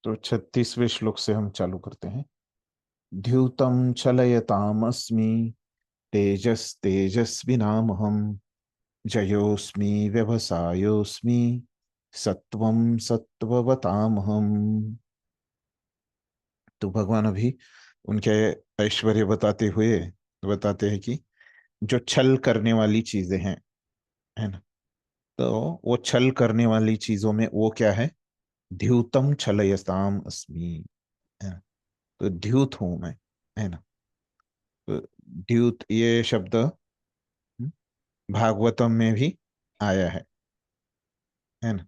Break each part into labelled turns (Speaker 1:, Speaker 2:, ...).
Speaker 1: तो 36वें श्लोक से हम चालू करते हैं। द्यूतं छलयतामस्मि तेजस्तेजस्विनामहं जयोस्मि व्यवसायोस्मि सत्वं सत्ववतामहम्। तो भगवान अभी उनके ऐश्वर्य बताते हुए बताते हैं कि जो छल करने वाली चीजें हैं, है ना, तो वो छल करने वाली चीजों में वो क्या है? द्यूतम छलयताम अस्मि, है ना। तो द्यूत हूं मैं, है ना। तो द्यूत ये शब्द भागवतम में भी आया है ना।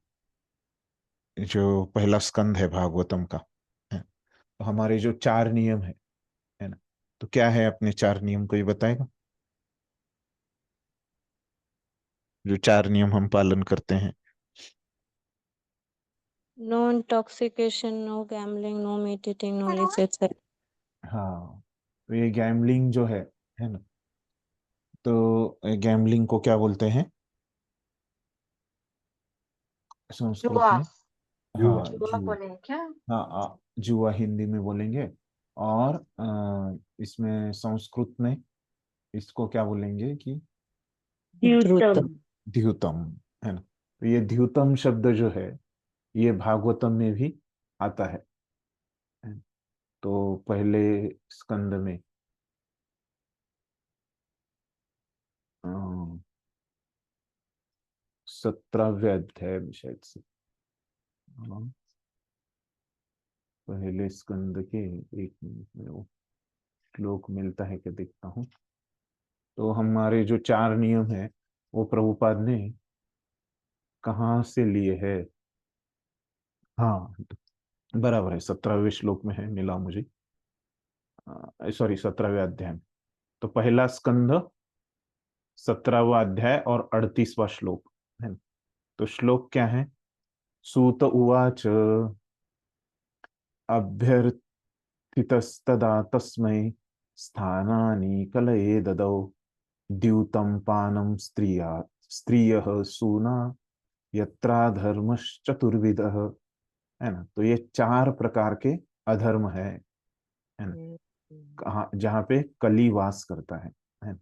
Speaker 1: जो पहला स्कंद है भागवतम का, है। तो हमारे जो चार नियम है ना, तो क्या है अपने चार नियम को ये बताएगा? जो चार नियम हम पालन करते हैं।
Speaker 2: No intoxication, no gambling, no meditating, no literature.
Speaker 1: हाँ, तो ये गैम्बलिंग जो है ना, तो गैम्बलिंग को क्या बोलते हैं संस्कृत
Speaker 3: जुआ।
Speaker 1: में?
Speaker 3: जुआ
Speaker 1: हाँ,
Speaker 3: जुआ
Speaker 1: जुआ।
Speaker 3: बोले क्या?
Speaker 1: हाँ, जुआ हिंदी में बोलेंगे। और इसमें संस्कृत में इसको क्या बोलेंगे कि
Speaker 3: द्यूतम।
Speaker 1: द्यूतम, है ना। तो ये द्यूतम शब्द जो है ये भागवतम में भी आता है। तो पहले स्कंद में 17वें अध्याय में शायद से, हाँ, पहले स्कंद के एक मिनट में वो श्लोक मिलता है कि देखता हूँ। तो हमारे जो चार नियम है वो प्रभुपाद ने कहाँ से लिए है? हाँ, बराबर है, 17वें श्लोक में है, मिला मुझे। सॉरी, 17वें अध्याय में। तो पहला स्कंद 17वां अध्याय और 38वां श्लोक है ना। तो श्लोक क्या है? सूत उवाच अभ्यर्थितस्तदा तस्मै स्थानानि कलये ददौ द्यूतं पानं स्त्रियः सूना यत्राधर्मश्चतुर्विधः, है ना। तो ये चार प्रकार के अधर्म है ना, कहाँ जहाँ पे कली वास करता है ना।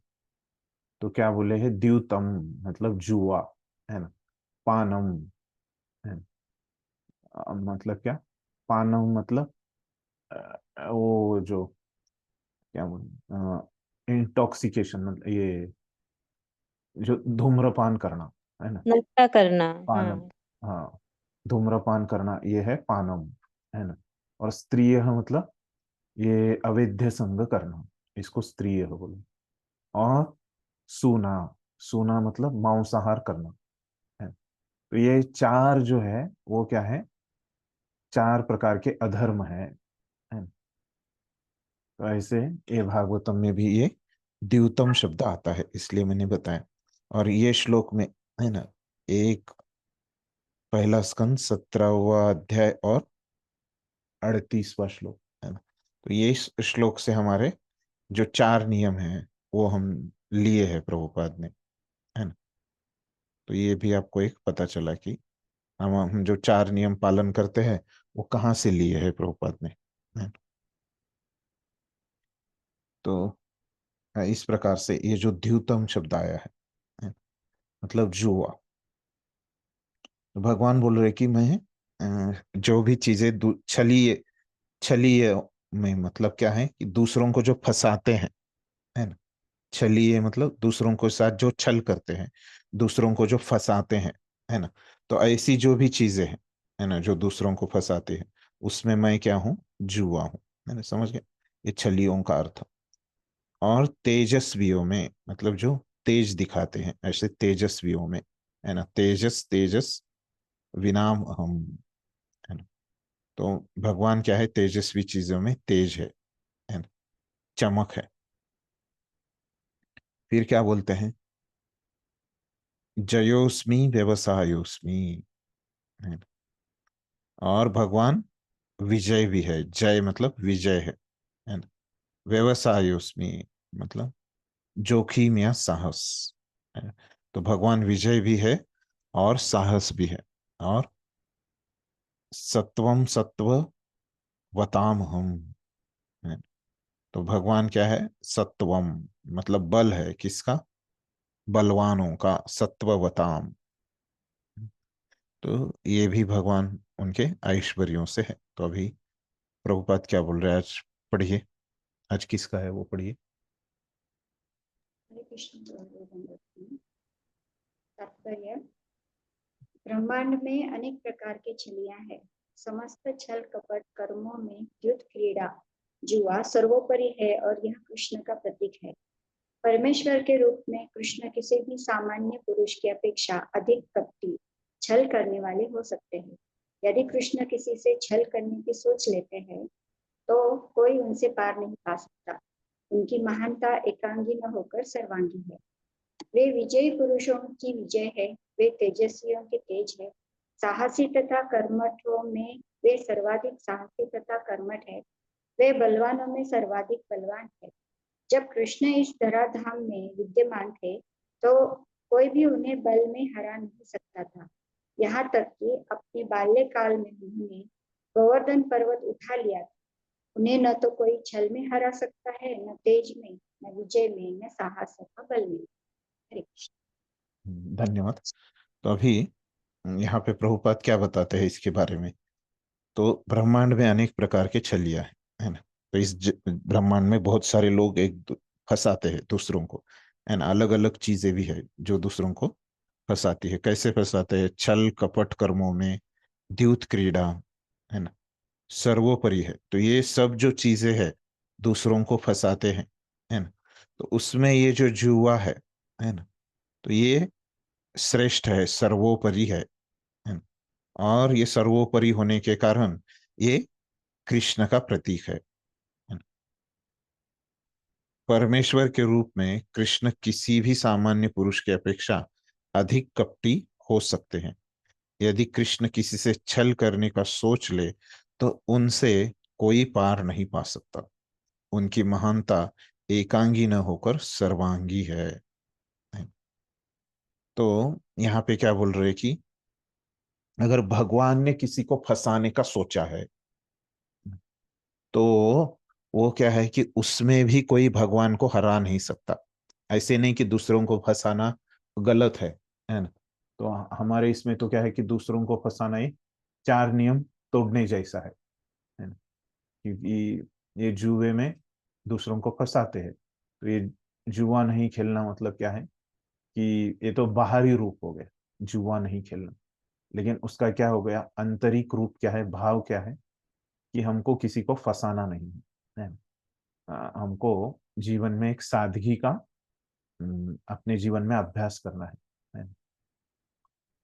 Speaker 1: तो क्या बोले हैं? द्यूतम मतलब जुआ, है ना। पानम, है ना। मतलब क्या? पानम मतलब वो जो क्या बोले, इंटॉक्सिकेशन, मतलब ये जो धूम्रपान करना, है ना।
Speaker 2: नशा करना। हाँ।
Speaker 1: पानम, हाँ, धूम्रपान करना ये है पानम, है ना। और स्त्रीय मतलब ये अवैध संग करना, इसको स्त्रीय बोले। और सूना, सूना मतलब मांसाहार करना, है। तो ये चार जो है वो क्या है? चार प्रकार के अधर्म है। तो ऐसे ये भागवतम में भी ये द्यूतम शब्द आता है, इसलिए मैंने बताया। और ये श्लोक में, है ना, एक पहला स्कंद 17वां अध्याय और 38वां श्लोक, है ना। तो ये इस श्लोक से हमारे जो चार नियम हैं वो हम लिए हैं प्रभुपाद ने, है ना। तो ये भी आपको एक पता चला कि हम जो चार नियम पालन करते हैं वो कहाँ से लिए हैं प्रभुपाद ने, है ना? तो इस प्रकार से ये जो द्यूतम शब्द आया है, मतलब जुआ। तो भगवान बोल रहे कि मैं जो भी चीजें छलीय छलीय में मतलब क्या है कि दूसरों को जो फंसाते हैं, है ना। छलीय मतलब दूसरों के साथ जो छल करते हैं, दूसरों को जो फंसाते हैं, है ना। तो ऐसी जो भी चीजें हैं, है ना, जो दूसरों को फंसाते हैं, उसमें मैं क्या हूँ? जुआ हूँ, है ना। समझ गए? ये छलियों का अर्थ। और तेजस्वियों में मतलब जो तेज दिखाते हैं, ऐसे तेजस्वियों में, है ना। तेजस तेजस विनाम हम, है ना। तो भगवान क्या है? तेजस्वी चीजों में तेज है ना, चमक है। फिर क्या बोलते हैं? जयोस्मी व्यवसायोस्मी, है ना। और भगवान विजय भी है, जय मतलब विजय है ना। व्यवसायोस्मी मतलब जोखिम या साहस, है ना? तो भगवान विजय भी है और साहस भी है। और सत्वम सत्व वताम हम, है। तो भगवान क्या है? सत्वम, मतलब बल है किसका? बलवानों का, सत्ववताम। तो ये भी भगवान उनके ऐश्वर्यों से है। तो अभी प्रभुपाद क्या बोल रहे हैं आज? पढ़िए, आज किसका है वो पढ़िए।
Speaker 3: हरे कृष्ण। तात्पर्य, ब्रह्मांड में अनेक प्रकार के छलियां हैं। समस्त छल कपट कर्मों में द्युत क्रीड़ा, जुआ सर्वोपरि है और यह कृष्ण का प्रतीक है। परमेश्वर के रूप में कृष्ण किसी भी सामान्य पुरुष की अपेक्षा अधिक कपटी, छल करने वाले हो सकते हैं। यदि कृष्ण किसी से छल करने की सोच लेते हैं तो कोई उनसे पार नहीं पा सकता। उनकी महानता एकांगी न होकर सर्वांगी है। वे विजयी पुरुषों की विजय है, वे तेजस्वियों के तेज है। साहसी तथा कर्मठों में वे सर्वाधिक साहसी तथा कर्मठ है। वे बलवानों में सर्वाधिक बलवान है। जब कृष्ण इस धराधाम में विद्यमान थे तो कोई भी उन्हें बल में हरा नहीं सकता था। यहाँ तक कि अपने बाल्यकाल में उन्होंने गोवर्धन पर्वत उठा लिया था। उन्हें न तो कोई छल में हरा सकता है, न तेज में, न विजय में, न साहस तथा बल में। हरे कृष्ण।
Speaker 1: धन्यवाद। तो अभी यहाँ पे प्रभुपाद क्या बताते हैं इसके बारे में? तो ब्रह्मांड में अनेक प्रकार के छलिया है ना। तो इस ब्रह्मांड में बहुत सारे लोग फंसाते हैं दूसरों को, है ना। अलग अलग चीजें भी है जो दूसरों को फंसाती है। कैसे फंसाते हैं? छल कपट कर्मों में, द्यूत क्रीड़ा, है ना, सर्वोपरि है। तो ये सब जो चीजें है दूसरों को फंसाते हैं, है ना। तो उसमें ये जो जुआ है ना, तो ये श्रेष्ठ है, सर्वोपरि है ना? और ये सर्वोपरि होने के कारण ये कृष्ण का प्रतीक है ना? परमेश्वर के रूप में कृष्ण किसी भी सामान्य पुरुष की अपेक्षा अधिक कपटी हो सकते हैं। यदि कृष्ण किसी से छल करने का सोच ले तो उनसे कोई पार नहीं पा सकता। उनकी महानता एकांगी न होकर सर्वांगी है। तो यहाँ पे क्या बोल रहे कि अगर भगवान ने किसी को फंसाने का सोचा है तो वो क्या है कि उसमें भी कोई भगवान को हरा नहीं सकता। ऐसे नहीं कि दूसरों को फंसाना गलत है ना। तो हमारे इसमें तो क्या है कि दूसरों को फंसाना ये चार नियम तोड़ने जैसा है ना। क्योंकि ये जुए में दूसरों को फंसाते हैं। तो ये जुआ नहीं खेलना मतलब क्या है कि ये तो बाहरी रूप हो गया, जुआ नहीं खेलना। लेकिन उसका क्या हो गया, आंतरिक रूप क्या है, भाव क्या है कि हमको किसी को फंसाना नहीं है ना। हमको जीवन में एक सादगी का अपने जीवन में अभ्यास करना है ना?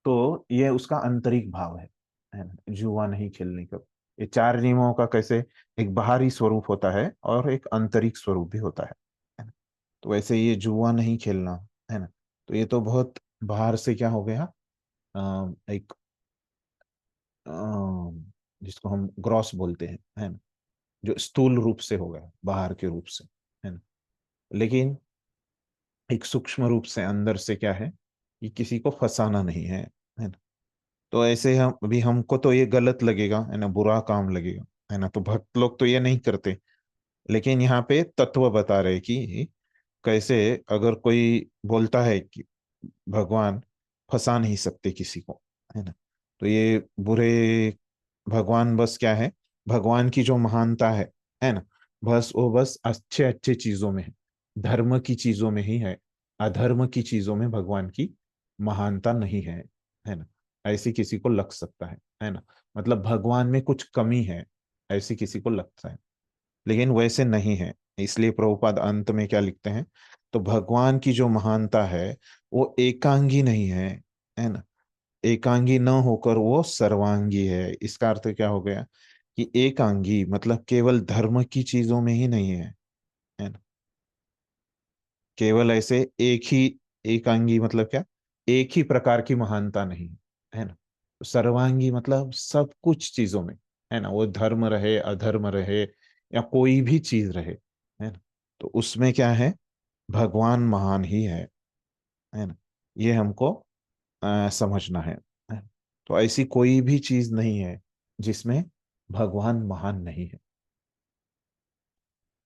Speaker 1: तो ये उसका आंतरिक भाव है ना, जुआ नहीं खेलने का। ये चार नियमों का कैसे एक बाहरी स्वरूप होता है और एक आंतरिक स्वरूप भी होता है ना? तो वैसे ये जुआ नहीं खेलना है ना, तो ये तो बहुत बाहर से क्या हो गया, एक अ, जिसको हम ग्रॉस बोलते हैं, है ना, जो स्थूल रूप से हो गया, बाहर के रूप से, है ना। लेकिन एक सूक्ष्म रूप से अंदर से क्या है कि किसी को फंसाना नहीं है ना। तो ऐसे हम अभी हमको तो ये गलत लगेगा, है ना, बुरा काम लगेगा, है ना। तो भक्त लोग तो ये नहीं करते। लेकिन यहाँ पे तत्व बता रहे कि कैसे अगर कोई बोलता है कि भगवान फंसा नहीं सकते किसी को, है ना, तो ये बुरे, भगवान बस क्या है, भगवान की जो महानता है ना, बस वो बस अच्छे अच्छे चीजों में है, धर्म की चीजों में ही है। अधर्म की चीजों में भगवान की महानता नहीं है ना। ऐसी किसी को लग सकता है ना, मतलब भगवान में कुछ कमी है, ऐसी किसी को लगता है। लेकिन वैसे नहीं है। इसलिए प्रभुपाद अंत में क्या लिखते हैं, तो भगवान की जो महानता है वो एकांगी नहीं है ना। एकांगी न होकर वो सर्वांगी है। इसका अर्थ क्या हो गया कि एकांगी मतलब केवल धर्म की चीजों में ही नहीं है ना। केवल ऐसे एक ही एकांगी मतलब क्या, एक ही प्रकार की महानता नहीं है ना। सर्वांगी मतलब सब कुछ चीजों में, है ना, वो धर्म रहे अधर्म रहे या कोई भी चीज रहे, है ना, तो उसमें क्या है, भगवान महान ही है ना। ये हमको समझना है। तो ऐसी कोई भी चीज नहीं है जिसमें भगवान महान नहीं है।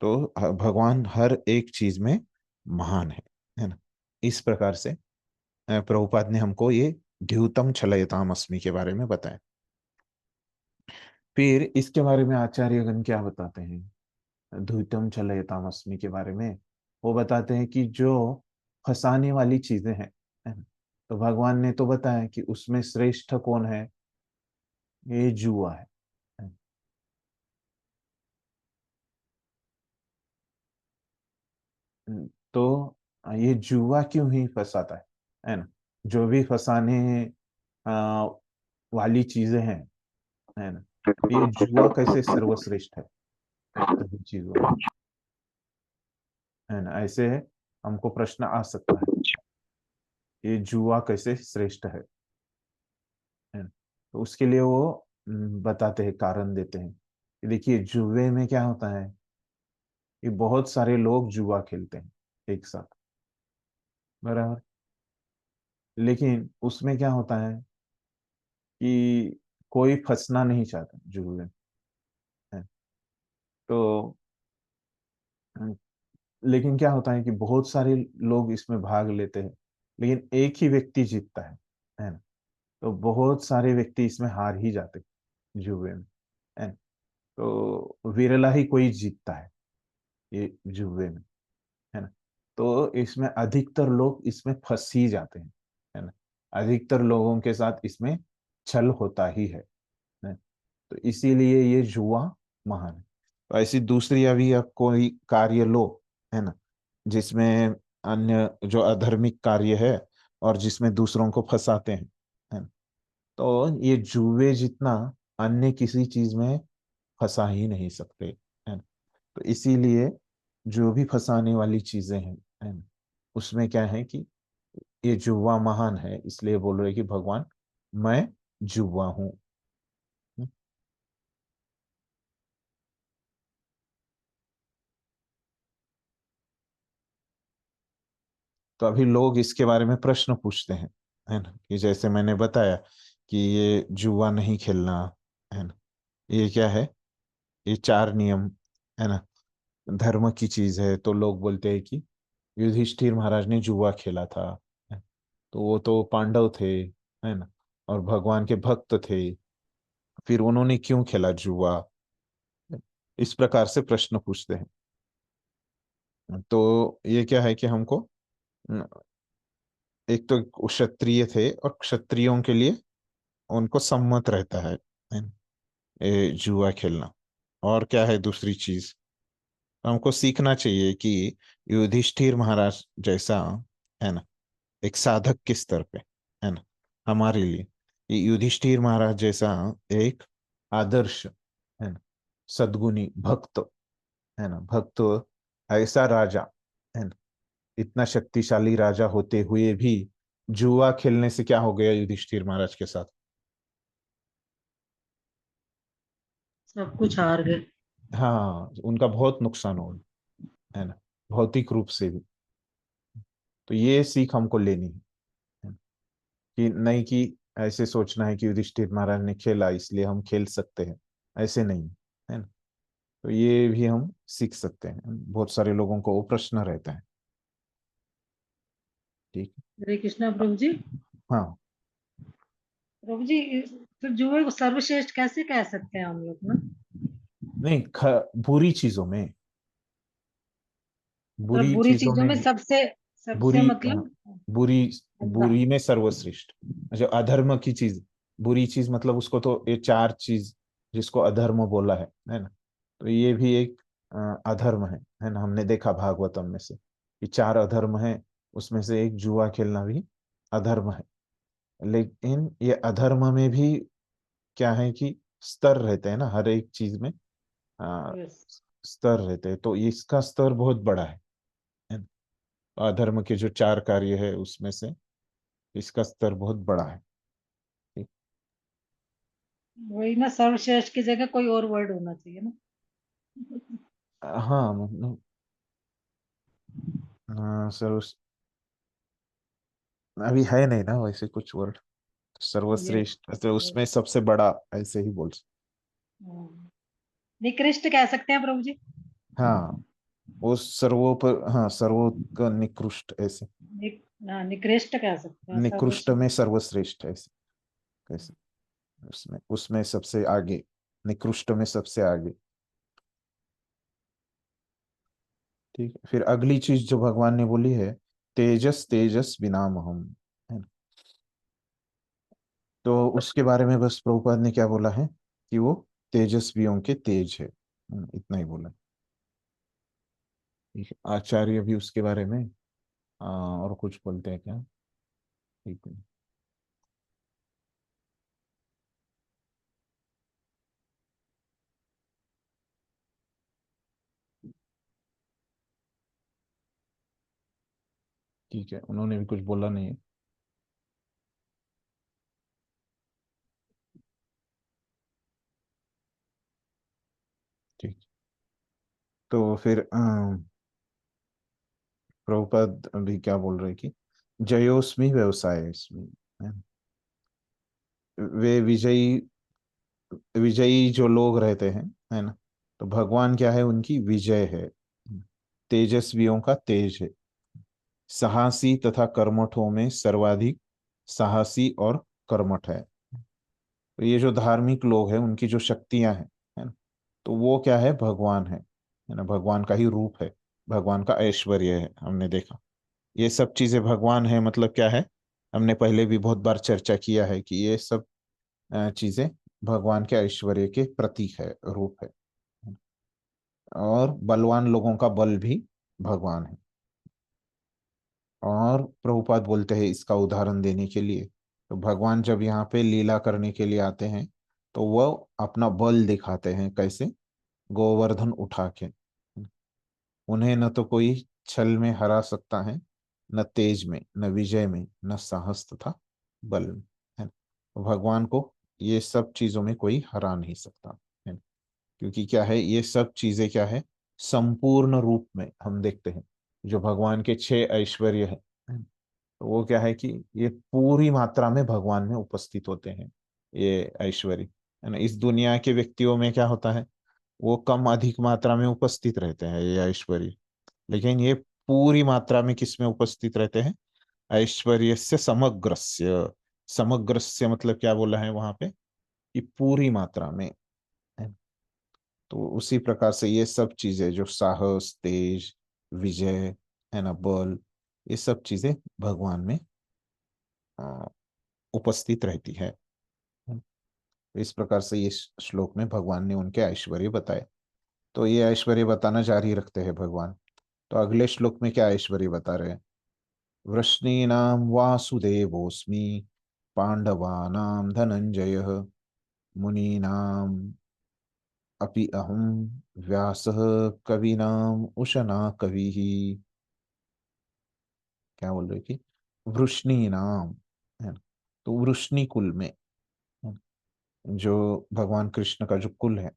Speaker 1: तो भगवान हर एक चीज में महान है ना। इस प्रकार से प्रभुपाद ने हमको ये द्यूतम छलयताम अस्मि के बारे में बताया। फिर इसके बारे में आचार्यगण क्या बताते हैं द्यूतम छलयताम अस्मि के बारे में? वो बताते हैं कि जो फंसाने वाली चीजें हैं, है ना, तो भगवान ने तो बताया कि उसमें श्रेष्ठ कौन है? ये जुआ है। तो ये जुआ क्यों ही फंसाता है ना? जो भी फंसाने आ, वाली चीजें हैं, है ना, ये जुआ कैसे सर्वश्रेष्ठ है सभी चीजों में, है ना? ऐसे हमको प्रश्न आ सकता है, ये जुआ कैसे श्रेष्ठ है ना? तो उसके लिए वो बताते हैं, कारण देते हैं कि देखिए जुए में क्या होता है, ये बहुत सारे लोग जुआ खेलते हैं एक साथ, बराबर। लेकिन उसमें क्या होता है कि कोई फंसना नहीं चाहता जुए में, है। तो लेकिन क्या होता है कि बहुत सारे लोग इसमें भाग लेते हैं, लेकिन एक ही व्यक्ति जीतता है ना? तो बहुत सारे व्यक्ति इसमें हार ही जाते हैं जुए में, है ना? तो विरला ही कोई जीतता है ये जुए में, है ना? तो इसमें अधिकतर लोग इसमें फंस ही जाते हैं, है ना? अधिकतर लोगों के साथ इसमें छल होता ही है। तो इसीलिए ये जुआ महान है। तो ऐसी दूसरी अभी अब कोई कार्य लो, है ना, जिसमें अन्य जो अधर्मिक कार्य है और जिसमें दूसरों को फंसाते हैं, है ना, तो ये जुए जितना अन्य किसी चीज में फंसा ही नहीं सकते, है ना। तो इसीलिए जो भी फंसाने वाली चीजें हैं, है ना, उसमें क्या है कि ये जुआ महान है, इसलिए बोल रहे कि भगवान मैं जुआ हूं। तो अभी लोग इसके बारे में प्रश्न पूछते हैं, है ना, कि जैसे मैंने बताया कि ये जुआ नहीं खेलना, है ना, ये क्या है, ये 4 नियम, है ना, धर्म की चीज है। तो लोग बोलते हैं कि युधिष्ठिर महाराज ने जुआ खेला था, है? तो वो तो पांडव थे, है ना, और भगवान के भक्त थे, फिर उन्होंने क्यों खेला जुआ? इस प्रकार से प्रश्न पूछते हैं। तो ये क्या है कि हमको एक तो क्षत्रिय थे और क्षत्रियों के लिए उनको सम्मत रहता है ना, ये जुआ खेलना। और क्या है दूसरी चीज, हमको सीखना चाहिए कि युधिष्ठिर महाराज जैसा, है ना, एक साधक के स्तर पे, है ना, हमारे लिए ये युधिष्ठिर महाराज जैसा एक आदर्श, है ना, सद्गुणी भक्त, है ना, भक्त, ऐसा राजा, है ना, इतना शक्तिशाली राजा होते हुए भी जुआ खेलने से क्या हो गया युधिष्ठिर महाराज के साथ?
Speaker 4: सब कुछ हार गए।
Speaker 1: हाँ, उनका बहुत नुकसान हो गया, है ना, भौतिक रूप से भी। तो ये सीख हमको लेनी है कि नहीं, कि ऐसे सोचना है कि युधिष्ठिर महाराज ने खेला इसलिए हम खेल सकते हैं, ऐसे नहीं, है ना। तो ये भी हम सीख सकते हैं, बहुत सारे लोगों को वो प्रश्न रहता है। ठीक।
Speaker 4: हरे कृष्णा प्रभु जी।
Speaker 1: हाँ,
Speaker 4: प्रभु जी, तो जुए को सर्वश्रेष्ठ कैसे कह सकते हैं हम लोग ना?
Speaker 1: नहीं, बुरी चीजों में,
Speaker 4: मतलब
Speaker 1: बुरी
Speaker 4: बुरी
Speaker 1: चीजों
Speaker 4: चीजों
Speaker 1: में,
Speaker 4: में सबसे सबसे
Speaker 1: बुरी
Speaker 4: मतलब
Speaker 1: बुरी,
Speaker 4: ऐसा।
Speaker 1: बुरी में सर्वश्रेष्ठ, जो अधर्म की चीज, बुरी चीज मतलब उसको तो ये 4 चीज जिसको अधर्म बोला है ना, तो ये भी एक अधर्म है ना। हमने देखा भागवतम में से कि 4 अधर्म है, उसमें से एक जुआ खेलना भी अधर्म है। लेकिन ये अधर्म में भी क्या है कि स्तर रहते हैं ना, हर एक चीज में अ,
Speaker 4: यस।
Speaker 1: स्तर रहते हैं, तो इसका स्तर बहुत बड़ा है ना? अधर्म के जो 4 कार्य है उसमें से इसका स्तर बहुत बड़ा है। ठीक।
Speaker 4: वही ना, सर्वश्रेष्ठ की जगह कोई और वर्ड होना चाहिए ना।
Speaker 1: हाँ मतलब सर अभी है नहीं ना वैसे कुछ वर्ड
Speaker 4: यस।
Speaker 1: सर्वश्रेष्ठ, तो उसमें सबसे बड़ा ऐसे ही बोल सकते।
Speaker 4: निकृष्ट कह सकते हैं प्रभु जी।
Speaker 1: हाँ, वो सर्वोपर, हाँ सर्वो का निकृष्ट ऐसे,
Speaker 4: निकृष्ट कह सकते हैं,
Speaker 1: निकृष्ट में
Speaker 4: सर्वश्रेष्ठ।
Speaker 1: सर्वश्रेष्ठ ऐसे कैसे, उसमें उसमें सबसे आगे, निकृष्ट में सबसे आगे। ठीक है, फिर अगली चीज जो भगवान ने बोली है, तेजस तेजस विनामहम, है ना। तो उसके बारे में बस प्रभुपाद ने क्या बोला है कि वो तेजस्वियों के तेज है, इतना ही बोला। ठीक है, आचार्य भी उसके बारे में और कुछ बोलते हैं क्या? ठीक है, ठीक है, उन्होंने भी कुछ बोला नहीं है। ठीक, तो फिर प्रभुपाद अभी क्या बोल रहे हैं कि जयोस्मि व्यवसायस्मि, है ना? वे विजयी, विजयी जो लोग रहते हैं, है ना, तो भगवान क्या है, उनकी विजय है, तेजस्वियों का तेज है, साहसी तथा कर्मठों में सर्वाधिक साहसी और कर्मठ है। तो ये जो धार्मिक लोग हैं उनकी जो शक्तियां हैं, है ना, तो वो क्या है, भगवान है ना, भगवान का ही रूप है, भगवान का ऐश्वर्य है, हमने देखा। ये सब चीजें भगवान है मतलब क्या है, हमने पहले भी बहुत बार चर्चा किया है कि ये सब चीजें भगवान के ऐश्वर्य के प्रतीक है, रूप है। और बलवान लोगों का बल भी भगवान है। और प्रभुपाद बोलते हैं इसका उदाहरण देने के लिए, तो भगवान जब यहाँ पे लीला करने के लिए आते हैं तो वह अपना बल दिखाते हैं कैसे, गोवर्धन उठा के। उन्हें न तो कोई छल में हरा सकता है, न तेज में, न विजय में, न साहस तथा बल में, है ना। तो भगवान को ये सब चीजों में कोई हरा नहीं सकता, है ना। क्योंकि क्या है, ये सब चीजें क्या है, संपूर्ण रूप में हम देखते हैं जो भगवान के 6 ऐश्वर्य है, तो वो क्या है कि ये पूरी मात्रा में भगवान में उपस्थित होते हैं, ये ऐश्वर्य, है ना। इस दुनिया के व्यक्तियों में क्या होता है, वो कम अधिक मात्रा में उपस्थित रहते हैं ये ऐश्वर्य, लेकिन ये पूरी मात्रा में किस में उपस्थित रहते हैं, ऐश्वर्य से समग्रस्य, समग्रस्य मतलब क्या बोला है वहां पे, कि पूरी मात्रा में, है। तो उसी प्रकार से ये सब चीजें जो साहस, तेज, विजय, है ना, बल, ये सब चीजें भगवान में अ, उपस्थित रहती है। इस प्रकार से ये श्लोक में भगवान ने उनके ऐश्वर्य बताए। तो ये ऐश्वर्य बताना जारी रखते हैं भगवान। तो अगले श्लोक में क्या ऐश्वर्य बता रहे हैं, वृष्णीनाम वासुदेवोस्मि, पांडवानाम धनंजय, मुनीनाम अपि अहम व्यासः, कवीनाम उशना कविः। क्या बोल रहे कि वृष्णि नाम, है ना, तो वृष्णि कुल में, है ना, जो भगवान कृष्ण का जो कुल है,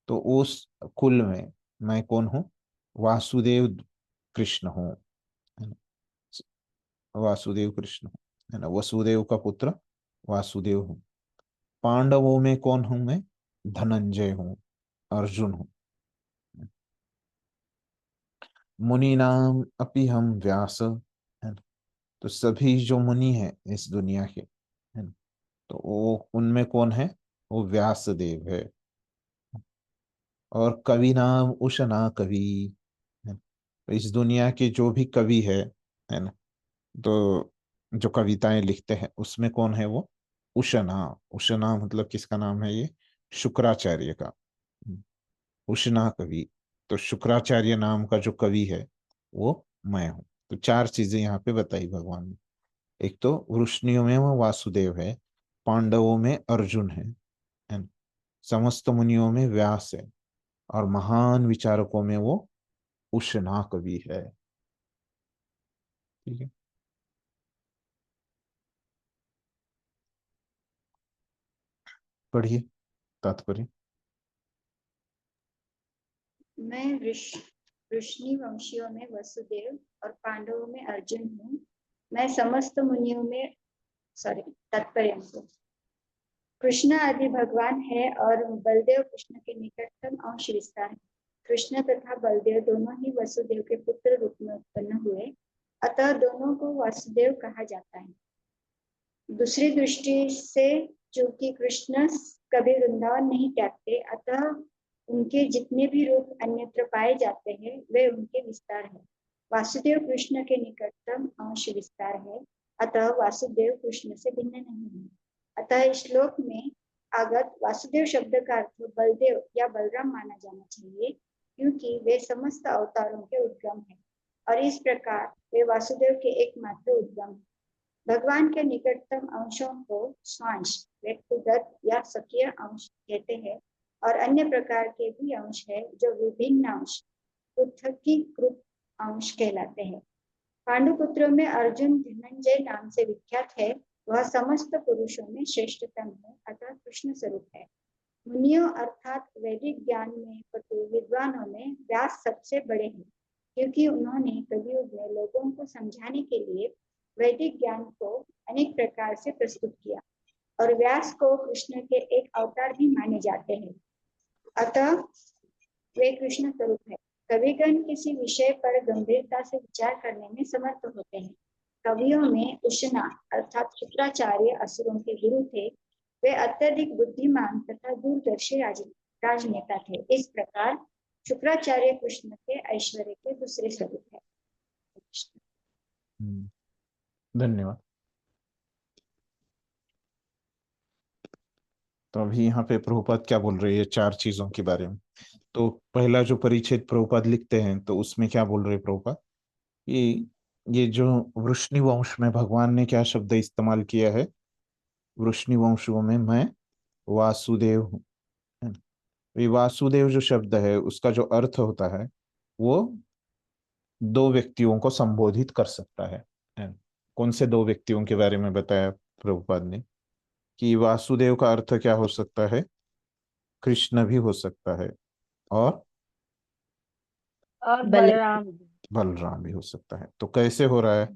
Speaker 1: तो उस कुल में मैं कौन हूँ, वासुदेव कृष्ण हूँ, है ना, वासुदेव कृष्ण हूँ, है ना, वसुदेव का पुत्र वासुदेव हूँ। पांडवों में कौन हूं मैं, धनंजय हूँ, अर्जुन हूँ। मुनि नाम अपि हम व्यास, है ना, तो सभी जो मुनि हैं इस दुनिया के, है ना, तो वो उनमें कौन है, वो व्यास देव है। और कवि नाम उशना कवि, है ना, तो इस दुनिया के जो भी कवि है ना, तो जो कविताएं लिखते हैं उसमें कौन है वो, उशना। उशना मतलब किसका नाम है ये, शुक्राचार्य का, उशना कवि। तो शुक्राचार्य नाम का जो कवि है वो मैं हूँ। तो 4 चीजें यहाँ पे बताई भगवान ने। एक तो वृष्णियों में वो वासुदेव है, पांडवों में अर्जुन है ना? समस्त मुनियों में व्यास है, और महान विचारकों में वो उशना कवि है। ठीक है, पढ़िए तात्पर्य।
Speaker 3: मैं वृष्णि वंशियों में वसुदेव और पांडवों में अर्जुन हूँ। मैं समस्त मुनियों में, सॉरी, तात्पर्य हमको, कृष्ण आदि भगवान है और बलदेव कृष्ण के निकटतम अंश विस्तार है। कृष्ण तथा बलदेव दोनों ही वसुदेव के पुत्र रूप में उत्पन्न हुए, अतः दोनों को वासुदेव कहा जाता है। दूसरी दृष्टि से चूंकि कृष्ण कभी वृंदावन नहीं त्यागते, अतः उनके जितने भी रूप अन्यत्र पाए जाते हैं वे उनके विस्तार है। वासुदेव कृष्ण के निकटतम अंश विस्तार है, अतः वासुदेव कृष्ण से भिन्न नहीं है। अतः इस श्लोक में आगत वासुदेव शब्द का अर्थ बलदेव या बलराम माना जाना चाहिए, क्योंकि वे समस्त अवतारों के उद्गम है और इस प्रकार वे वासुदेव के एकमात्र उद्गम है। भगवान के निकटतम अंशों को स्वांश, व्यक्तिगत या सखीय अंश कहते हैं और अन्य प्रकार के भी अंश है जो विभिन्न अंश, पृथकीकृत अंश कहलाते हैं। पांडुपुत्रों में अर्जुन धनंजय नाम से विख्यात है। वह समस्त पुरुषों में श्रेष्ठतम है, अतः कृष्ण स्वरूप है। मुनियों अर्थात वैदिक ज्ञान में पटु विद्वानों में व्यास सबसे बड़े हैं, क्योंकि उन्होंने कलियुग में लोगों को समझाने के लिए वैदिक ज्ञान को अनेक प्रकार से प्रस्तुत किया और व्यास को कृष्ण के एक अवतार भी माने जाते हैं, अतः वे कृष्ण स्वरूप है। कविगण किसी विषय पर गंभीरता से विचार करने में समर्थ होते हैं। कवियों में उष्णा अर्थात शुक्राचार्य असुरों के गुरु थे। वे अत्यधिक बुद्धिमान तथा दूरदर्शी राजनेता थे। इस प्रकार शुक्राचार्य कृष्ण के ऐश्वर्य के दूसरे स्वरूप है।
Speaker 1: धन्यवाद। तो अभी यहाँ पे प्रभुपाद क्या बोल रही है 4 चीजों के बारे में। तो पहला जो परिच्छेद प्रभुपाद लिखते हैं तो उसमें क्या बोल रहे प्रभुपाद, ये जो वृष्णिवंश में भगवान ने क्या शब्द इस्तेमाल किया है, वृष्णिवंशों में मैं वासुदेव हूँ। ये वासुदेव जो शब्द है उसका जो अर्थ होता है वो 2 व्यक्तियों को संबोधित कर सकता है। कौन से 2 व्यक्तियों के बारे में बताया प्रभुपाद ने कि वासुदेव का अर्थ क्या हो सकता है, कृष्ण भी हो सकता है और
Speaker 2: बलराम।
Speaker 1: बलराम भी हो सकता है। तो कैसे हो रहा है,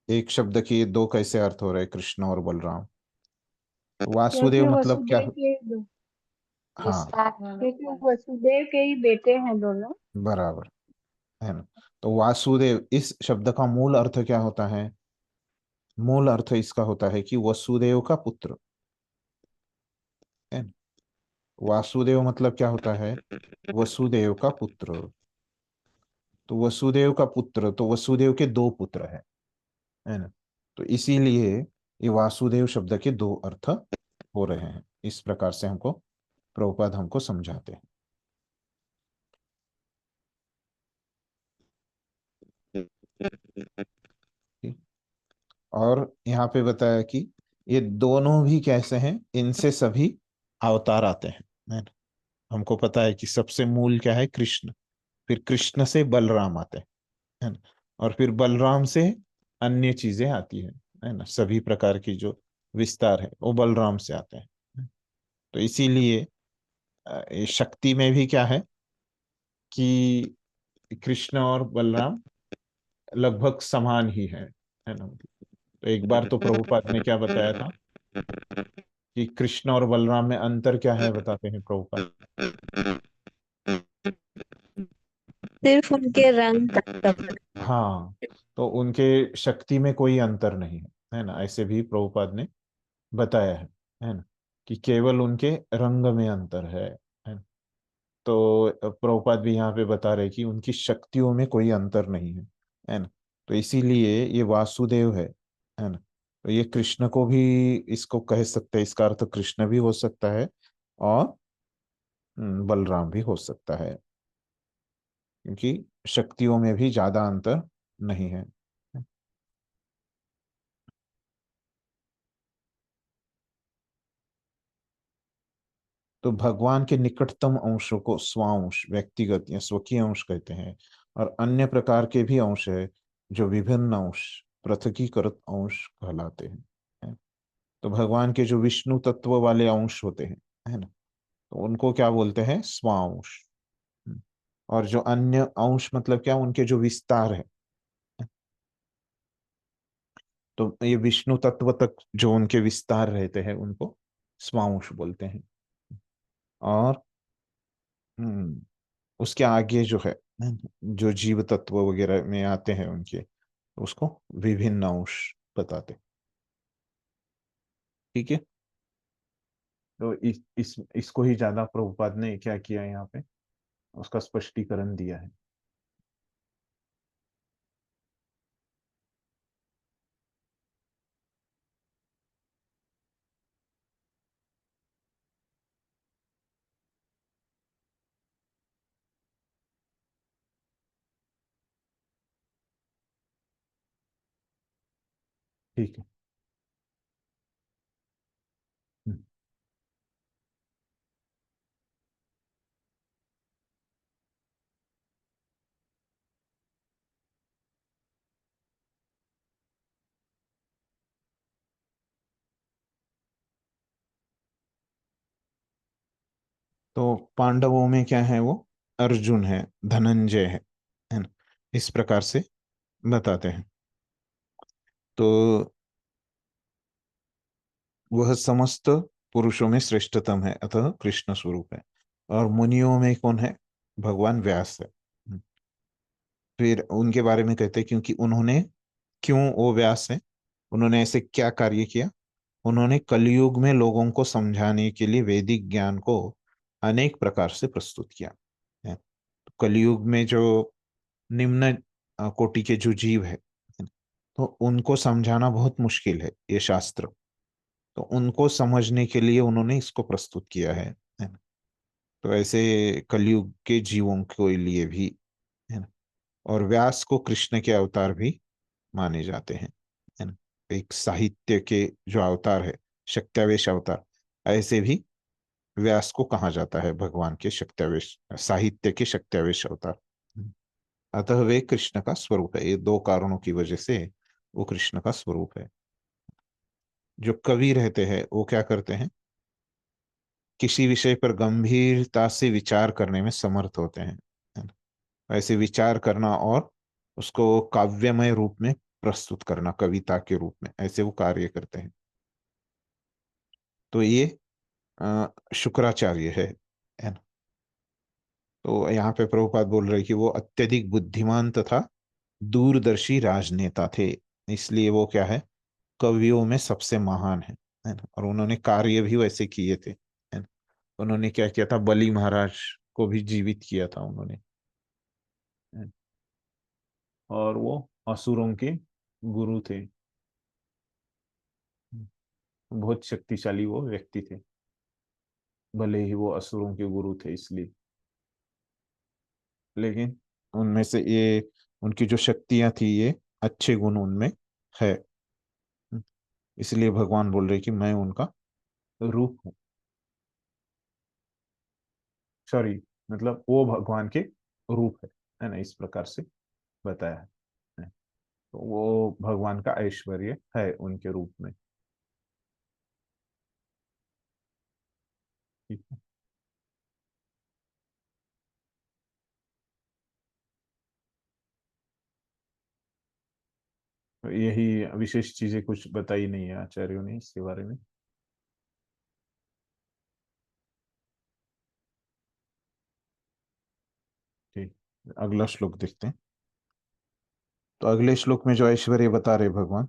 Speaker 1: एक शब्द के 2 कैसे अर्थ हो रहे हैं, कृष्ण और बलराम। वासुदेव
Speaker 2: क्योंकि
Speaker 1: मतलब क्या,
Speaker 2: वसुदेव के
Speaker 1: हाँ
Speaker 2: क्योंकि वसुदेव के ही बेटे हैं दोनों।
Speaker 1: बराबर है ना। तो वासुदेव इस शब्द का मूल अर्थ क्या होता है, मूल अर्थ इसका होता है कि वसुदेव का पुत्र है ना। वासुदेव मतलब क्या होता है, वसुदेव का पुत्र। तो वसुदेव का पुत्र, तो वसुदेव के 2 पुत्र है ना। तो इसीलिए ये वासुदेव शब्द के 2 अर्थ हो रहे हैं। इस प्रकार से हमको प्रभुपाद हमको समझाते हैं। और यहाँ पे बताया कि ये दोनों भी कैसे हैं, इनसे सभी अवतार आते हैं है ना। हमको पता है कि सबसे मूल क्या है, कृष्ण, फिर कृष्ण से बलराम आते हैं है ना, और फिर बलराम से अन्य चीजें आती है ना। सभी प्रकार की जो विस्तार है वो बलराम से आते हैं। तो इसीलिए ये शक्ति में भी क्या है कि कृष्ण और बलराम लगभग समान ही है ना। तो एक बार तो प्रभुपाद ने क्या बताया था कि कृष्ण और बलराम में अंतर क्या है, बताते हैं प्रभुपाद।
Speaker 2: सिर्फ उनके रंग का फर्क।
Speaker 1: हाँ, तो उनके शक्ति में कोई अंतर नहीं है ना, ऐसे भी प्रभुपाद ने बताया है ना, कि केवल उनके रंग में अंतर है ना। तो प्रभुपाद भी यहाँ पे बता रहे कि उनकी शक्तियों में कोई अंतर नहीं है ना। तो इसीलिए ये वासुदेव है ना। तो ये कृष्ण को भी इसको कह सकते हैं, इसका अर्थ कृष्ण भी हो सकता है और बलराम भी हो सकता है, क्योंकि शक्तियों में भी ज्यादा अंतर नहीं है। तो भगवान के निकटतम अंशों को स्वांश, व्यक्तिगत या स्वकीय अंश कहते हैं, और अन्य प्रकार के भी अंश है जो विभिन्न अंश, पृथकीकृत अंश कहलाते हैं। तो भगवान के जो विष्णु तत्व वाले अंश होते हैं है ना, तो उनको क्या बोलते हैं, स्वांश। और जो अन्य अंश मतलब क्या, उनके जो विस्तार है, तो ये विष्णु तत्व तक जो उनके विस्तार रहते हैं उनको स्वांश बोलते हैं। और उसके आगे जो है, जो जीव तत्व वगैरह में आते हैं उनके, उसको विभिन्न अंश बताते। ठीक है, तो इसको ही ज्यादा प्रभुपाद ने क्या किया यहाँ पे, उसका स्पष्टीकरण दिया है। ठीक है। हम्म, तो पांडवों में क्या है, वो अर्जुन है, धनंजय है ना, इस प्रकार से बताते हैं। तो वह समस्त पुरुषों में श्रेष्ठतम है, अतः कृष्ण स्वरूप है। और मुनियों में कौन है, भगवान व्यास है। फिर उनके बारे में कहते हैं, क्योंकि उन्होंने, क्यों वो व्यास है, उन्होंने ऐसे क्या कार्य किया, उन्होंने कलयुग में लोगों को समझाने के लिए वैदिक ज्ञान को अनेक प्रकार से प्रस्तुत किया है। तो कलयुग में जो निम्न कोटि के जो जीव है, तो उनको समझाना बहुत मुश्किल है ये शास्त्र। तो उनको समझने के लिए उन्होंने इसको प्रस्तुत किया है ना। तो ऐसे कलयुग के जीवों के लिए भी, है ना। और व्यास को कृष्ण के अवतार भी माने जाते हैं, है ना। एक साहित्य के जो अवतार है, शक्त्यावेश अवतार, ऐसे भी व्यास को कहा जाता है, भगवान के शक्त्यावेश, साहित्य के शक्त्यावेश अवतार। अतः वे कृष्ण का स्वरूप है। ये दो कारणों की वजह से वो कृष्ण का स्वरूप है। जो कवि रहते हैं वो क्या करते हैं, किसी विषय पर गंभीरता से विचार करने में समर्थ होते हैं, है ना। ऐसे विचार करना और उसको काव्यमय रूप में प्रस्तुत करना, कविता के रूप में, ऐसे वो कार्य करते हैं। तो ये शुक्राचार्य है ना। तो यहाँ पे प्रभुपाद बोल रहे कि वो अत्यधिक बुद्धिमान तथा दूरदर्शी राजनेता थे, इसलिए वो क्या है, कवियों में सबसे महान है ना। और उन्होंने कार्य भी वैसे किए थे, है ना। उन्होंने क्या किया था, बलि महाराज को भी जीवित किया था उन्होंने, है ना। और वो असुरों के गुरु थे, बहुत शक्तिशाली वो व्यक्ति थे, भले ही वो असुरों के गुरु थे इसलिए। लेकिन उनमें से ये, उनकी जो शक्तियां थी, ये अच्छे गुण उनमें है, इसलिए भगवान बोल रहे कि मैं उनका रूप हूँ। सॉरी, मतलब वो भगवान के रूप है ना, इस प्रकार से बताया है। तो वो भगवान का ऐश्वर्य है उनके रूप में। ठीक है। तो यही विशेष चीजें कुछ बताई नहीं है आचार्यों ने इसके बारे में। ठीक, अगला श्लोक देखते हैं। तो अगले श्लोक में जो ऐश्वर्य बता रहे भगवान,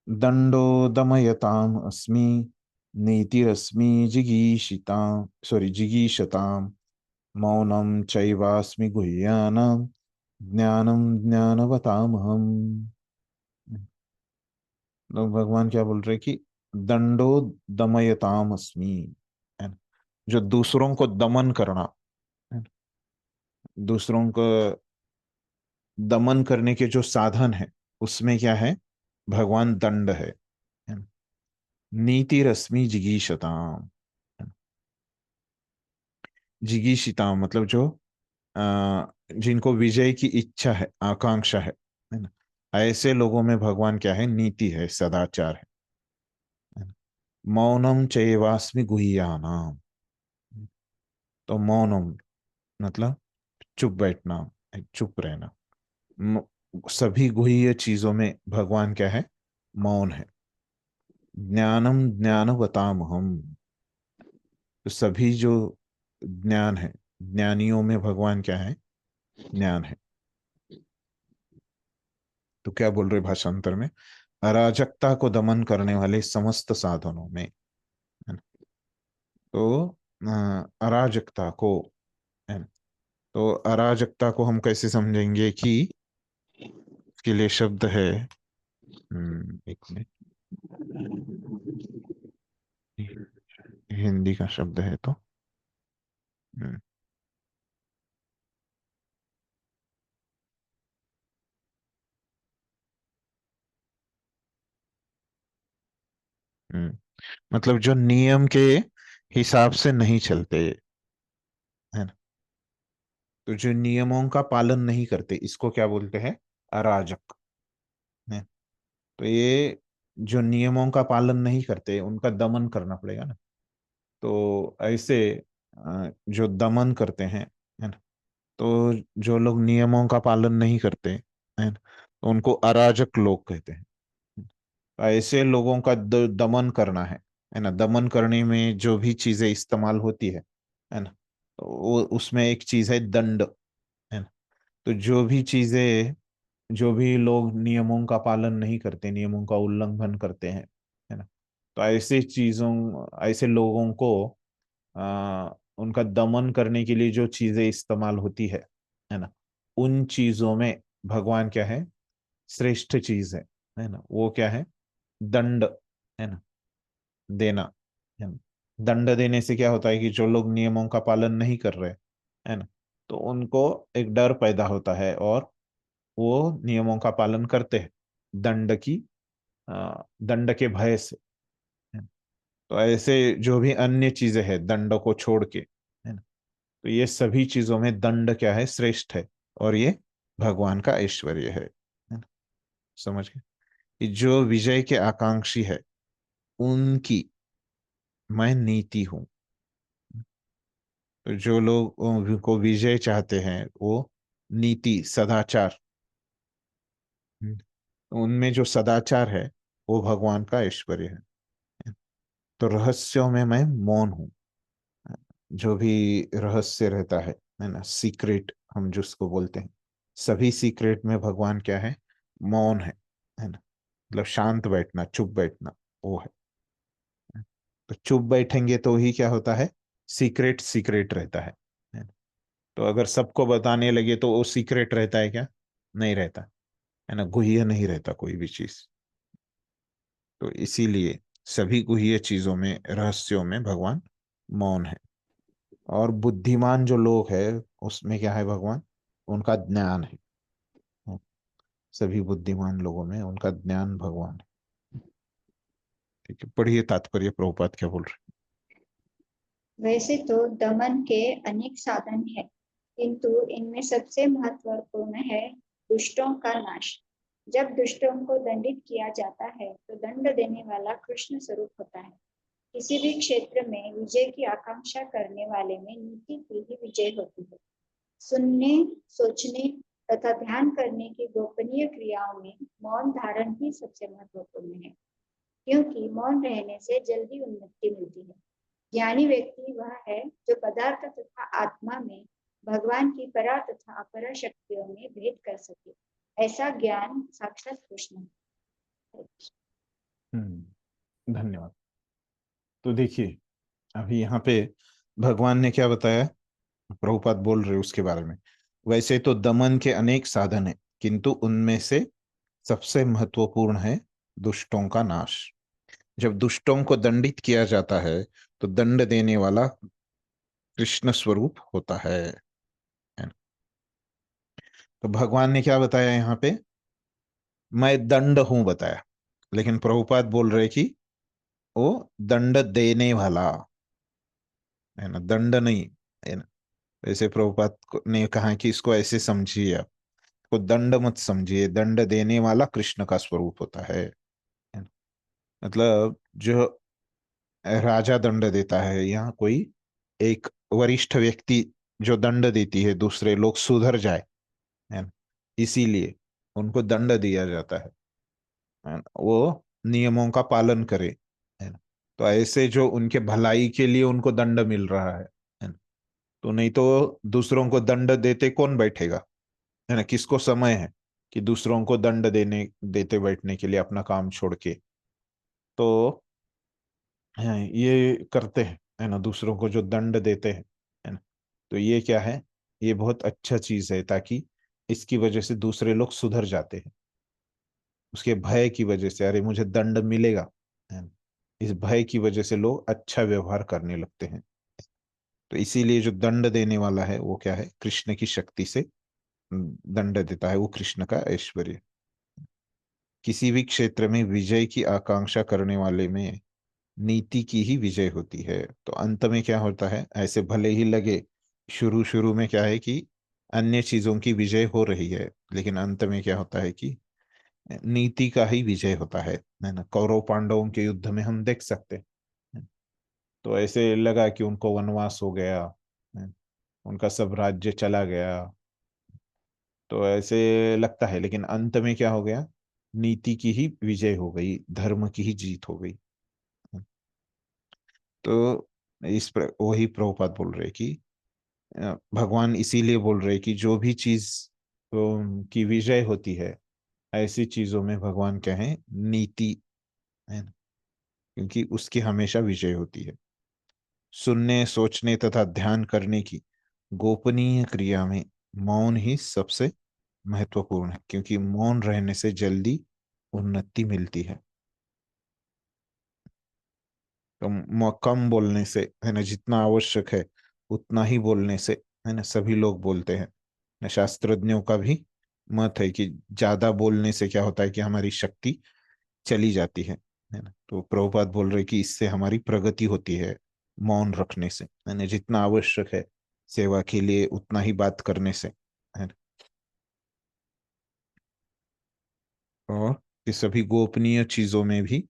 Speaker 1: दंडो दमयताम अस्मि, नीतिरस्मि जिगीषिताम, सॉरी जिगीषताम, मौनम चैवास्मि गुह्यानाम, ज्ञानम ज्ञानवतामहम। तो भगवान क्या बोल रहे कि दंडो दमयताम अस्मि, है ना। जो दूसरों को दमन करना, है ना, दूसरों को दमन करने के जो साधन है, उसमें क्या है, भगवान दंड है ना। नीति रश्मि जिगीषताम, है ना। जिगीषिताम मतलब जो जिनको विजय की इच्छा है, आकांक्षा है ना। ऐसे लोगों में भगवान क्या है, नीति है, सदाचार है ना। मौनम चैवास्मि गुह्यानाम, तो मौनम मतलब चुप बैठना, चुप रहना। म- सभी गुह्य चीजों में भगवान क्या है, मौन है। ज्ञानम ज्ञानवताम हम, तो सभी जो ज्ञान है, ज्ञानियों में भगवान क्या है? ज्ञान है। तो क्या बोल रहे भाषांतर में? अराजकता को दमन करने वाले समस्त साधनों में, है ना? तो अराजकता को, है ना? तो अराजकता को हम कैसे समझेंगे कि इसके लिए शब्द है, एक मिनट, हिंदी का शब्द है तो हम्म, हम्म, मतलब जो नियम के हिसाब से नहीं चलते, है ना? तो जो नियमों का पालन नहीं करते, इसको क्या बोलते हैं? अराजक, है। तो ये जो नियमों का पालन नहीं करते उनका दमन करना पड़ेगा ना। तो ऐसे जो दमन करते हैं, है ना? तो जो लोग नियमों का पालन नहीं करते, है ना, तो उनको अराजक लोग कहते हैं। तो ऐसे लोगों का दमन करना है ना? दमन करने में जो भी चीजें इस्तेमाल होती है ना, तो वो उसमें एक चीज है दंड, है ना? तो जो भी लोग नियमों का पालन नहीं करते, नियमों का उल्लंघन करते हैं, है ना, तो ऐसे लोगों को उनका दमन करने के लिए जो चीजें इस्तेमाल होती है ना, उन चीजों में भगवान क्या है? श्रेष्ठ चीज है ना? वो क्या है? दंड, है ना? देना, है ना? दंड देने से क्या होता है कि जो लोग नियमों का पालन नहीं कर रहे, है ना, तो उनको एक डर पैदा होता है और वो नियमों का पालन करते हैं दंड की दंड के भय से, है ना? तो ऐसे जो भी अन्य चीजें हैं दंड को छोड़ के, है ना, तो ये सभी चीजों में दंड क्या है? श्रेष्ठ है। और ये भगवान का ऐश्वर्य है ना? समझ गए कि जो विजय के आकांक्षी है उनकी मैं नीति हूं। तो जो लोग को विजय चाहते हैं वो नीति सदाचार, उनमें जो सदाचार है वो भगवान का ऐश्वर्य है। तो रहस्यों में मैं मौन हूँ। जो भी रहस्य रहता है ना, सीक्रेट हम जिसको बोलते हैं, सभी सीक्रेट में भगवान क्या है? मौन है ना? मतलब शांत बैठना, चुप बैठना, वो है। तो चुप बैठेंगे तो ही क्या होता है? सीक्रेट सीक्रेट रहता है ना? तो अगर सबको बताने लगे तो वो सीक्रेट रहता है क्या? नहीं रहता, है ना? गुह्य नहीं रहता कोई भी चीज। तो इसीलिए सभी गुह्य चीजों में, रहस्यों में भगवान मौन है। और बुद्धिमान जो लोग है उसमें क्या है? भगवान, उनका ज्ञान है। सभी बुद्धिमान लोगों में उनका ज्ञान भगवान है। ठीक है, पढ़िए तात्पर्य, प्रभुपाद क्या बोल रहे
Speaker 3: वैसे तो दमन के अनेक साधन है, किंतु इनमें सबसे महत्वपूर्ण है दुष्टों का नाश। जब दुष्टों को दंडित किया जाता है तो दंड देने वाला कृष्ण स्वरूप होता है। किसी भी क्षेत्र में विजय की आकांक्षा करने वाले में नीति की ही विजय होती है। सुनने, सोचने तथा ध्यान करने की गोपनीय क्रियाओं में मौन धारण ही सबसे महत्वपूर्ण है, क्योंकि मौन रहने से जल्दी उन्नति मिलती है। ज्ञानी व्यक्ति वह है जो पदार्थ तथा आत्मा में भगवान की परा तथा अपरा शक्तियों में भेद कर सके। ऐसा ज्ञान साक्षात कृष्ण है।
Speaker 1: धन्यवाद। तो देखिए, अभी यहाँ पे भगवान ने क्या बताया, प्रभुपाद बोल रहे उसके बारे में। वैसे तो दमन के अनेक साधन है, किंतु उनमें से सबसे महत्वपूर्ण है दुष्टों का नाश। जब दुष्टों को दंडित किया जाता है तो दंड देने वाला कृष्ण स्वरूप होता है ना? तो भगवान ने क्या बताया यहाँ पे? मैं दंड हूं बताया, लेकिन प्रभुपाद बोल रहे कि वो दंड देने वाला है ना, दंड नहीं, है ना? वैसे प्रभुपाद ने कहा कि इसको ऐसे समझिए, आप को दंड मत समझिए, दंड देने वाला कृष्ण का स्वरूप होता है ना? मतलब जो राजा दंड देता है, यहाँ कोई एक वरिष्ठ व्यक्ति जो दंड देती है दूसरे लोग सुधर जाए, है ना, इसीलिए उनको दंड दिया जाता है ना? वो नियमों का पालन करे, है ना? तो ऐसे जो उनके भलाई के लिए उनको दंड मिल रहा है ना। तो नहीं तो दूसरों को दंड देते कौन बैठेगा, है ना, किसको समय है कि दूसरों को दंड देने देते बैठने के लिए अपना काम छोड़ के। तो हाँ, ये करते हैं, है ना, दूसरों को जो दंड देते हैं, है ना। तो ये क्या है, ये बहुत अच्छा चीज है, ताकि इसकी वजह से दूसरे लोग सुधर जाते हैं। उसके भय की वजह से, अरे मुझे दंड मिलेगा, है ना, इस भय की वजह से लोग अच्छा व्यवहार करने लगते हैं। तो इसीलिए जो दंड देने वाला है वो क्या है, कृष्ण की शक्ति से दंड देता है, वो कृष्ण का ऐश्वर्य। किसी भी क्षेत्र में विजय की आकांक्षा करने वाले में नीति की ही विजय होती है। तो अंत में क्या होता है, ऐसे भले ही लगे शुरू शुरू में क्या है कि अन्य चीजों की विजय हो रही है, लेकिन अंत में क्या होता है कि नीति का ही विजय होता है ना। कौरव पांडवों के युद्ध में हम देख सकते हैं। तो ऐसे लगा कि उनको वनवास हो गया, है, उनका सब राज्य चला गया, तो ऐसे लगता है, लेकिन अंत में क्या हो गया, नीति की ही विजय हो गई, धर्म की ही जीत हो गई। तो वही प्रभुपाद बोल रहे कि भगवान इसीलिए बोल रहे कि जो भी चीज की विजय होती है, ऐसी चीजों में भगवान क्या है, नीति, है ना, क्योंकि उसकी हमेशा विजय होती है। सुनने, सोचने तथा ध्यान करने की गोपनीय क्रिया में मौन ही सबसे महत्वपूर्ण है, क्योंकि मौन रहने से जल्दी उन्नति मिलती है। तो कम बोलने से, है ना, जितना आवश्यक है उतना ही बोलने से, है ना, सभी लोग बोलते हैं ना। शास्त्रज्ञों का भी मत है कि ज्यादा बोलने से क्या होता है कि हमारी शक्ति चली जाती है ना। तो प्रभुपाद बोल रहे कि इससे हमारी प्रगति होती है, मौन रखने से, है ना, जितना आवश्यक है सेवा के लिए उतना ही बात करने से, है ना। और ये सभी गोपनीय चीजों में भी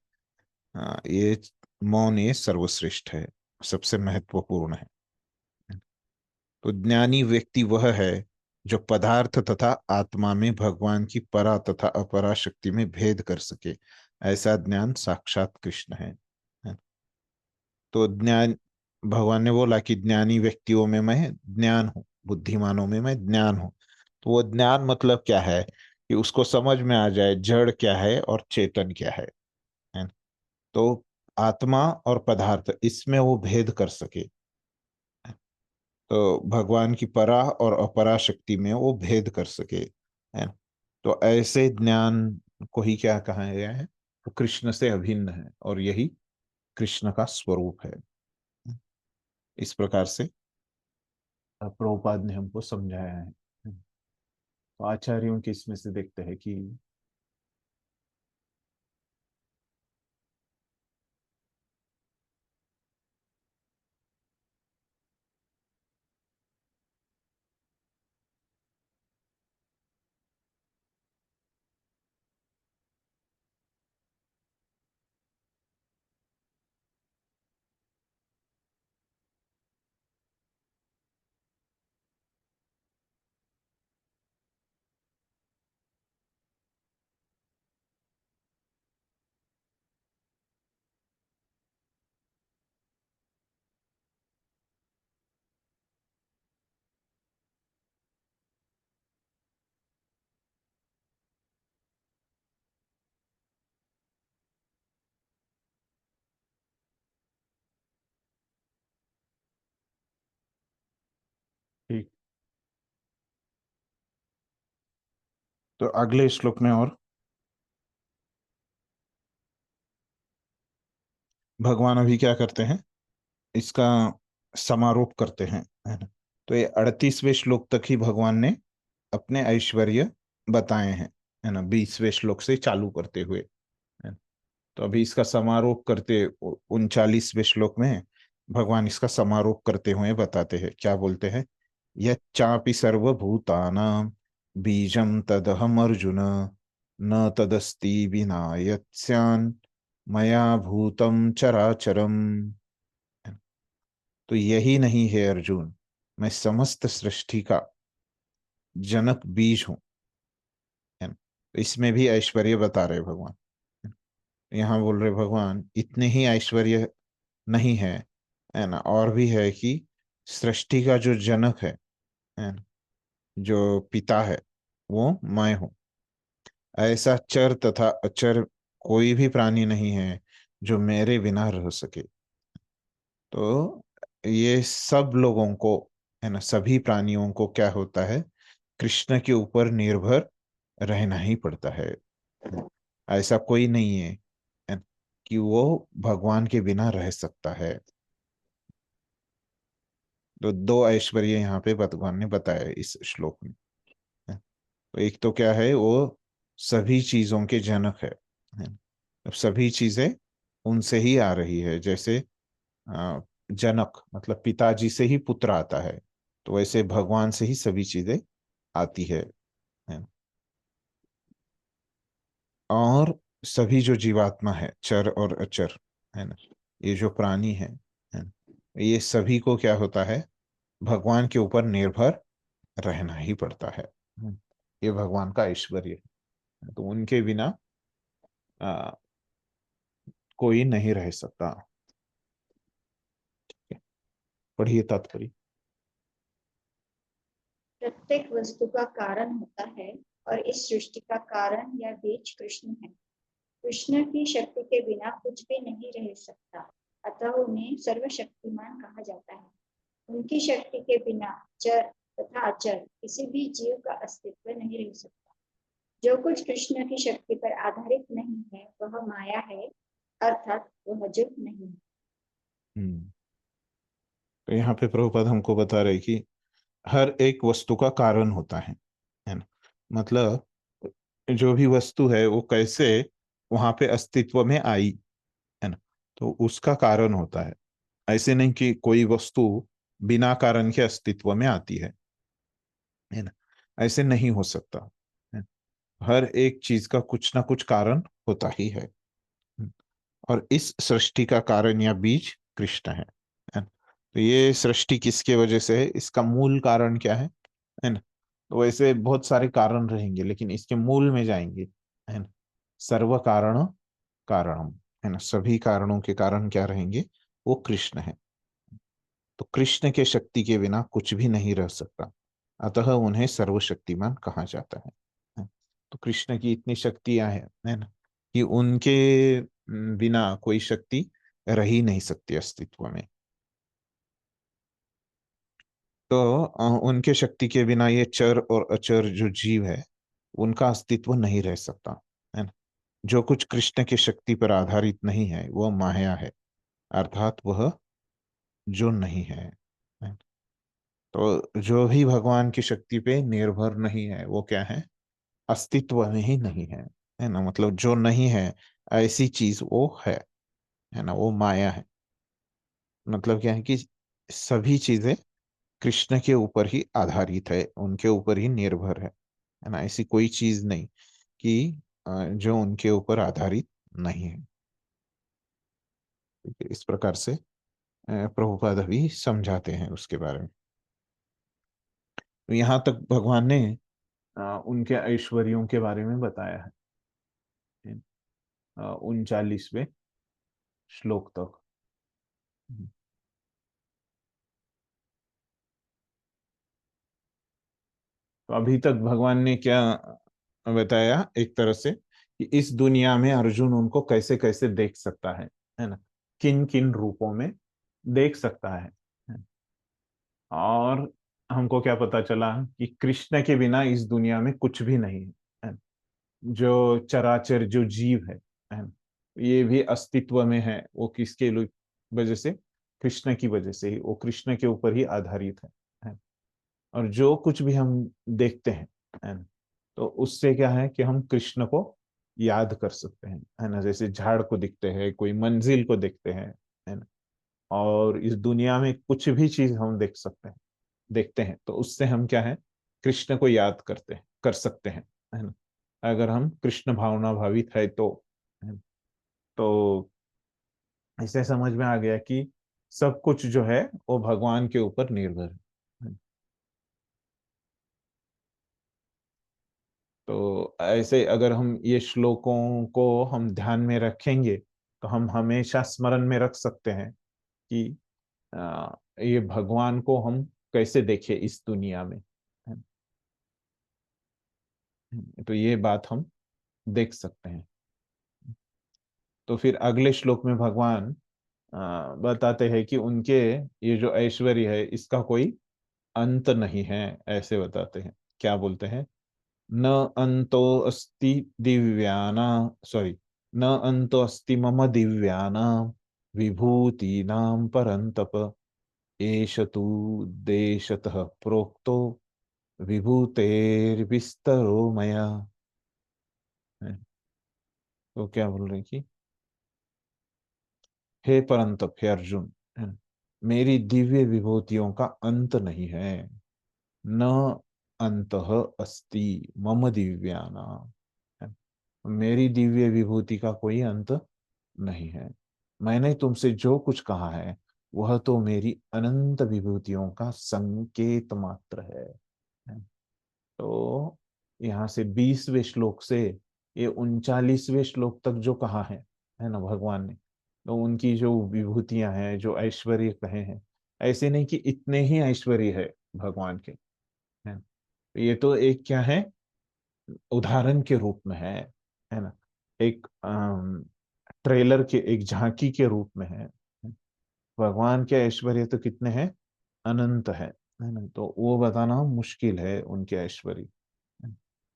Speaker 1: ये मौन ये सर्वश्रेष्ठ है, सबसे महत्वपूर्ण है। तो ज्ञानी व्यक्ति वह है जो पदार्थ तथा आत्मा में भगवान की परा तथा अपरा शक्ति में भेद कर सके, ऐसा ज्ञान साक्षात कृष्ण है। तो ज्ञान, भगवान ने बोला कि ज्ञानी व्यक्तियों में मैं ज्ञान हूँ, बुद्धिमानों में मैं ज्ञान हूँ। तो वो ज्ञान मतलब क्या है कि उसको समझ में आ जाए जड़ क्या है और चेतन क्या है ना? तो आत्मा और पदार्थ, इसमें वो भेद कर सके। तो भगवान की परा और अपरा शक्ति में वो भेद कर सके, है ना। तो ऐसे ज्ञान को ही क्या कहा गया है, वो कृष्ण से अभिन्न है, और यही कृष्ण का स्वरूप है। इस प्रकार से प्रभुपाद ने हमको समझाया है। तो आचार्यों के इसमें से देखते हैं कि ठीक। तो अगले श्लोक में और भगवान अभी क्या करते हैं, इसका समारोप करते हैं, है ना। तो ये 38वें श्लोक तक ही भगवान ने अपने ऐश्वर्य बताए हैं, है ना, 20वें श्लोक से चालू करते हुए, है ना। तो अभी इसका समारोप करते 39वें श्लोक में भगवान इसका समारोप करते हुए बताते हैं, क्या बोलते हैं, यच्चापि सर्वभूतानां बीजं तदहम अर्जुन, न तदस्ति विना यत्स्यान् मया भूतं चराचरम। तो यही नहीं है अर्जुन, मैं समस्त सृष्टि का जनक बीज हूं, है ना। तो इसमें भी ऐश्वर्य बता रहे भगवान। यहाँ बोल रहे भगवान इतने ही ऐश्वर्य नहीं है ना। और भी है कि सृष्टि का जो जनक है ना, जो पिता है, वो मैं हूँ। ऐसा चर तथा अचर कोई भी प्राणी नहीं है जो मेरे बिना रह सके। तो ये सब लोगों को, है ना, सभी प्राणियों को क्या होता है, कृष्ण के ऊपर निर्भर रहना ही पड़ता है। ऐसा कोई नहीं है ना, कि वो भगवान के बिना रह सकता है। तो दो ऐश्वर्य यहाँ पे भगवान ने बताया इस श्लोक में। तो एक तो क्या है, वो सभी चीजों के जनक है। अब सभी चीजें उनसे ही आ रही है। जैसे जनक मतलब पिताजी से ही पुत्र आता है, तो वैसे भगवान से ही सभी चीजें आती है। और सभी जो जीवात्मा है, चर और अचर, है ना, ये जो प्राणी है ना, ये सभी को क्या होता है, भगवान के ऊपर निर्भर रहना ही पड़ता है। ये भगवान का ऐश्वर्य है। तो उनके बिना आ, कोई नहीं रह सकता। पढ़िए तात्पर्य।
Speaker 3: प्रत्येक वस्तु का कारण होता है और इस सृष्टि का कारण या बीज कृष्ण है। कृष्ण की शक्ति के बिना कुछ भी नहीं रह सकता, अतः उन्हें सर्वशक्तिमान कहा जाता है। उनकी शक्ति के बिना चर तथा अचर किसी भी जीव का अस्तित्व नहीं रह सकता। जो कुछ कृष्ण की शक्ति पर आधारित नहीं है वह माया है, अर्थात वह जुट नहीं है।
Speaker 1: तो यहाँ पे प्रभुपाद हमको बता रहे कि हर एक वस्तु का कारण होता है ना। मतलब जो भी वस्तु है वो कैसे वहां पे अस्तित्व में आई, है ना, तो उसका कारण होता है। ऐसे नहीं कि कोई वस्तु बिना कारण के अस्तित्व में आती है ना, ऐसे नहीं हो सकता है। हर एक चीज का कुछ ना कुछ कारण होता ही है। और इस सृष्टि का कारण या बीज कृष्ण है ना। तो ये सृष्टि किसके वजह से है, इसका मूल कारण क्या है ना। तो वैसे बहुत सारे कारण रहेंगे, लेकिन इसके मूल में जाएंगे, है ना। सर्व कारण कारणम, है ना, सभी कारणों के कारण क्या रहेंगे, वो कृष्ण है। तो कृष्ण के शक्ति के बिना कुछ भी नहीं रह सकता, अतः उन्हें सर्वशक्तिमान कहा जाता है। तो कृष्ण की इतनी शक्तियां हैं, है ना, कि उनके बिना कोई शक्ति रह ही नहीं सकती अस्तित्व में। तो उनके शक्ति के बिना ये चर और अचर जो जीव है, उनका अस्तित्व नहीं रह सकता, है ना। जो कुछ कृष्ण की शक्ति पर आधारित नहीं है वह माया है, अर्थात वह जो नहीं है। तो जो भी भगवान की शक्ति पे निर्भर नहीं है वो क्या है, अस्तित्व में ही नहीं है ना। मतलब जो नहीं है ऐसी चीज वो है ना, वो माया है। मतलब क्या है कि सभी चीजें कृष्ण के ऊपर ही आधारित है, उनके ऊपर ही निर्भर है ना। ऐसी कोई चीज नहीं कि जो उनके ऊपर आधारित नहीं है। ठीक है, इस प्रकार से प्रभुपाद अभी समझाते हैं उसके बारे में। तो यहाँ तक भगवान ने उनके ऐश्वर्यों के बारे में बताया है 39वें श्लोक तक। तो अभी तक भगवान ने क्या बताया, एक तरह से कि इस दुनिया में अर्जुन उनको कैसे कैसे देख सकता है ना, किन किन रूपों में देख सकता है। और हमको क्या पता चला कि कृष्ण के बिना इस दुनिया में कुछ भी नहीं है। जो चराचर जो जीव है ना, ये भी अस्तित्व में है, वो किसके वजह से, कृष्ण की वजह से ही, वो कृष्ण के ऊपर ही आधारित है। और जो कुछ भी हम देखते हैं, है ना, तो उससे क्या है कि हम कृष्ण को याद कर सकते हैं, है ना। जैसे झाड़ को दिखते हैं, कोई मंजिल को देखते हैं, है ना। और इस दुनिया में कुछ भी चीज हम देखते हैं तो उससे हम क्या है, कृष्ण को याद करते हैं, कर सकते हैं, है ना। अगर हम कृष्ण भावना भावित है तो, है ना? तो इससे समझ में आ गया कि सब कुछ जो है वो भगवान के ऊपर निर्भर है। तो ऐसे अगर हम ये श्लोकों को हम ध्यान में रखेंगे तो हम हमेशा स्मरण में रख सकते हैं कि ये भगवान को हम कैसे देखें इस दुनिया में, है ना? तो ये बात हम देख सकते हैं। तो फिर अगले श्लोक में भगवान बताते हैं कि उनके ये जो ऐश्वर्य है इसका कोई अंत नहीं है, ऐसे बताते हैं। क्या बोलते हैं? न अंतो अस्ति दिव्याना, सॉरी, न अंतो अस्ति मम दिव्यानां विभूतीनां परन्तप, एष तु देशतः प्रोक्तो विभूतेर्विस्तरो मया। तो क्या बोल रहे हैं कि हे परंतप, हे अर्जुन, है ना, मेरी दिव्य विभूतियों का अंत नहीं है। न अंतः अस्ति मम दिव्यानां, है, मेरी दिव्य विभूति का कोई अंत नहीं है। मैंने तुमसे जो कुछ कहा है वह तो मेरी अनंत विभूतियों का संकेत मात्र है। तो यहाँ से 20वें श्लोक से ये 39वें श्लोक तक जो कहा है ना भगवान ने, तो उनकी जो विभूतियां हैं, जो ऐश्वर्य कहे हैं, ऐसे नहीं कि इतने ही ऐश्वर्य है भगवान के, है। ये तो एक क्या है, उदाहरण के रूप में है ना, एक ट्रेलर के, एक झांकी के रूप में है। भगवान के ऐश्वर्य तो कितने हैं, अनंत है ना, तो वो बताना मुश्किल है उनके ऐश्वर्य,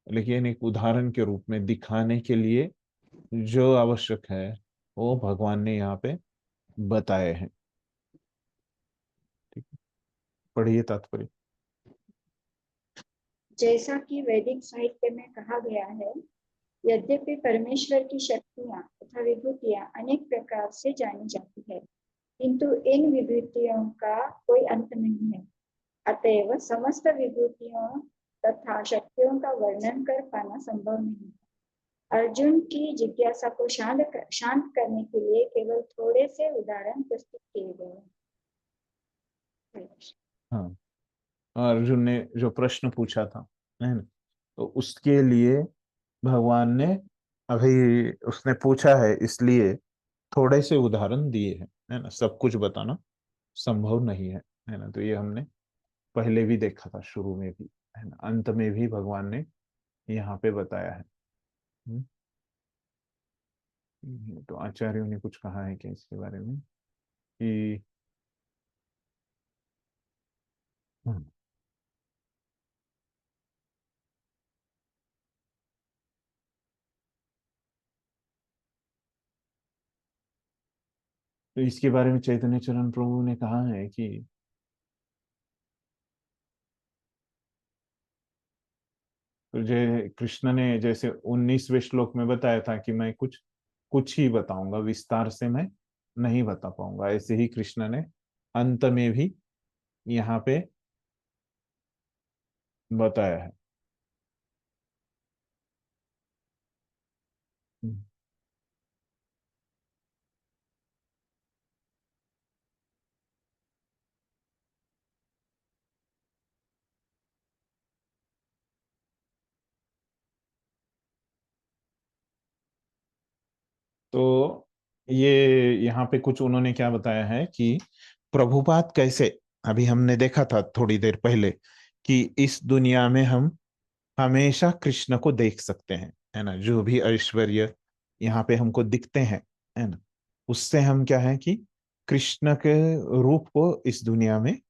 Speaker 1: लेकिन एक उदाहरण के रूप में दिखाने के लिए जो आवश्यक है वो भगवान ने यहाँ पे बताए हैं। ठीक है, पढ़िए तात्पर्य।
Speaker 3: जैसा कि वैदिक साहित्य में कहा गया है, यद्यपि परमेश्वर की शक्तियाँ तथा विभूतियाँ अनेक प्रकार से जानी जाती है, किंतु इन विभूतियों का कोई अंत नहीं है। अतएव समस्त विभूतियों तथा शक्तियों का वर्णन कर पाना संभव नहीं है। अर्जुन की जिज्ञासा को शांत करने के लिए केवल थोड़े से उदाहरण प्रस्तुत किए गए हैं।
Speaker 1: हाँ, अर्जुन ने जो प्रश्न पूछा था, है ना, तो उसके लिए भगवान ने, अभी उसने पूछा है इसलिए थोड़े से उदाहरण दिए हैं, है ना, सब कुछ बताना संभव नहीं है ना। तो ये हमने पहले भी देखा था, शुरू में भी, है ना, अंत में भी भगवान ने यहाँ पे बताया है। तो आचार्यों ने कुछ कहा है क्या इसके बारे में कि हम्म, तो इसके बारे में चैतन्य चरण प्रभु ने कहा है कि तो जय कृष्ण ने जैसे 19वें श्लोक में बताया था कि मैं कुछ कुछ ही बताऊंगा, विस्तार से मैं नहीं बता पाऊंगा, ऐसे ही कृष्ण ने अंत में भी यहाँ पे बताया है। तो ये यहाँ पे कुछ उन्होंने क्या बताया है कि प्रभुपाद कैसे, अभी हमने देखा था थोड़ी देर पहले कि इस दुनिया में हम हमेशा कृष्ण को देख सकते हैं, है ना, जो भी ऐश्वर्य यहाँ पे हमको दिखते हैं, है ना, उससे हम क्या है कि कृष्ण के रूप को इस दुनिया में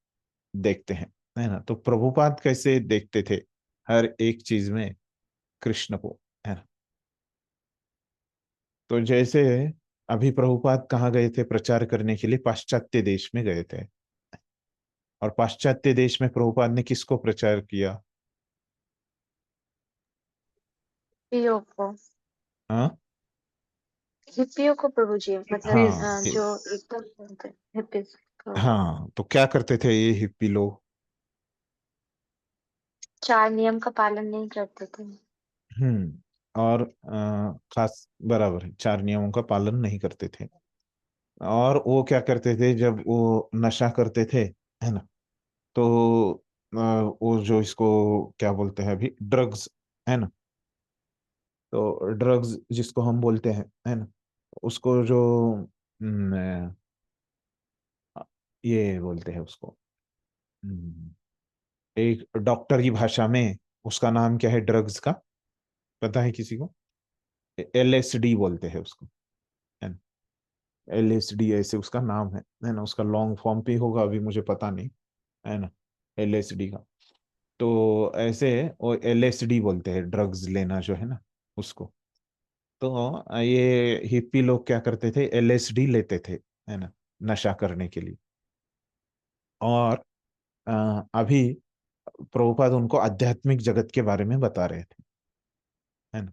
Speaker 1: देखते हैं, है ना। तो प्रभुपाद कैसे देखते थे हर एक चीज में कृष्ण को, है ना। तो जैसे अभी प्रभुपाद कहाँ गए थे प्रचार करने के लिए, पाश्चात्य देश में गए थे, और पाश्चात्य देश में प्रभुपाद ने किसको प्रचार किया?
Speaker 2: हिप्पियों को।
Speaker 1: हाँ
Speaker 2: हिप्पियों को प्रभु जी, मतलब
Speaker 1: हाँ
Speaker 2: जो एकदम हिप्पीज को।
Speaker 1: हाँ, तो क्या करते थे ये हिप्पी लोग?
Speaker 2: 4 नियम का पालन नहीं करते थे।
Speaker 1: और खास बराबर है, 4 नियमों का पालन नहीं करते थे। और वो क्या करते थे जब वो नशा करते थे, है ना, तो वो जो इसको क्या बोलते हैं अभी, ड्रग्स, है ना, तो ड्रग्स जिसको हम बोलते हैं, है ना, उसको जो ये बोलते हैं उसको। एक डॉक्टर की भाषा में उसका नाम क्या है ड्रग्स का, पता है किसी को? LSD बोलते हैं उसको, है ना। LSD ऐसे उसका नाम है ना। उसका लॉन्ग फॉर्म पे होगा, अभी मुझे पता नहीं, है ना, LSD का। तो ऐसे वो LSD बोलते हैं ड्रग्स लेना जो है ना उसको। तो ये हिप्पी लोग क्या करते थे, LSD लेते थे, है ना, नशा करने के लिए। और अभी प्रभुपाद उनको आध्यात्मिक जगत के बारे में बता रहे थे, है ना।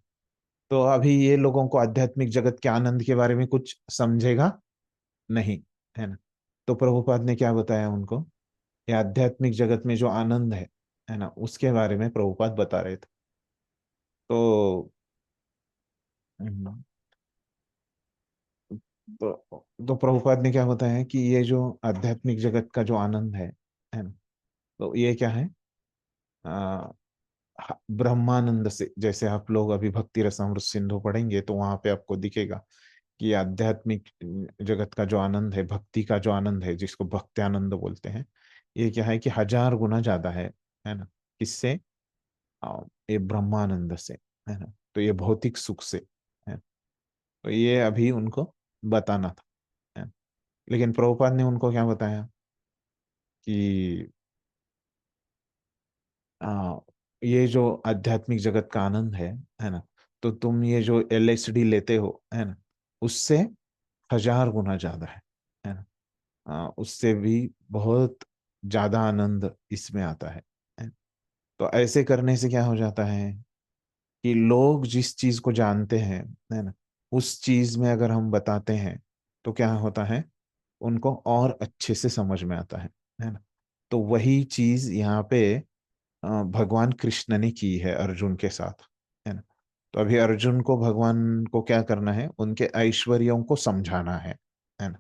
Speaker 1: तो अभी ये लोगों को आध्यात्मिक जगत के आनंद के बारे में कुछ समझेगा नहीं, है ना। तो प्रभुपाद ने क्या बताया उनको, ये आध्यात्मिक जगत में जो आनंद है ना, उसके बारे में प्रभुपाद बता रहे थे। तो हम्म, तो प्रभुपाद ने क्या बताया कि ये जो आध्यात्मिक जगत का जो आनंद है ना, तो ये क्या है, आ, ब्रह्मानंद से। जैसे आप लोग अभी भक्ति रसामृत सिंधु पढ़ेंगे तो वहां पे आपको दिखेगा कि आध्यात्मिक जगत का जो आनंद है, भक्ति का जो आनंद है, जिसको भक्ति आनंद बोलते हैं, ये क्या है कि 1000 गुना ज्यादा है ना, किससे? ये ब्रह्मानंद से, है ना। तो ये भौतिक सुख से है। तो ये अभी उनको बताना था, है। लेकिन प्रभुपाद ने उनको क्या बताया कि आ, ये जो आध्यात्मिक जगत का आनंद है ना, तो तुम ये जो LSD लेते हो, है ना, उससे 1000 गुना ज्यादा है ना। उससे भी बहुत ज्यादा आनंद इसमें आता है। तो ऐसे करने से क्या हो जाता है कि लोग जिस चीज को जानते हैं, है ना, उस चीज में अगर हम बताते हैं तो क्या होता है, उनको और अच्छे से समझ में आता है ना। तो वही चीज यहाँ पे भगवान कृष्ण ने की है अर्जुन के साथ, है ना। तो अभी अर्जुन को भगवान को क्या करना है, उनके ऐश्वर्यों को समझाना है ना।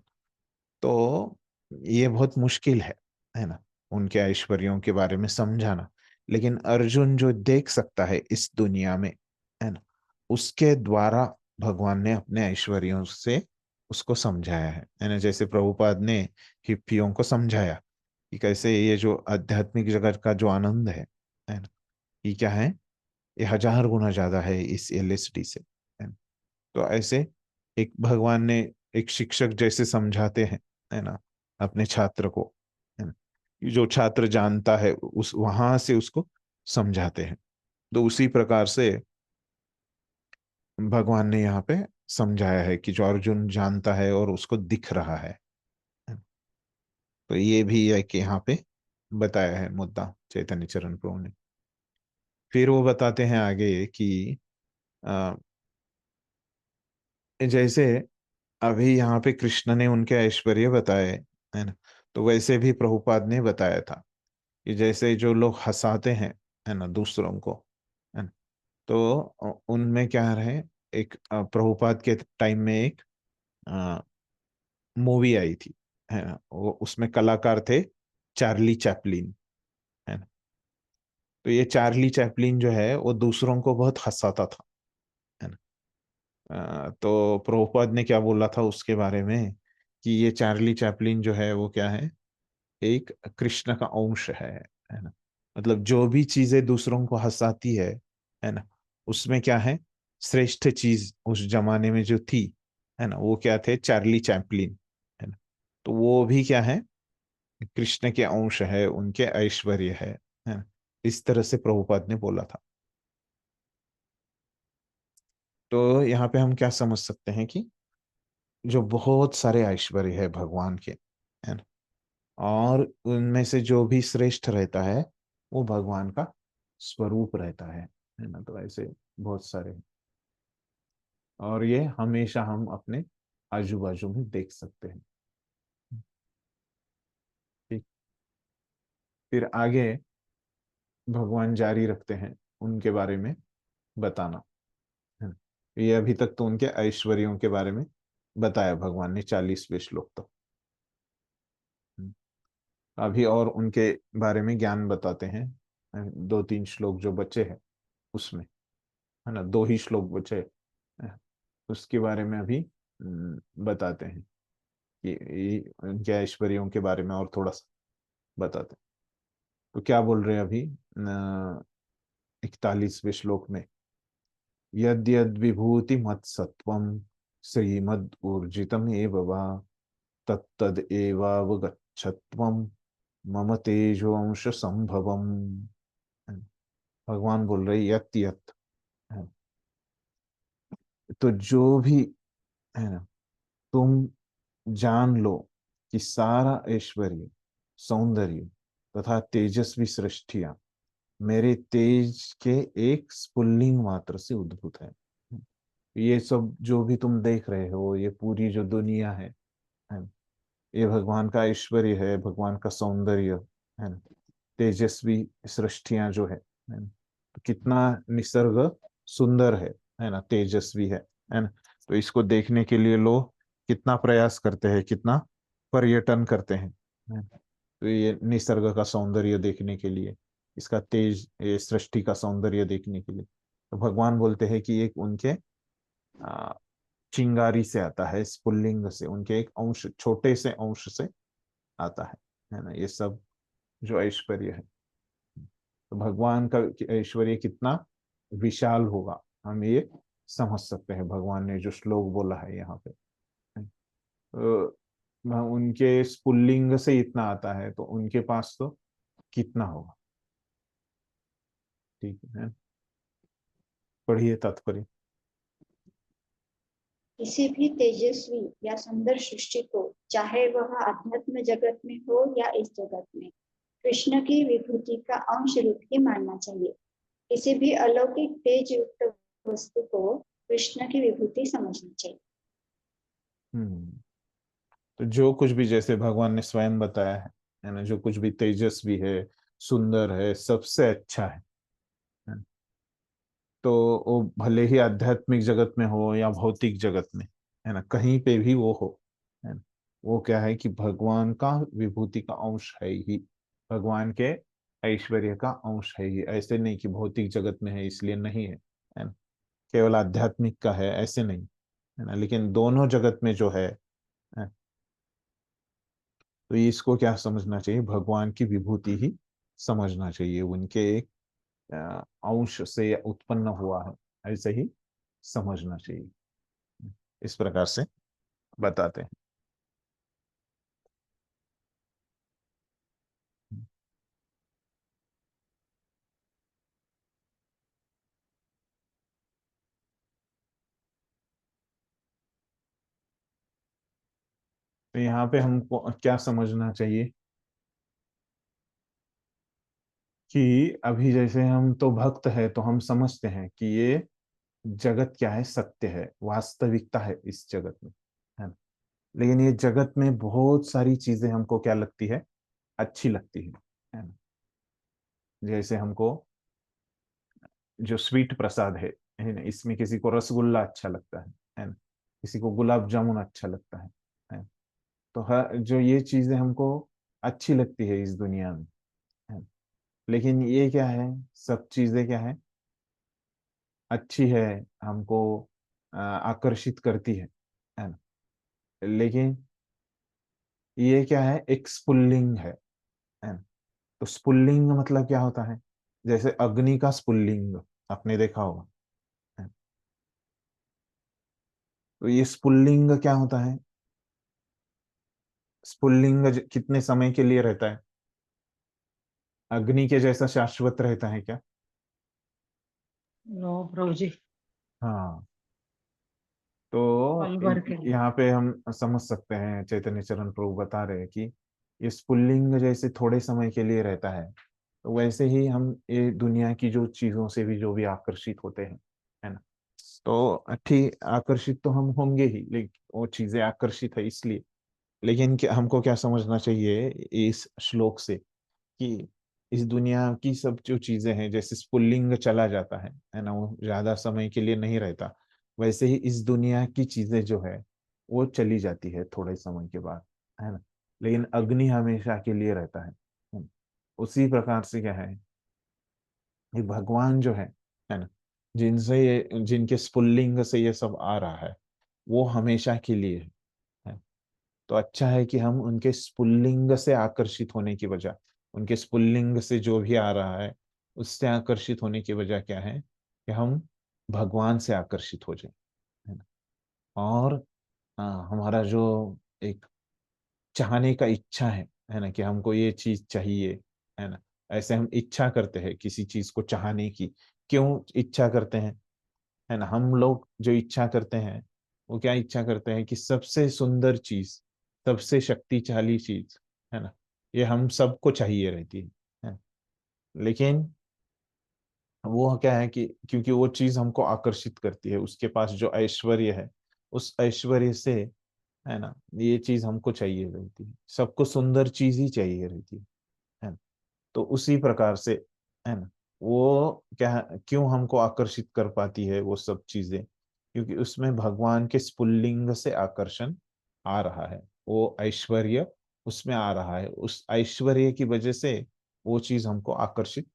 Speaker 1: तो ये बहुत मुश्किल है ना, उनके ऐश्वर्यों के बारे में समझाना। लेकिन अर्जुन जो देख सकता है इस दुनिया में, है ना, उसके द्वारा भगवान ने अपने ऐश्वर्यों से उसको समझाया है ना। जैसे प्रभुपाद ने हिप्पियों को समझाया कि कैसे ये जो आध्यात्मिक जगत का जो आनंद है ना, ये क्या है, ये 1000 गुना ज्यादा है इस LSD से, है ना। तो ऐसे एक भगवान ने एक शिक्षक जैसे समझाते हैं, है ना, अपने छात्र को, है ना। जो छात्र जानता है उस वहां से उसको समझाते हैं। तो उसी प्रकार से भगवान ने यहाँ पे समझाया है कि जो अर्जुन जानता है और उसको दिख रहा है। तो ये भी है कि यहाँ पे बताया है मुद्दा चैतन्य चरण प्रभु ने। फिर वो बताते हैं आगे कि अ, जैसे अभी यहाँ पे कृष्ण ने उनके ऐश्वर्य बताए, है ना, तो वैसे भी प्रभुपाद ने बताया था कि जैसे जो लोग हंसाते हैं, है ना, दूसरों को, है ना, तो उनमें क्या है, एक प्रभुपाद के टाइम में एक मूवी आई थी, है ना, वो उसमें कलाकार थे चार्ली चैपलिन, है ना। तो ये चार्ली चैपलिन जो है वो दूसरों को बहुत हंसाता था, है ना। तो प्रभुपाद ने क्या बोला था उसके बारे में कि ये चार्ली चैपलिन जो है वो क्या है, एक कृष्ण का अंश है ना। मतलब जो भी चीजें दूसरों को हंसाती है ना, उसमें क्या है, श्रेष्ठ चीज उस जमाने में जो थी, है ना, वो क्या थे, चार्ली चैपलिन, है ना। तो वो भी क्या है, कृष्ण के अंश है, उनके ऐश्वर्य है ना। इस तरह से प्रभुपाद ने बोला था। तो यहाँ पे हम क्या समझ सकते हैं कि जो बहुत सारे ऐश्वर्य है भगवान के, है ना, और उनमें से जो भी श्रेष्ठ रहता है वो भगवान का स्वरूप रहता है ना। तो ऐसे बहुत सारे हैं। और ये हमेशा हम अपने आजू बाजू में देख सकते हैं। ठीक। फिर आगे भगवान जारी रखते हैं उनके बारे में बताना, है ना। ये अभी तक तो उनके ऐश्वर्यों के बारे में बताया भगवान ने 40वें श्लोक तक। अभी और उनके बारे में ज्ञान बताते हैं, 2-3 श्लोक जो बचे हैं उसमें, है ना, 2 ही श्लोक बचे हैं, उसके बारे में अभी बताते हैं। कि उनके ऐश्वर्यों के बारे में और थोड़ा सा बताते हैं। तो क्या बोल रहे हैं अभी 41वें श्लोक में, यद यद विभूति मत्सत्वम श्रीमद ऊर्जितम एव वा तत्तद एवावगच्छत्वम मम तेजोंश संभवम। भगवान बोल रहे यत यत है। तो जो भी है ना, तुम जान लो कि सारा ऐश्वर्य, सौंदर्य तथा तेजस्वी सृष्टियां मेरे तेज के एक स्फुल्लिंग मात्र से उद्भूत है। ये सब जो भी तुम देख रहे हो, ये पूरी जो दुनिया है ना, ये भगवान का ऐश्वर्य है, भगवान का सौंदर्य है ना, तेजस्वी सृष्टियां जो है ना, तो कितना निसर्ग सुंदर है ना, तेजस्वी है ना। तो इसको देखने के लिए लोग कितना प्रयास करते हैं, कितना पर्यटन करते हैं, है ना? तो ये निसर्ग का सौंदर्य देखने के लिए, इसका तेज, ये सृष्टि का सौंदर्य देखने के लिए, तो भगवान बोलते हैं कि एक उनके आ, चिंगारी से आता है, स्फुल्लिंग से, उनके एक अंश, छोटे से अंश से आता है ना, ये सब जो ऐश्वर्य है। तो भगवान का ऐश्वर्य कितना विशाल होगा, हम ये समझ सकते हैं, भगवान ने जो श्लोक बोला है यहाँ पे। तो उनके स्फुल्लिंग से इतना आता है, तो उनके पास तो कितना होगा। ठीक है, पढ़िए तात्पर्य।
Speaker 3: किसी भी तेजस्वी या सुंदर सृष्टि को, चाहे वह आध्यात्म जगत में हो या इस जगत में, कृष्ण की विभूति का अंश रूप ही मानना चाहिए। किसी भी अलौकिक तेज युक्त वस्तु को कृष्ण की विभूति समझनी चाहिए।
Speaker 1: हम्म तो जो कुछ भी, जैसे भगवान ने स्वयं बताया है ना, जो कुछ भी तेजस्वी है, सुंदर है, सबसे अच्छा है ना? तो वो भले ही आध्यात्मिक जगत में हो या भौतिक जगत में, है ना, कहीं पे भी वो हो, है ना, वो क्या है कि भगवान का विभूति का अंश है ही, भगवान के ऐश्वर्य का अंश है ही। ऐसे नहीं कि भौतिक जगत में है इसलिए नहीं है ना, केवल आध्यात्मिक का है ऐसे नहीं, है ना, लेकिन दोनों जगत में जो है, तो इसको क्या समझना चाहिए, भगवान की विभूति ही समझना चाहिए, उनके एक अंश से उत्पन्न हुआ है, ऐसे ही समझना चाहिए। इस प्रकार से बताते हैं। तो यहाँ पे हमको क्या समझना चाहिए कि अभी जैसे हम तो भक्त है, तो हम समझते हैं कि ये जगत क्या है, सत्य है, वास्तविकता है इस जगत में, है ना। लेकिन ये जगत में बहुत सारी चीजें हमको क्या लगती है, अच्छी लगती है ना। जैसे हमको जो स्वीट प्रसाद है ना, इसमें किसी को रसगुल्ला अच्छा लगता है ना, किसी को गुलाब जामुन अच्छा लगता है। तो हर जो ये चीजें हमको अच्छी लगती है इस दुनिया में, है। लेकिन ये क्या है, सब चीजें क्या है, अच्छी है, हमको आकर्षित करती है ना। लेकिन ये क्या है, एक स्पुल्लिंग है ना। तो स्पुल्लिंग मतलब क्या होता है, जैसे अग्नि का स्पुल्लिंग आपने देखा होगा, है। तो ये स्पुल्लिंग क्या होता है, स्पुल्लिंग कितने समय के लिए रहता है, अग्नि के जैसा शाश्वत रहता है क्या?
Speaker 4: नो प्रभु जी,
Speaker 1: हाँ, तो
Speaker 4: पल भर के लिए।
Speaker 1: यहाँ पे हम समझ सकते हैं, चैतन्य चरण प्रभु बता रहे हैं कि ये स्पुल्लिंग जैसे थोड़े समय के लिए रहता है, तो वैसे ही हम ये दुनिया की जो चीजों से भी जो भी आकर्षित होते हैं, है ना। तो ठीक, आकर्षित तो हम होंगे ही, लेकिन वो चीजें आकर्षित है इसलिए। लेकिन हमको क्या समझना चाहिए इस श्लोक से, कि इस दुनिया की सब जो चीजें हैं, जैसे स्पुल्लिंग चला जाता है ना, वो ज्यादा समय के लिए नहीं रहता, वैसे ही इस दुनिया की चीजें जो है वो चली जाती है थोड़े समय के बाद, है ना। लेकिन अग्नि हमेशा के लिए रहता है ना? उसी प्रकार से क्या है, ये भगवान जो है ना, जिनसे ये, जिनके स्पुल्लिंग से ये सब आ रहा है, वो हमेशा के लिए है। तो अच्छा है कि हम उनके स्पुल्लिंग से आकर्षित होने की बजाय, उनके स्पुल्लिंग से जो भी आ रहा है उससे आकर्षित होने की वजह क्या है कि हम भगवान से आकर्षित हो जाए, है ना। और हमारा जो एक चाहने का इच्छा है ना, कि हमको ये चीज चाहिए, है ना। ऐसे हम इच्छा करते हैं किसी चीज को चाहने की। क्यों इच्छा करते हैं, है ना। हम लोग जो इच्छा करते हैं वो क्या इच्छा करते हैं कि सबसे सुंदर चीज, सबसे शक्तिशाली चीज, है ना, ये हम सबको चाहिए रहती है। लेकिन वो क्या है कि क्योंकि वो चीज हमको आकर्षित करती है, उसके पास जो ऐश्वर्य है, उस ऐश्वर्य से, है ना, ये चीज हमको चाहिए रहती है। सबको सुंदर चीज ही चाहिए रहती है ना। तो उसी प्रकार से, है ना, वो क्या क्यों हमको आकर्षित कर पाती है वो सब चीजें, क्योंकि उसमें भगवान के स्पुल्लिंग से आकर्षण आ रहा है, वो ऐश्वर्य उसमें आ रहा है, उस ऐश्वर्य की वजह से वो चीज हमको आकर्षित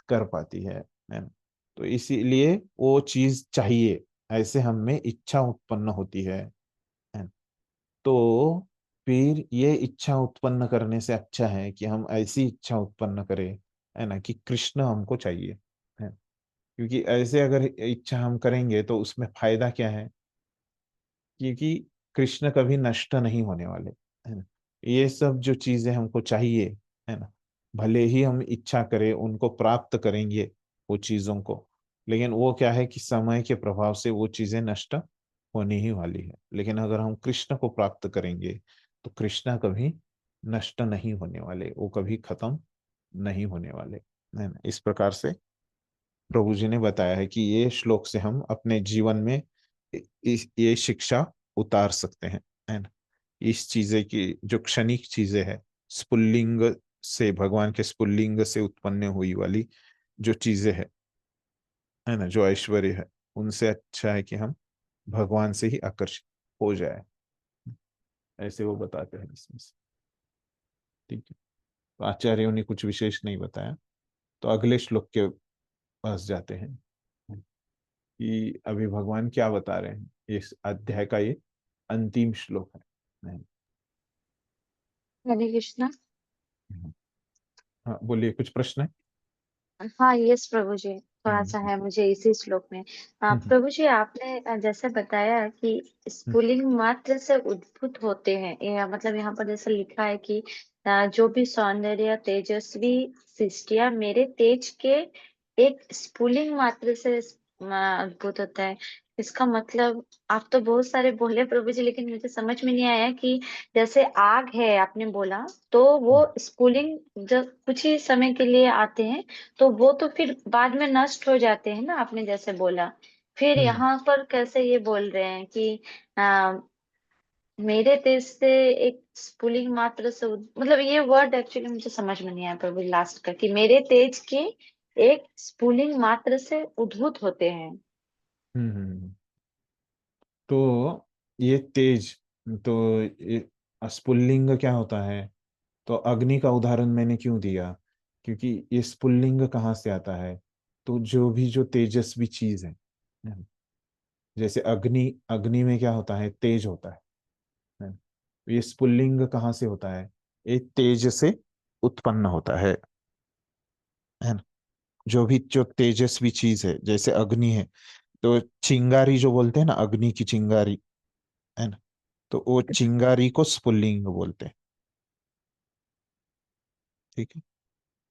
Speaker 1: कर पाती है ना। तो इसीलिए वो चीज चाहिए, ऐसे हम में इच्छा उत्पन्न होती है ना। तो फिर ये इच्छा उत्पन्न करने से अच्छा है कि हम ऐसी इच्छा उत्पन्न करें, है ना, कि कृष्ण हमको चाहिए, है। क्योंकि ऐसे अगर इच्छा हम करेंगे तो उसमें फायदा क्या है, क्योंकि कृष्ण कभी नष्ट नहीं होने वाले, है ना। ये सब जो चीजें हमको चाहिए, है ना, भले ही हम इच्छा करें उनको प्राप्त करेंगे वो चीजों को, लेकिन वो क्या है कि समय के प्रभाव से वो चीजें नष्ट होने ही वाली है। लेकिन अगर हम कृष्ण को प्राप्त करेंगे तो कृष्ण कभी नष्ट नहीं होने वाले, वो कभी खत्म नहीं होने वाले, है ना। इस प्रकार से प्रभु जी ने बताया है कि ये श्लोक से हम अपने जीवन में ये शिक्षा उतार सकते हैं ना। इस चीजें की जो क्षणिक चीजें है, स्पुल्लिंग से, भगवान के स्पुल्लिंग से उत्पन्न हुई वाली जो चीजें है ना, जो ऐश्वर्य है, उनसे अच्छा है कि हम भगवान से ही आकर्षित हो जाए, ऐसे वो बताते हैं इसमें से। ठीक है, तो आचार्यों ने कुछ विशेष नहीं बताया। तो अगले श्लोक के पास जाते हैं कि अभी भगवान क्या बता रहे हैं। इस अध्याय का ये अंतिम श्लोक है।
Speaker 5: हरे कृष्णा।
Speaker 1: हाँ बोलिए, कुछ प्रश्न है।
Speaker 5: हाँ, यस प्रभु जी, थोड़ा सा
Speaker 1: हम्म
Speaker 5: है मुझे इसी श्लोक में।
Speaker 1: हम्म
Speaker 5: प्रभु जी, आपने जैसे बताया कि
Speaker 1: हम्म
Speaker 5: स्फुलिंग मात्र से उद्भूत होते हैं, मतलब यहाँ पर जैसे लिखा है कि जो भी सौंदर्य तेजस्वी सृष्टियां मेरे तेज के एक स्फुलिंग मात्र से उद्भूत होता है। इसका मतलब आप तो बहुत सारे बोले प्रभु जी, लेकिन मुझे समझ में नहीं आया कि जैसे आग है आपने बोला, तो वो स्फुलिंग जब कुछ ही समय के लिए आते हैं, तो वो तो फिर बाद में नष्ट हो जाते हैं ना, आपने जैसे बोला। फिर
Speaker 1: हम्म
Speaker 5: यहाँ पर कैसे ये बोल रहे हैं कि आ, मेरे तेज से एक स्फुलिंग मात्र से मतलब ये वर्ड एक्चुअली मुझे समझ में नहीं आया प्रभु, लास्ट का कि मेरे तेज के एक स्फुलिंग मात्र से उद्भूत होते हैं।
Speaker 1: हम्म, हम्म। तो ये तेज, तो ये स्पुल्लिंग क्या होता है। तो अग्नि का उदाहरण मैंने क्यों दिया, क्योंकि ये स्पुल्लिंग कहाँ से आता है। तो जो भी जो तेजस्वी चीज है ना? जैसे अग्नि, अग्नि में क्या होता है, तेज होता है। तो ये स्पुल्लिंग कहाँ से होता है, ये तेज से उत्पन्न होता है ना। जो भी जो तेजस्वी चीज है, जैसे अग्नि है, तो चिंगारी जो बोलते हैं ना, अग्नि की चिंगारी, है ना, तो वो चिंगारी को स्पुल्लिंग बोलते हैं। ठीक है।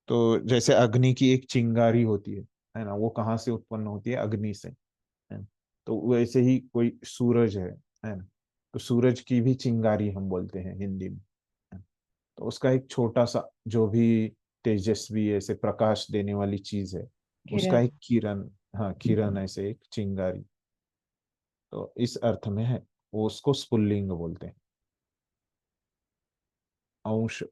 Speaker 1: तो जैसे अग्नि की एक चिंगारी होती है ना, वो कहाँ से उत्पन्न होती है, अग्नि से, है ना। तो वैसे ही कोई सूरज है ना, तो सूरज की भी चिंगारी हम बोलते हैं हिंदी में, है ना। तो उसका एक छोटा सा जो भी तेजस्वी ऐसे प्रकाश देने वाली चीज है, उसका
Speaker 4: किरण।
Speaker 1: एक किरण, हाँ किरण, ऐसे एक चिंगारी, तो इस अर्थ में है, वो उसको स्पुल्लिंग बोलते हैं, अंश,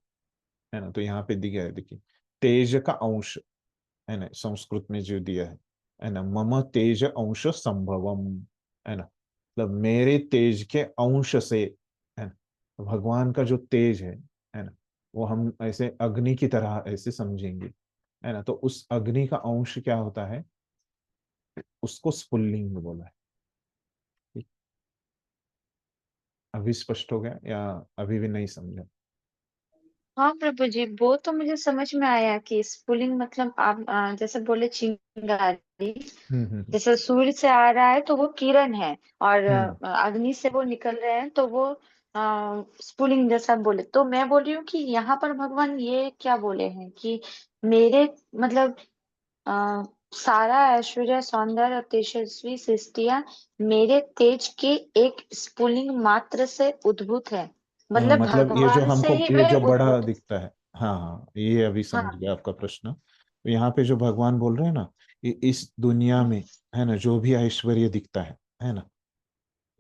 Speaker 1: है ना। तो यहाँ पे दिया है, देखिए, तेज का अंश, है ना, संस्कृत में जो दिया है ना, मम तेज अंश संभवम, है ना, मतलब मेरे तेज के अंश से, है ना। तो भगवान का जो तेज है ना, वो हम ऐसे अग्नि की तरह ऐसे समझेंगे, है ना। तो उस अग्नि का अंश क्या होता है, उसको स्पुल्लिंग बोला है। ठीक। अभी स्पष्ट हो गया या अभी भी नहीं समझा?
Speaker 5: हाँ प्रभु जी, वो तो मुझे समझ में आया कि स्फुलिंग मतलब आप जैसे बोले चिंगारी,
Speaker 1: हम्म।
Speaker 5: जैसे सूर्य से आ रहा है तो वो किरण है, और
Speaker 1: हम्म।
Speaker 5: अग्नि से वो निकल रहे हैं तो वो स्फुलिंग जैसा बोले। तो मैं बोल रही हूँ कि यहाँ पर भगवान ये क्या बोले हैं कि मेरे मतलब आ, सारा ऐश्वर्य सौंदर्य और तेजस्वी सृष्टियां मेरे तेज के एक स्फुलिंग मात्र से उद्भूत है, मतलब
Speaker 1: मतलब ये जो
Speaker 5: भगवान से
Speaker 1: हमको
Speaker 5: ही
Speaker 1: ये
Speaker 5: वे
Speaker 1: जो बड़ा
Speaker 5: उद्भूत।
Speaker 1: दिखता है, हाँ हाँ, ये अभी समझ
Speaker 5: हाँ।
Speaker 1: गया आपका प्रश्न। तो यहाँ पे जो भगवान बोल रहे हैं ना, ये इस दुनिया में, है ना, जो भी ऐश्वर्य दिखता है ना,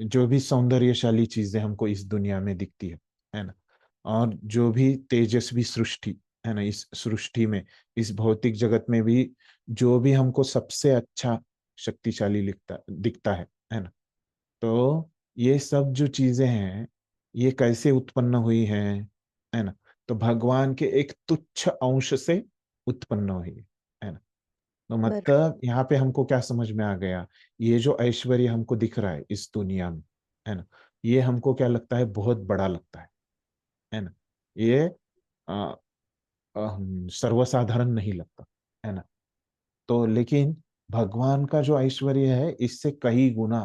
Speaker 1: जो भी सौंदर्यशाली चीजें हमको इस दुनिया में दिखती है ना, और जो भी तेजस्वी सृष्टि है ना, इस सृष्टि में, इस भौतिक जगत में भी जो भी हमको सबसे अच्छा शक्तिशाली दिखता है ना, तो ये सब जो चीजें हैं, ये कैसे उत्पन्न हुई है ना, तो भगवान के एक तुच्छ अंश से उत्पन्न हुई है ना। तो
Speaker 2: बरोबर.
Speaker 1: मतलब यहाँ पे हमको क्या समझ में आ गया, ये जो ऐश्वर्य हमको दिख रहा है इस दुनिया में, है ना, ये हमको क्या लगता है, बहुत बड़ा लगता है ना, ये आ, सर्वसाधारण नहीं लगता, है ना। तो लेकिन भगवान का जो ऐश्वर्य है, इससे कई गुना,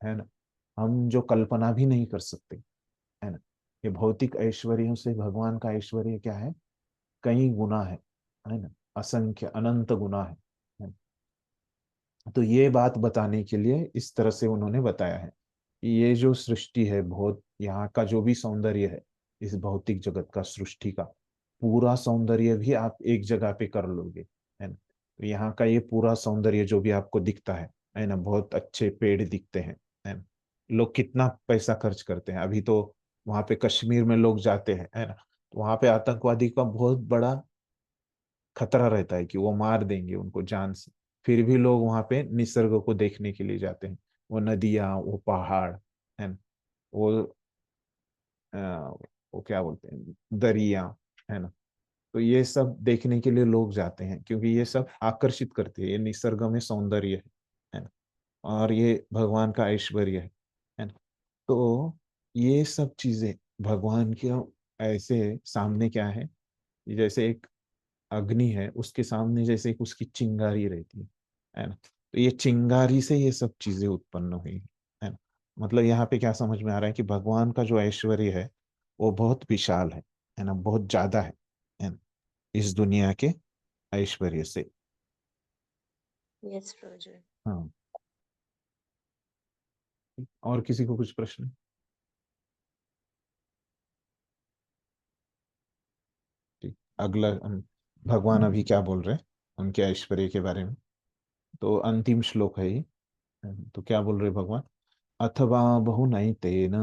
Speaker 1: है ना, हम जो कल्पना भी नहीं कर सकते, है ना। ये भौतिक ऐश्वर्यों से भगवान का ऐश्वर्य क्या है, कई गुना है ना, असंख्य अनंत गुना है। तो ये बात बताने के लिए इस तरह से उन्होंने बताया है कि ये जो सृष्टि है, बहुत यहाँ का जो भी सौंदर्य है, इस भौतिक जगत का, सृष्टि का पूरा सौंदर्य भी आप एक जगह पे कर लोगे, है ना। तो यहाँ का ये पूरा सौंदर्य जो भी आपको दिखता है ना, बहुत अच्छे पेड़ दिखते हैं, है ना। लोग कितना पैसा खर्च करते हैं, अभी तो वहां पे कश्मीर में लोग जाते हैं, है ना, तो वहां पे आतंकवादी का बहुत बड़ा खतरा रहता है कि वो मार देंगे उनको जान से, फिर भी लोग वहां पे निसर्ग को देखने के लिए जाते हैं। वो नदियां, वो पहाड़, है ना, वो अ, वो क्या बोलते हैं, दरिया, है ना। तो ये सब देखने के लिए लोग जाते हैं, क्योंकि ये सब आकर्षित करते हैं, ये निसर्ग में सौंदर्य है ना, और ये भगवान का ऐश्वर्य है ना। तो ये सब चीजें भगवान के ऐसे सामने क्या है, जैसे एक अग्नि है, उसके सामने जैसे एक उसकी चिंगारी रहती है ना। तो ये चिंगारी से ये सब चीजें उत्पन्न हुई है ना। मतलब यहाँ पे क्या समझ में आ रहा है कि भगवान का जो ऐश्वर्य है, वो बहुत विशाल है ना, बहुत ज्यादा है ना, इस दुनिया के ऐश्वर्य से।
Speaker 2: Yes, Roger.
Speaker 1: हाँ, और किसी को कुछ प्रश्न? ठीक, अगला भगवान अभी क्या बोल रहे हैं उनके ऐश्वर्य के बारे में। तो अंतिम श्लोक है ये। तो क्या बोल रहे भगवान, अथवा बहुनैतेन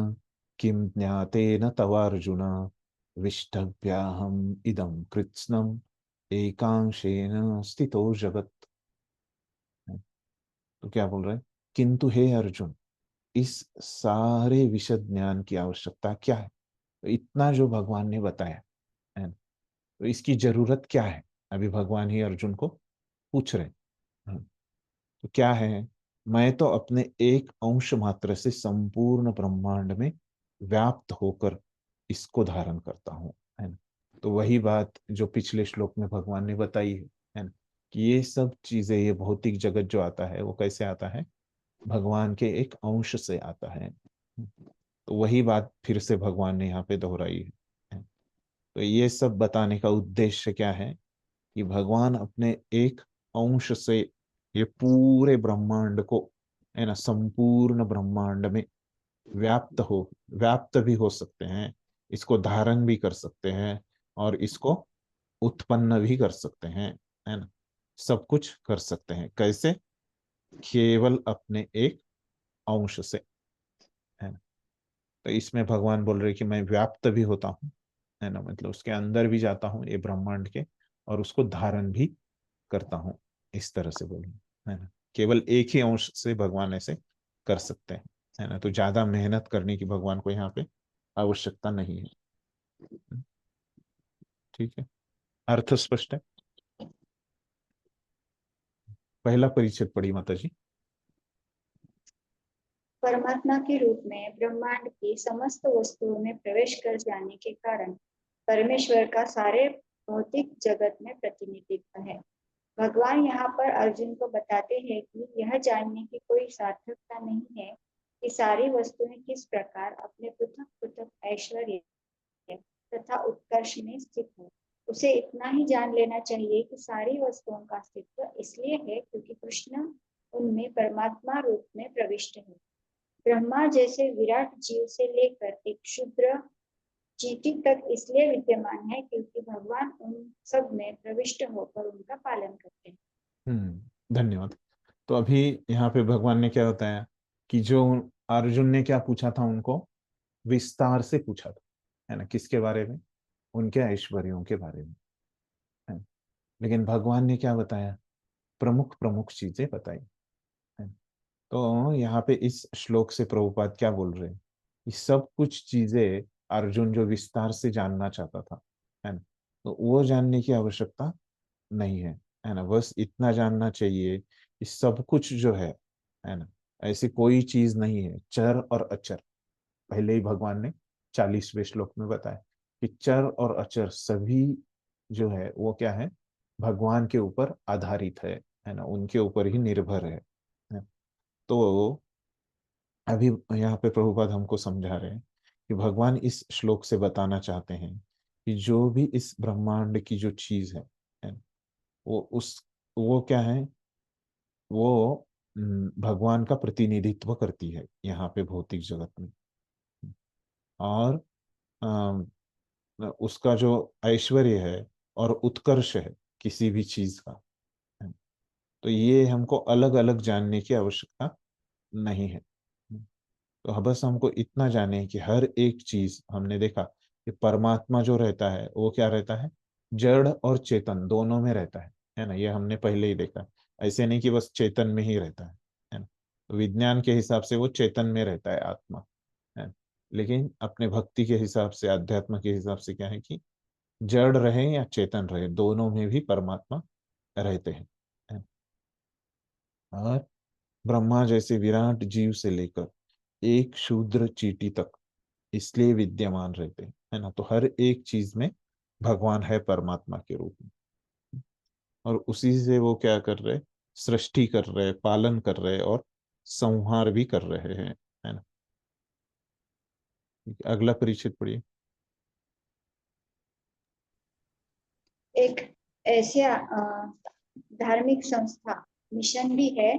Speaker 1: किं ज्ञातेन तवार्जुन विष्टव्याहम इदं कृत्स्नम एकांशेन स्थितो जगत। तो क्या बोल रहे हैं, किंतु हे अर्जुन, इस सारे विशद ज्ञान की आवश्यकता क्या है, तो इतना जो भगवान ने बताया है ना, तो इसकी जरूरत क्या है, अभी भगवान ही अर्जुन को पूछ रहे हैं। तो क्या है, मैं तो अपने एक अंश मात्र से संपूर्ण ब्रह्मांड में व्याप्त होकर इसको धारण करता हूँ, है ना। तो वही बात जो पिछले श्लोक में भगवान ने बताई है ना, कि ये सब चीजें, ये भौतिक जगत जो आता है, वो कैसे आता है, भगवान के एक अंश से आता है। तो वही बात फिर से भगवान ने यहाँ पे दोहराई है। तो ये सब बताने का उद्देश्य क्या है, कि भगवान अपने एक अंश से ये पूरे ब्रह्मांड को, है ना, संपूर्ण ब्रह्मांड में व्याप्त भी हो सकते हैं, इसको धारण भी कर सकते हैं, और इसको उत्पन्न भी कर सकते हैं, है ना। सब कुछ कर सकते हैं, कैसे, केवल अपने एक अंश से, है ना। तो इसमें भगवान बोल रहे कि मैं व्याप्त भी होता हूँ, है ना, मतलब उसके अंदर भी जाता हूँ ये ब्रह्मांड के, और उसको धारण भी करता हूँ, इस तरह से बोलूँ, है ना। केवल एक ही अंश से भगवान ऐसे कर सकते हैं, है ना। तो ज्यादा मेहनत करने की भगवान को यहाँ पे आवश्यकता नहीं है। ठीक है, अर्थ स्पष्ट है। पहला परिच्छेद पढ़ी माता जी।
Speaker 3: परमात्मा के रूप में ब्रह्मांड की समस्त वस्तुओं में प्रवेश कर जाने के कारण परमेश्वर का सारे भौतिक जगत में प्रतिनिधित्व है। भगवान यहाँ पर अर्जुन को बताते हैं कि यह जानने की कोई सार्थकता नहीं है कि सारी वस्तुएं किस प्रकार अपने पृथक पृथक ऐश्वर्य तथा उत्कर्ष में स्थित है। उसे इतना ही जान लेना चाहिए कि सारी वस्तुओं का अस्तित्व इसलिए है क्योंकि कृष्ण उनमें परमात्मा रूप में प्रविष्ट है। ब्रह्मा जैसे विराट जीव से लेकर एक क्षुद्र चींटी तक इसलिए विद्यमान है क्योंकि भगवान उन सब में प्रविष्ट होकर उनका पालन करते हैं।
Speaker 1: धन्यवाद। तो अभी यहाँ पे भगवान ने क्या बताया कि जो अर्जुन ने क्या पूछा था, उनको विस्तार से पूछा था, है ना, किसके बारे में? उनके ऐश्वर्यों के बारे में, है। लेकिन भगवान ने क्या बताया? प्रमुख प्रमुख चीजें बताई, है। तो यहाँ पे इस श्लोक से प्रभुपाद क्या बोल रहे हैं कि सब कुछ चीजें अर्जुन जो विस्तार से जानना चाहता था, है ना, तो वो जानने की आवश्यकता नहीं है ना। बस इतना जानना चाहिए कि सब कुछ जो है ना, ऐसी कोई चीज नहीं है चर और अचर। पहले ही भगवान ने 40वें श्लोक में बताया कि चर और अचर सभी जो है वो क्या है, भगवान के ऊपर आधारित है ना, उनके ऊपर ही निर्भर है। तो अभी यहाँ पे प्रभुपाद हमको समझा रहे हैं कि भगवान इस श्लोक से बताना चाहते हैं कि जो भी इस ब्रह्मांड की जो चीज है ना, वो क्या है, वो भगवान का प्रतिनिधित्व करती है यहाँ पे भौतिक जगत में। और अम, उसका जो ऐश्वर्य है और उत्कर्ष है किसी भी चीज का, है। तो ये हमको अलग अलग जानने की आवश्यकता नहीं है। तो बस हमको इतना जाने कि हर एक चीज, हमने देखा कि परमात्मा जो रहता है वो क्या रहता है, जड़ और चेतन दोनों में रहता है ना, ये हमने पहले ही देखा। ऐसे नहीं कि बस चेतन में ही रहता है ना। तो विज्ञान के हिसाब से वो चेतन में रहता है, आत्मा है। लेकिन अपने भक्ति के हिसाब से, अध्यात्म के हिसाब से क्या है कि जड़ रहे या चेतन रहे, दोनों में भी परमात्मा रहते हैं, है। और ब्रह्मा जैसे विराट जीव से लेकर एक शूद्र चींटी तक इसलिए विद्यमान रहते हैं, है ना। तो हर एक चीज में भगवान है परमात्मा के रूप में, और उसी से वो क्या कर रहे, सृष्टि कर रहे, पालन कर रहे और संहार भी कर रहे हैं, है ना। अगला परिच्छेद पढ़िए।
Speaker 3: एक ऐसा धार्मिक संस्था मिशन भी है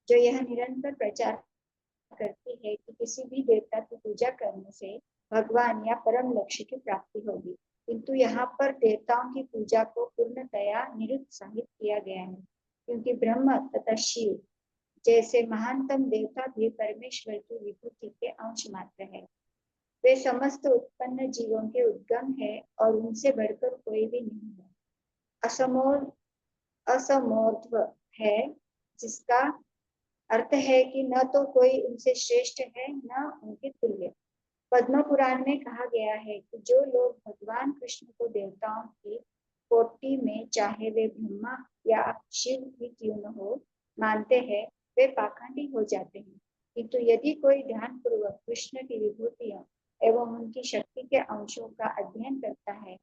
Speaker 3: जो यह निरंतर प्रचार करती है कि किसी भी देवता की पूजा करने से भगवान या परम लक्ष्य की प्राप्ति होगी, किंतु यहाँ पर देवताओं की पूजा को पूर्णतया निरुत्साहित किया गया है क्योंकि ब्रह्म तथा शिव जैसे महानतम देवता भी परमेश्वर की विभूति के अंश मात्र है। वे समस्त उत्पन्न जीवों के उद्गम है और उनसे बढ़कर कोई भी नहीं है। असमोर्ध्व है, जिसका अर्थ है कि न तो कोई उनसे श्रेष्ठ है न उनके तुल्य। पद्म पुराण में कहा गया है कि जो लोग भगवान कृष्ण को देवताओं की कोटि में, चाहे वे ब्रह्मा या शिव भी क्यों न हो, मानते हैं, वे पाखंडी हो जाते हैं। किंतु यदि कोई ध्यान पूर्वक कृष्ण की विभूतियों एवं उनकी शक्ति के अंशों का अध्ययन करता है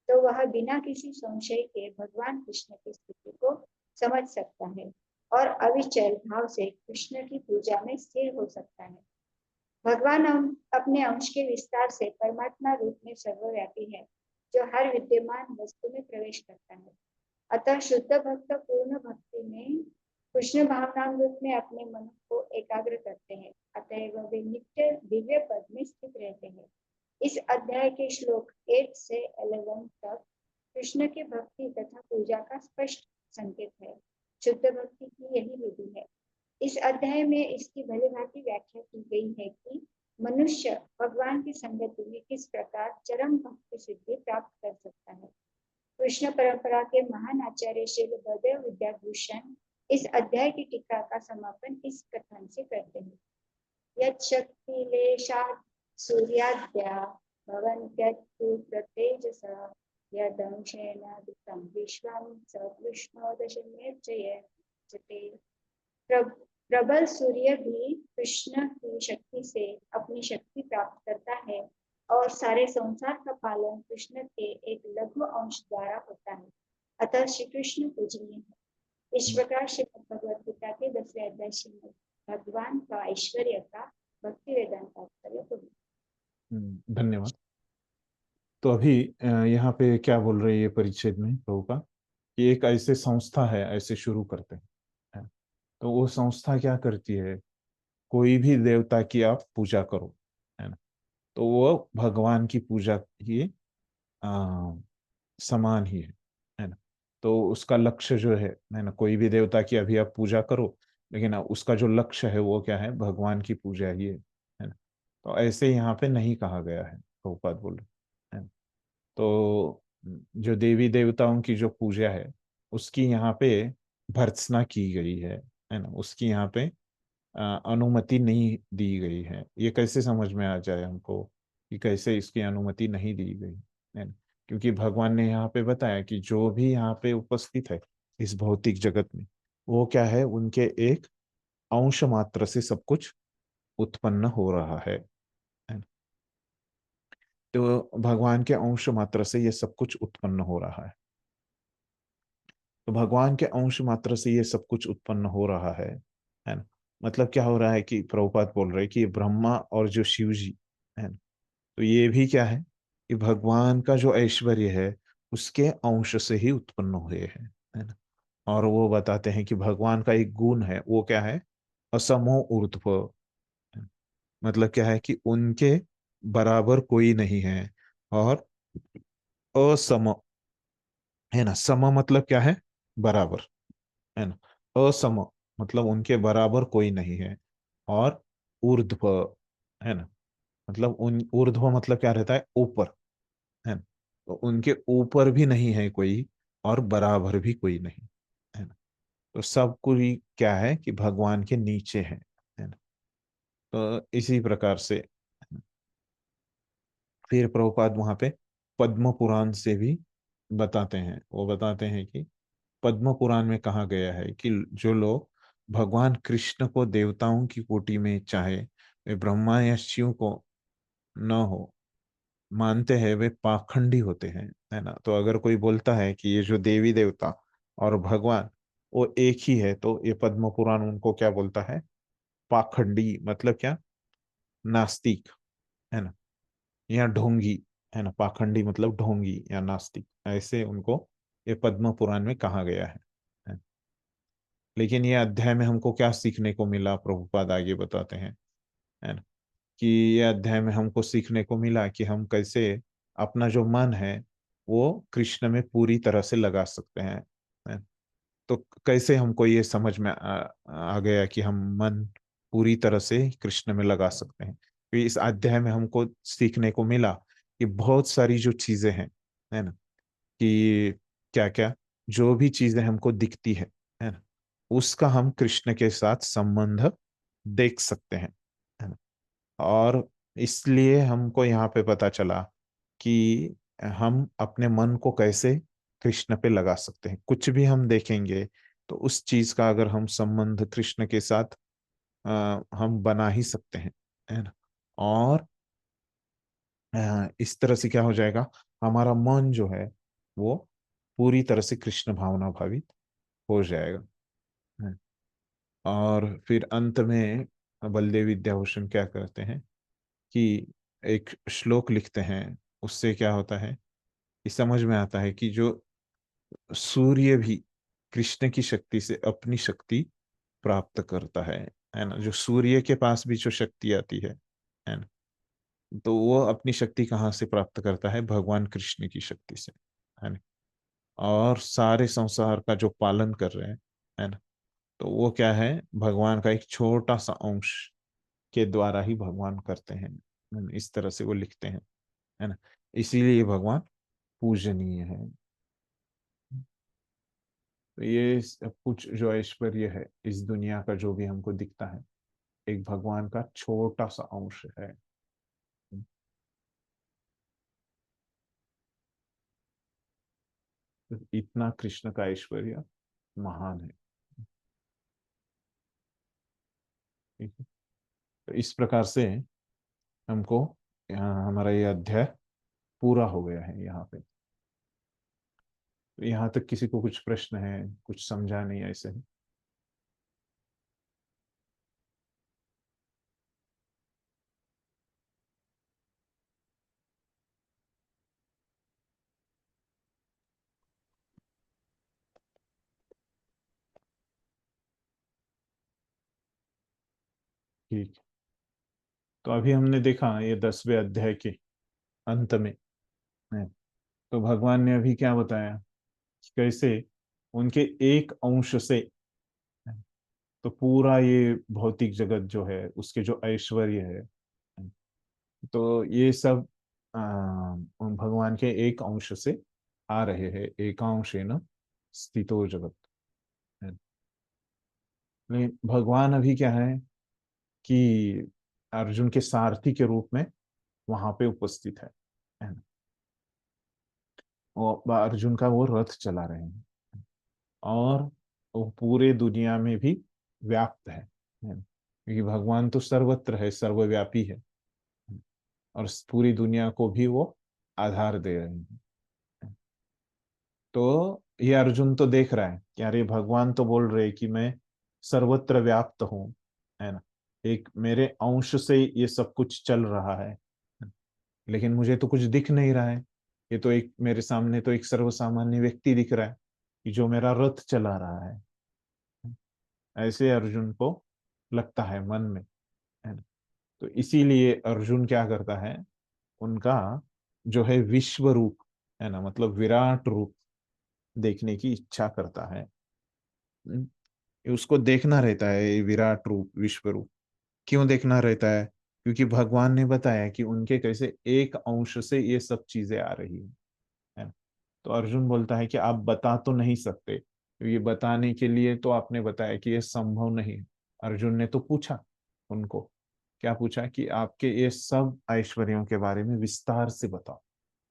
Speaker 3: तो वह बिना किसी संशय के भगवान कृष्ण की स्थिति को समझ सकता है और अविचल भाव से कृष्ण की पूजा में स्थिर हो सकता है। भगवान अपने अंश के विस्तार से परमात्मा रूप में सर्वव्यापी है जो हर विद्यमान वस्तु में प्रवेश करता है। अतः शुद्ध भक्त पूर्ण भक्ति में कृष्ण भावनामृत में अपने मन को एकाग्र करते हैं, अतएव वे नित्य दिव्य पद में स्थित रहते हैं। इस अध्याय के श्लोक 8 से 11 तक कृष्ण की भक्ति तथा पूजा का स्पष्ट संकेत है। शुद्ध भक्ति की यही विधि है। इस अध्याय में इसकी भली भांति व्याख्या की गई है कि मनुष्य भगवान की संगति में किस प्रकार चरम भक्ति सिद्धि प्राप्त कर सकता है। कृष्ण परंपरा के महान आचार्य श्री बलदेव विद्याभूषण इस अध्याय की टीका का समापन इस कथन से करते हैं। यच्छक्तिलेशात् सूर्याद्या भवन्त्यस्तु प्रतेजसा यदंशेन दिक्तं विश्वं स कृष्णो दशमेर्जयते। प्रबल सूर्य भी कृष्ण की शक्ति से अपनी शक्ति प्राप्त करता है और सारे संसार का पालन कृष्ण के एक लघु अंश द्वारा होता है। अतः श्री कृष्ण पूजनीय है। इस प्रकार श्रीमद् भगवद गीता के 10वें अध्याय श्रीमद् भगवान का ऐश्वर्य का भक्ति वेदांत तात्पर्य पूर्ण।
Speaker 1: धन्यवाद। तो अभी यहाँ पे क्या बोल रहे हैं ये परिच्छेद में प्रभुपाद कि एक ऐसे संस्था है, ऐसे शुरू करते हैं। तो वो संस्था क्या करती है, कोई भी देवता की आप पूजा करो, है ना, तो वो भगवान की पूजा की समान ही है ना। तो उसका लक्ष्य जो है ना, कोई भी देवता की अभी आप पूजा करो, लेकिन उसका जो लक्ष्य है वो क्या है, भगवान की पूजा ही है ना। तो ऐसे यहाँ पे नहीं कहा गया है, प्रभुपाद बोल रहे हैं। तो जो देवी देवताओं की जो पूजा है उसकी यहाँ पे भर्त्सना की गई है ना, उसकी यहाँ पे अनुमति नहीं दी गई है। ये कैसे समझ में आ जाए हमको कि कैसे इसकी अनुमति नहीं दी गई है ना, क्योंकि भगवान ने यहाँ पे बताया कि जो भी यहाँ पे उपस्थित है इस भौतिक जगत में, वो क्या है, उनके एक अंश मात्र से सब कुछ उत्पन्न हो रहा है ना? तो भगवान के अंश मात्र से ये सब कुछ उत्पन्न हो रहा है। तो भगवान के अंश मात्र से ये सब कुछ उत्पन्न हो रहा है ना। मतलब क्या हो रहा है कि प्रभुपाद बोल रहे हैं कि ब्रह्मा और जो शिव जी है ना, तो ये भी क्या है कि भगवान का जो ऐश्वर्य है उसके अंश से ही उत्पन्न हुए हैं, है ना। और वो बताते हैं कि भगवान का एक गुण है, वो क्या है, असमो ऊर्ध्व। मतलब क्या है कि उनके बराबर कोई नहीं है। और असम, है ना, सम मतलब क्या है, बराबर, है ना। असम मतलब उनके बराबर कोई नहीं है। और ऊर्ध्व, है ना, मतलब उन ऊर्ध्व मतलब क्या रहता है, ऊपर, है ना। तो उनके ऊपर भी नहीं है कोई और बराबर भी कोई नहीं, है ना। तो सब कोई क्या है कि भगवान के नीचे है ना। तो इसी प्रकार से फिर प्रभुपाद वहां पे पद्म पुराण से भी बताते हैं। वो बताते हैं कि पद्म पुराण में कहा गया है कि जो लोग भगवान कृष्ण को देवताओं की कोटि में चाहे वे ब्रह्मा या शिव को न हो मानते हैं, वे पाखंडी होते हैं, है ना। तो अगर कोई बोलता है कि ये जो देवी देवता और भगवान वो एक ही है, तो ये पद्म पुराण उनको क्या बोलता है, पाखंडी, मतलब क्या, नास्तिक, है ना, या ढोंगी, है ना। पाखंडी मतलब ढोंगी या नास्तिक, ऐसे उनको ये पद्म पुराण में कहा गया है। लेकिन ये अध्याय में हमको क्या सीखने को मिला, प्रभुपाद आगे बताते हैं, है ना, कि ये अध्याय में हमको सीखने को मिला कि हम कैसे अपना जो मन है वो कृष्ण में पूरी तरह से लगा सकते हैं। तो कैसे हमको ये समझ में आ गया कि हम मन पूरी तरह से कृष्ण में लगा सकते हैं, तो इस अध्याय में हमको सीखने को मिला कि बहुत सारी जो चीजें हैं, है ना, कि क्या क्या जो भी चीजें हमको दिखती है ना, उसका हम कृष्ण के साथ संबंध देख सकते हैं ना। और इसलिए हमको यहाँ पे पता चला कि हम अपने मन को कैसे कृष्ण पे लगा सकते हैं। कुछ भी हम देखेंगे तो उस चीज का अगर हम संबंध कृष्ण के साथ हम बना ही सकते हैं, है ना। और इस तरह से क्या हो जाएगा, हमारा मन जो है वो पूरी तरह से कृष्ण भावना भावित हो जाएगा, है। और फिर अंत में बलदेव विद्याभूषण क्या करते हैं कि एक श्लोक लिखते हैं। उससे क्या होता है कि समझ में आता है कि जो सूर्य भी कृष्ण की शक्ति से अपनी शक्ति प्राप्त करता है ना। जो सूर्य के पास भी जो शक्ति आती है ना, तो वो अपनी शक्ति कहाँ से प्राप्त करता है, भगवान कृष्ण की शक्ति से, है ना। और सारे संसार का जो पालन कर रहे हैं, है ना, तो वो क्या है, भगवान का एक छोटा सा अंश के द्वारा ही भगवान करते हैं, है ना? इस तरह से वो लिखते हैं, है ना। इसीलिए भगवान पूजनीय है। तो ये सब कुछ जो ऐश्वर्य है इस दुनिया का, जो भी हमको दिखता है, एक भगवान का छोटा सा अंश है। तो इतना कृष्ण का ऐश्वर्य महान है। ठीक है, तो इस प्रकार से हमको हमारा ये अध्याय पूरा हो गया है यहाँ पे। तो यहाँ तक किसी को कुछ प्रश्न है, कुछ समझा नहीं ऐसे? ठीक, तो अभी हमने देखा ये 10वें अध्याय के अंत में है, तो भगवान ने अभी क्या बताया कि कैसे उनके एक अंश से तो पूरा ये भौतिक जगत जो है उसके जो ऐश्वर्य है, तो ये सब भगवान के एक अंश से आ रहे हैं। एकांशेन स्थितो जगत है। लेकिन भगवान अभी क्या है कि अर्जुन के सारथी के रूप में वहां पे उपस्थित है ना? और अर्जुन का वो रथ चला रहे हैं और वो पूरे दुनिया में भी व्याप्त है ना? क्योंकि भगवान तो सर्वत्र है, सर्वव्यापी है और पूरी दुनिया को भी वो आधार दे रहे हैं। तो ये अर्जुन तो देख रहा है कि अरे भगवान तो बोल रहे कि मैं सर्वत्र व्याप्त हूँ, है ना, एक मेरे अंश से ये सब कुछ चल रहा है, लेकिन मुझे तो कुछ दिख नहीं रहा है। ये तो एक मेरे सामने तो एक सर्वसामान्य व्यक्ति दिख रहा है कि जो मेरा रथ चला रहा है। ऐसे अर्जुन को लगता है मन में, है ना। तो इसीलिए अर्जुन क्या करता है, उनका जो है विश्व रूप, है ना, मतलब विराट रूप देखने की इच्छा करता है। उसको देखना रहता है ये विराट रूप, विश्व रूप। क्यों देखना रहता है? क्योंकि भगवान ने बताया कि उनके कैसे एक अंश से ये सब चीजें आ रही है ना। तो अर्जुन बोलता है कि आप बता तो नहीं सकते, ये बताने के लिए तो आपने बताया कि ये संभव नहीं है। अर्जुन ने तो पूछा उनको, क्या पूछा कि आपके ये सब ऐश्वर्यों के बारे में विस्तार से बताओ,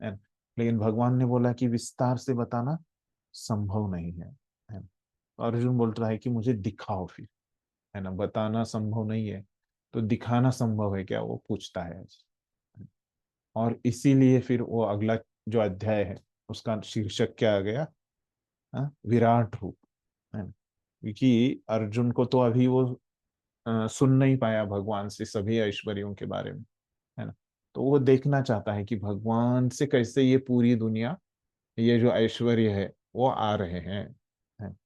Speaker 1: है ना। लेकिन भगवान ने बोला कि विस्तार से बताना संभव नहीं है ना। तो अर्जुन बोल रहा है कि मुझे दिखाओ फिर, है ना, बताना संभव नहीं है तो दिखाना संभव है क्या, वो पूछता है। और इसीलिए फिर वो अगला जो अध्याय है उसका शीर्षक क्या आ गया, हाँ, विराट रूप, है ना। क्योंकि अर्जुन को तो अभी वो सुन नहीं पाया भगवान से सभी ऐश्वर्यों के बारे में, है ना। तो वो देखना चाहता है कि भगवान से कैसे ये पूरी दुनिया, ये जो ऐश्वर्य है वो आ रहे हैं, है।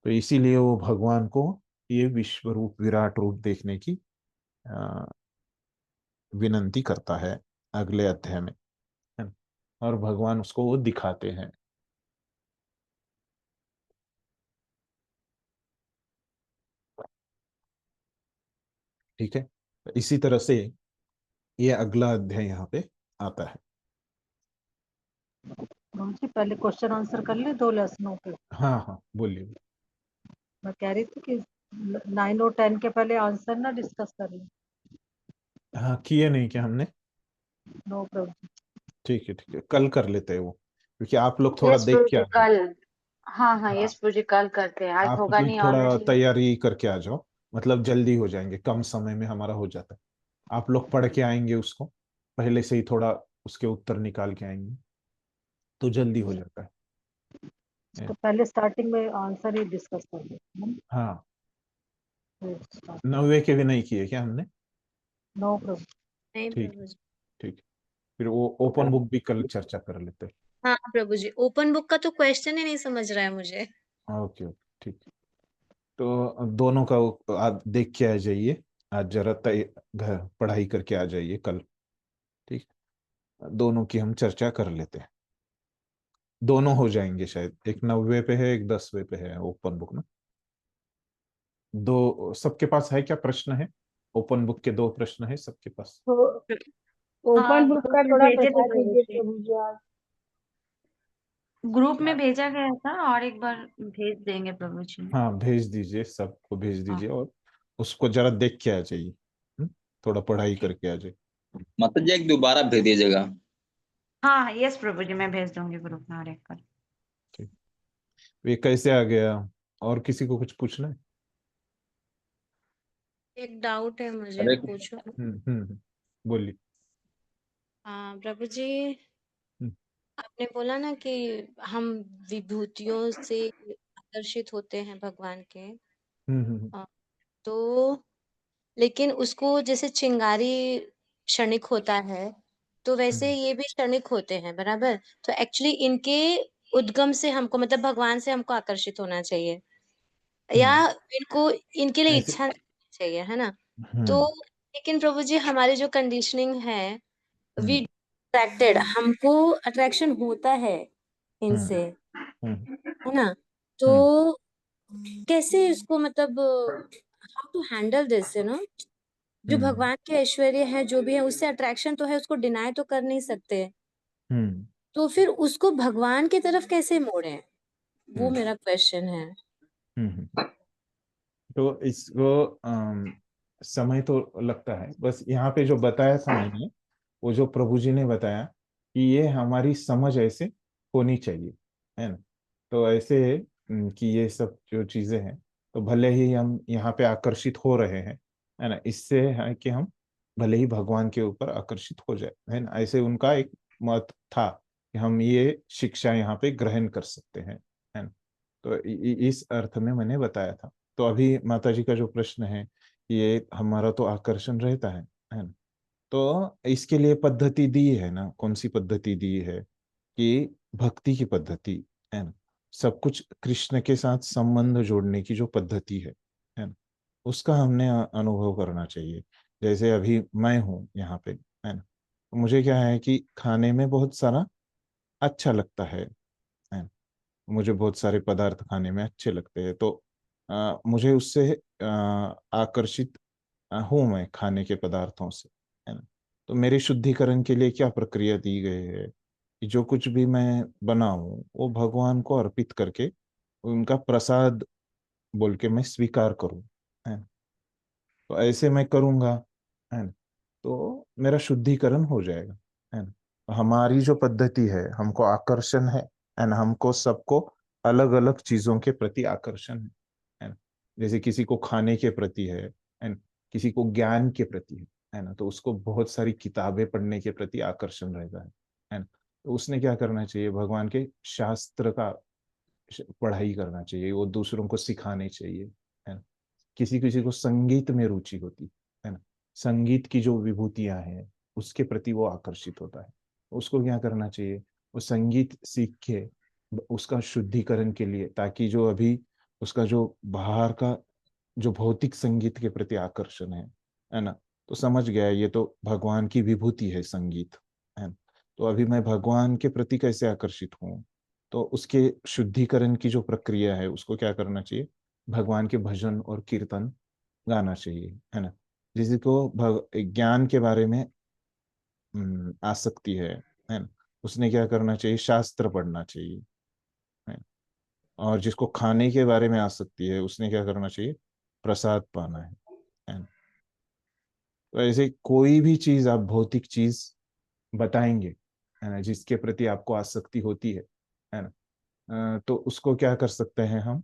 Speaker 1: तो इसीलिए वो भगवान को ये विश्व रूप, विराट रूप देखने की अ, विनंती करता है अगले अध्याय में, है ना। और भगवान उसको वो दिखाते हैं। ठीक है, तो इसी तरह से ये अगला अध्याय यहाँ पे आता है।
Speaker 4: जी पहले क्वेश्चन आंसर कर ले 2 लेसनों के।
Speaker 1: हाँ हाँ, बोलिए।
Speaker 4: मैं कह रही थी कि 9 और 10 के पहले आंसर ना डिस्कस कर ले।
Speaker 1: हाँ, किए नहीं क्या हमने?
Speaker 4: No problem.
Speaker 1: ठीक है, कल कर लेते हैं वो, क्योंकि आप लोग थोड़ा
Speaker 5: यस
Speaker 1: देख
Speaker 5: प्रभु
Speaker 1: के
Speaker 5: जी
Speaker 1: आ जाओ।
Speaker 5: कल। हाँ हाँ
Speaker 1: हाँ,
Speaker 5: यस प्रभु जी कल करते हैं, आज
Speaker 1: आप
Speaker 5: होगा
Speaker 1: लोग
Speaker 5: नहीं
Speaker 1: थोड़ा
Speaker 5: ऑलरेडी।
Speaker 1: तैयारी करके आ जाओ, मतलब जल्दी हो जाएंगे, कम समय में हमारा हो जाता है। आप लोग पढ़ के आएंगे उसको, पहले से ही थोड़ा उसके उत्तर निकाल के आएंगे तो जल्दी हो जाता है।
Speaker 4: तो पहले स्टार्टिंग में आंसर ही डिस्कस कर ले।
Speaker 1: हाँ, 90 के भी नहीं किए क्या हमने?
Speaker 4: No problem.
Speaker 2: नहीं
Speaker 1: ठीक
Speaker 2: प्रभु
Speaker 1: है,
Speaker 2: जी।
Speaker 1: ठीक है, फिर वो ओपन बुक भी कल चर्चा कर लेते हैं।
Speaker 2: हाँ प्रभु जी, ओपन बुक का तो क्वेश्चन ही नहीं समझ रहा है मुझे।
Speaker 1: ओके ओके, ठीक है। तो दोनों का आज देख के आ जाइए, आज जरा घर पढ़ाई करके आ जाइए कल। ठीक, दोनों की हम चर्चा कर लेते हैं। दोनों हो जाएंगे शायद, एक 90 पे है, एक 10वें पे है ओपन बुक में। दो सबके पास है क्या प्रश्न है? ओपन बुक के 2 प्रश्न है सबके पास?
Speaker 6: तो
Speaker 2: हाँ
Speaker 6: ओपन बुक
Speaker 2: ग्रुप
Speaker 6: का
Speaker 2: में
Speaker 6: थोड़ा
Speaker 2: भेजे थे
Speaker 6: बता
Speaker 2: प्रभु
Speaker 6: दीजिए
Speaker 2: जी।
Speaker 6: प्रभु जी आज।
Speaker 5: ग्रुप में भेजा गया था और एक बार भेज देंगे प्रभु जी।
Speaker 1: हाँ, भेज दीजिए, सबको भेज
Speaker 5: हाँ
Speaker 1: दीजिए और उसको जरा देख के आ जाइए। थोड़ा पढ़ाई
Speaker 5: ठीक।
Speaker 1: करके आ जाइए।
Speaker 7: मतलब जी एक दोबारा भेज दीजिएगा।
Speaker 5: हाँ यस प्रभु जी मैं भेज दूंगी ग्रुप में और एक बार।
Speaker 1: ठीक, ये कैसे आ गया? और किसी को कुछ पूछना है?
Speaker 2: एक डाउट है मुझे,
Speaker 7: अरे
Speaker 2: पूछो।
Speaker 1: बोलिए।
Speaker 2: हाँ प्रभु जी,
Speaker 1: हम्म,
Speaker 2: आपने बोला ना कि हम विभूतियों से आकर्षित होते हैं भगवान के।
Speaker 1: हम्म,
Speaker 2: अ, तो लेकिन उसको जैसे चिंगारी क्षणिक होता है, तो वैसे
Speaker 1: हम्म,
Speaker 2: ये भी क्षणिक होते हैं, बराबर? तो एक्चुअली इनके उद्गम से हमको, मतलब भगवान से हमको आकर्षित होना चाहिए, या
Speaker 1: हम्म,
Speaker 2: इनको, इनके लिए
Speaker 1: ऐसे।
Speaker 2: इच्छा चाहिए, है ना? तो
Speaker 1: हम्म,
Speaker 2: लेकिन प्रभु जी, हमारी जो कंडीशनिंग है, वी
Speaker 1: हम्म,
Speaker 2: अट्रैक्टेड, हमको अट्रैक्शन होता है
Speaker 1: हम्म,
Speaker 2: इनसे,
Speaker 1: हम्म,
Speaker 2: है ना? तो
Speaker 1: हम्म,
Speaker 2: कैसे इसको, मतलब हाउ टू हैंडल दिस, जो
Speaker 1: हम्म,
Speaker 2: भगवान के ऐश्वर्य है, जो भी है, उससे अट्रैक्शन तो है, उसको डिनाई तो कर नहीं सकते।
Speaker 1: हम्म,
Speaker 2: तो फिर उसको भगवान की तरफ कैसे मोड़ें? वो
Speaker 1: हम्म,
Speaker 2: मेरा क्वेश्चन है।
Speaker 1: हम्म। तो इसको समय तो लगता है, बस यहाँ पे जो बताया था मैंने, वो जो प्रभु जी ने बताया कि ये हमारी समझ ऐसे होनी चाहिए, है ना। तो ऐसे कि ये सब जो चीजें हैं, तो भले ही हम यहाँ पे आकर्षित हो रहे हैं, है ना, इससे है कि हम भले ही भगवान के ऊपर आकर्षित हो जाए, है ना, ऐसे उनका एक मत था कि हम ये शिक्षा यहाँ पे ग्रहण कर सकते हैं, है ना। तो इस अर्थ में मैंने बताया था। तो अभी माता जी का जो प्रश्न है, ये हमारा तो आकर्षण रहता है ना। तो इसके लिए पद्धति दी है ना, कौन सी पद्धति दी है कि भक्ति की पद्धति, है ना। सब कुछ कृष्ण के साथ संबंध जोड़ने की जो पद्धति है ना, उसका हमने अनुभव करना चाहिए। जैसे अभी मैं हूँ यहाँ पे, है ना, तो मुझे क्या है कि खाने में बहुत सारा अच्छा लगता है ना? मुझे बहुत सारे पदार्थ खाने में अच्छे लगते हैं, तो मुझे उससे आकर्षित हूँ मैं खाने के पदार्थों से, है ना। तो मेरे शुद्धिकरण के लिए क्या प्रक्रिया दी गई है कि जो कुछ भी मैं बनाऊं वो भगवान को अर्पित करके उनका प्रसाद बोल के मैं स्वीकार करूं, है ना। तो ऐसे मैं करूंगा, है ना, तो मेरा शुद्धिकरण हो जाएगा, है ना। तो हमारी जो पद्धति है, हमको आकर्षण है ना, हमको सबको अलग अलग चीजों के प्रति आकर्षण है ना। जैसे किसी को खाने के प्रति है ना, किसी को ज्ञान के प्रति है ना, तो उसको बहुत सारी किताबें पढ़ने के प्रति आकर्षण रहता है ना। तो उसने क्या करना चाहिए, भगवान के शास्त्र का पढ़ाई करना चाहिए, वो दूसरों को सिखाने चाहिए, है ना। किसी किसी को संगीत में रुचि होती है ना, संगीत की जो विभूतियां हैं उसके प्रति वो आकर्षित होता है। उसको क्या करना चाहिए, वो संगीत सीख के उसका शुद्धिकरण के लिए, ताकि जो अभी उसका जो बाहर का जो भौतिक संगीत के प्रति आकर्षण है ना, तो समझ गया ये तो भगवान की विभूति है संगीत, है ना। तो अभी मैं भगवान के प्रति कैसे आकर्षित हूँ, तो उसके शुद्धिकरण की जो प्रक्रिया है उसको क्या करना चाहिए, भगवान के भजन और कीर्तन गाना चाहिए, है ना। जिसको ज्ञान के बारे में आसक्ति है ना, उसने क्या करना चाहिए, शास्त्र पढ़ना चाहिए, है। और जिसको खाने के बारे में आसक्ति है उसने क्या करना चाहिए, प्रसाद पाना है ना। तो ऐसे कोई भी चीज आप भौतिक चीज बताएंगे, है ना, जिसके प्रति आपको आसक्ति होती है ना, तो उसको क्या कर सकते हैं हम,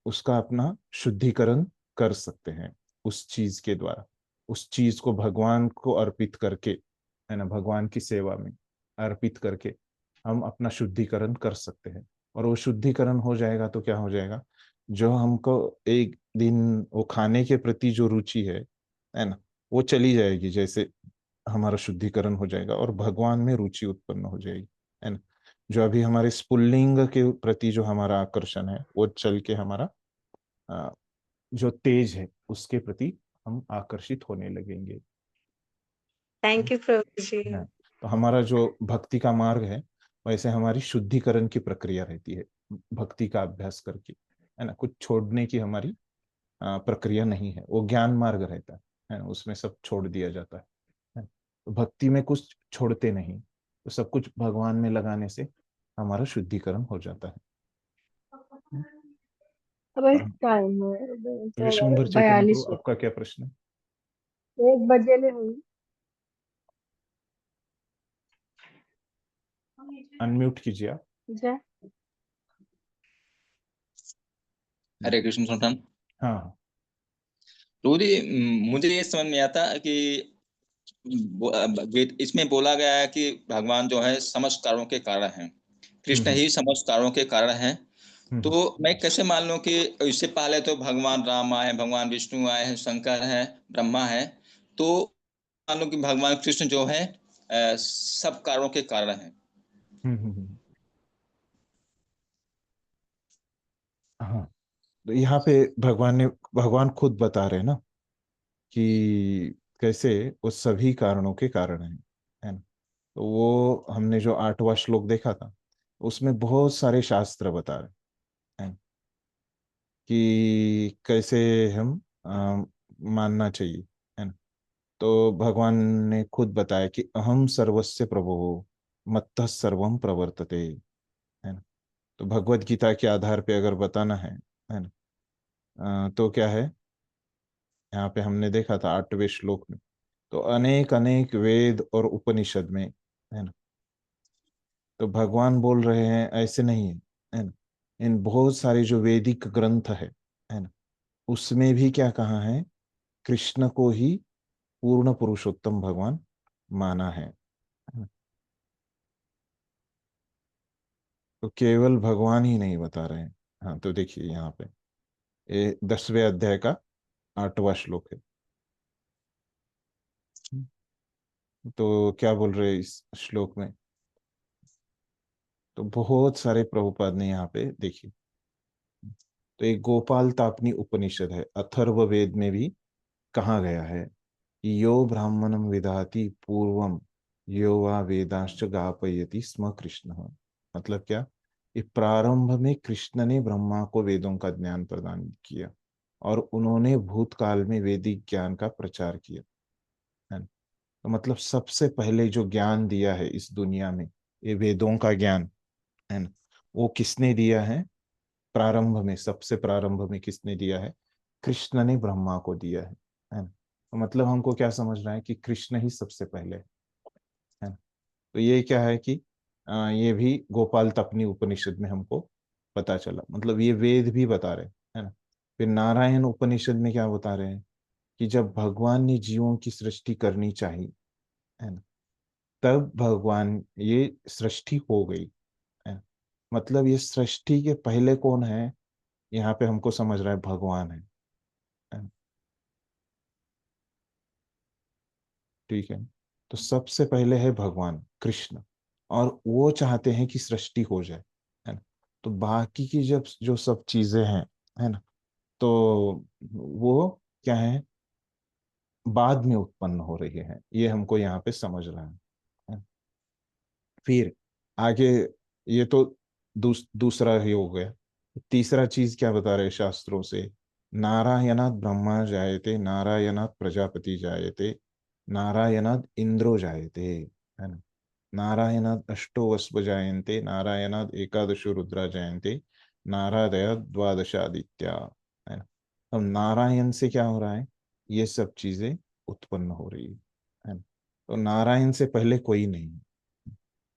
Speaker 1: उसका अपना शुद्धिकरण कर सकते हैं उस चीज के द्वारा, उस चीज को भगवान को अर्पित करके, है ना, भगवान की सेवा में अर्पित करके हम अपना शुद्धिकरण कर सकते हैं। और वो शुद्धिकरण हो जाएगा तो क्या हो जाएगा, जो हमको एक दिन वो खाने के प्रति जो रुचि है ना, वो चली जाएगी, जैसे हमारा शुद्धिकरण हो जाएगा और भगवान में रुचि उत्पन्न हो जाएगी, है ना। जो अभी हमारे स्पुल्लिंग के प्रति जो हमारा आकर्षण है वो चल के हमारा अ, जो तेज है उसके प्रति हम आकर्षित होने लगेंगे,
Speaker 2: थैंक यू प्रभु जी।
Speaker 1: है। तो हमारा जो भक्ति का मार्ग है, वैसे हमारी शुद्धिकरण की प्रक्रिया रहती है, भक्ति का अभ्यास करके, है ना। कुछ छोड़ने की हमारी प्रक्रिया नहीं है, वो ज्ञान मार्ग रहता है ना, उसमें सब छोड़ दिया जाता है। तो भक्ति में कुछ छोड़ते नहीं, तो सब कुछ भगवान में लगाने से हमारा शुद्धिकरण हो जाता है।
Speaker 6: अबे
Speaker 1: और
Speaker 6: टाइम है
Speaker 1: विश्वम्भर चैतन्य प्रभु,
Speaker 6: 42 है,
Speaker 1: आपका क्या प्रश्न है?
Speaker 6: 1 बजे ले हुई।
Speaker 1: अनम्यूट कीजिए आप।
Speaker 6: जा
Speaker 7: हरे कृष्ण सुल्तान।
Speaker 1: हाँ हाँ।
Speaker 7: तो मुझे ये समझ में आता कि इसमें बोला गया है कि भगवान जो है समस्त कारणों के कारण हैं, कृष्ण
Speaker 1: हम्म
Speaker 7: ही समस्त कारणों के कारण हैं।
Speaker 1: हम्म
Speaker 7: तो मैं कैसे मान लूं कि इससे पहले तो भगवान राम आए, भगवान विष्णु आए हैं, शंकर है, ब्रह्मा है। तो मान लो कि भगवान कृष्ण जो है सब कारणों के कारण हैं।
Speaker 1: हम्म हम्म, हम्म, हाँ। तो यहाँ पे भगवान खुद बता रहे हैं ना कि कैसे वो सभी कारणों के कारण है ना। तो वो हमने जो 8वां श्लोक देखा था उसमें बहुत सारे शास्त्र बता रहे हैं कि कैसे हम मानना चाहिए, है ना। तो भगवान ने खुद बताया कि अहम सर्वस्य प्रभो मत्तः सर्वम प्रवर्तते, है ना। तो भगवत गीता के आधार पे अगर बताना है ना, तो क्या है, यहाँ पे हमने देखा था 8वें श्लोक में, तो अनेक अनेक वेद और उपनिषद में, है ना। तो भगवान बोल रहे हैं ऐसे नहीं है ना। इन बहुत सारे जो वैदिक ग्रंथ है ना, उसमें भी क्या कहा है, कृष्ण को ही पूर्ण पुरुषोत्तम भगवान माना है ना? तो केवल भगवान ही नहीं बता रहे हैं। हाँ, तो देखिए यहाँ पे ये 10वें अध्याय का 8वां श्लोक है। तो क्या बोल रहे हैं इस श्लोक में, तो बहुत सारे प्रभुपाद ने यहाँ पे देखिए। तो एक गोपाल तापनी उपनिषद है, अथर्व वेद में भी कहा गया है कि यो ब्राह्मणम विदाति पूर्वम यो वा वेदांश्च गापयति स्म कृष्ण। मतलब क्या, कि प्रारंभ में कृष्ण ने ब्रह्मा को वेदों का ज्ञान प्रदान किया और उन्होंने भूतकाल में वैदिक ज्ञान का प्रचार किया, है ना। तो मतलब सबसे पहले जो ज्ञान दिया है इस दुनिया में, ये वेदों का ज्ञान, है ना, वो किसने दिया है, प्रारंभ में, सबसे प्रारंभ में किसने दिया है, कृष्ण ने ब्रह्मा को दिया है ना। तो मतलब हमको क्या समझ रहा है कि कृष्ण ही सबसे पहले है ना। तो ये क्या है कि ये भी गोपाल तपनी उपनिषद में हमको पता चला, मतलब ये वेद भी बता रहे है ना। फिर नारायण उपनिषद में क्या बता रहे हैं कि जब भगवान ने जीवों की सृष्टि करनी चाहिए, है ना, तब भगवान ये सृष्टि हो गई, है ना। मतलब ये सृष्टि के पहले कौन है, यहाँ पे हमको समझ रहा है भगवान है ना? ठीक है। तो सबसे पहले है भगवान कृष्ण, और वो चाहते हैं कि सृष्टि हो जाए, है ना। तो बाकी की जब जो सब चीजें हैं, है ना, तो वो क्या है, बाद में उत्पन्न हो रही है, ये हमको यहाँ पे समझ रहा है। फिर आगे, ये तो दूसरा ही हो गया। तीसरा चीज क्या बता रहे शास्त्रों से, नारायणात ब्रह्मा जायते, नारायणात प्रजापति जायते, नारायणात इंद्रो जायते, है ना। नारायणात अष्टो वस्व जायन्ते, नारायणात एकादशो रुद्रा जायन्ते, नारायणात द्वादश आदित्या, है ना। अब नारायण से क्या हो रहा है, ये सब चीजें उत्पन्न हो रही है ना। तो नारायण से पहले कोई नहीं है।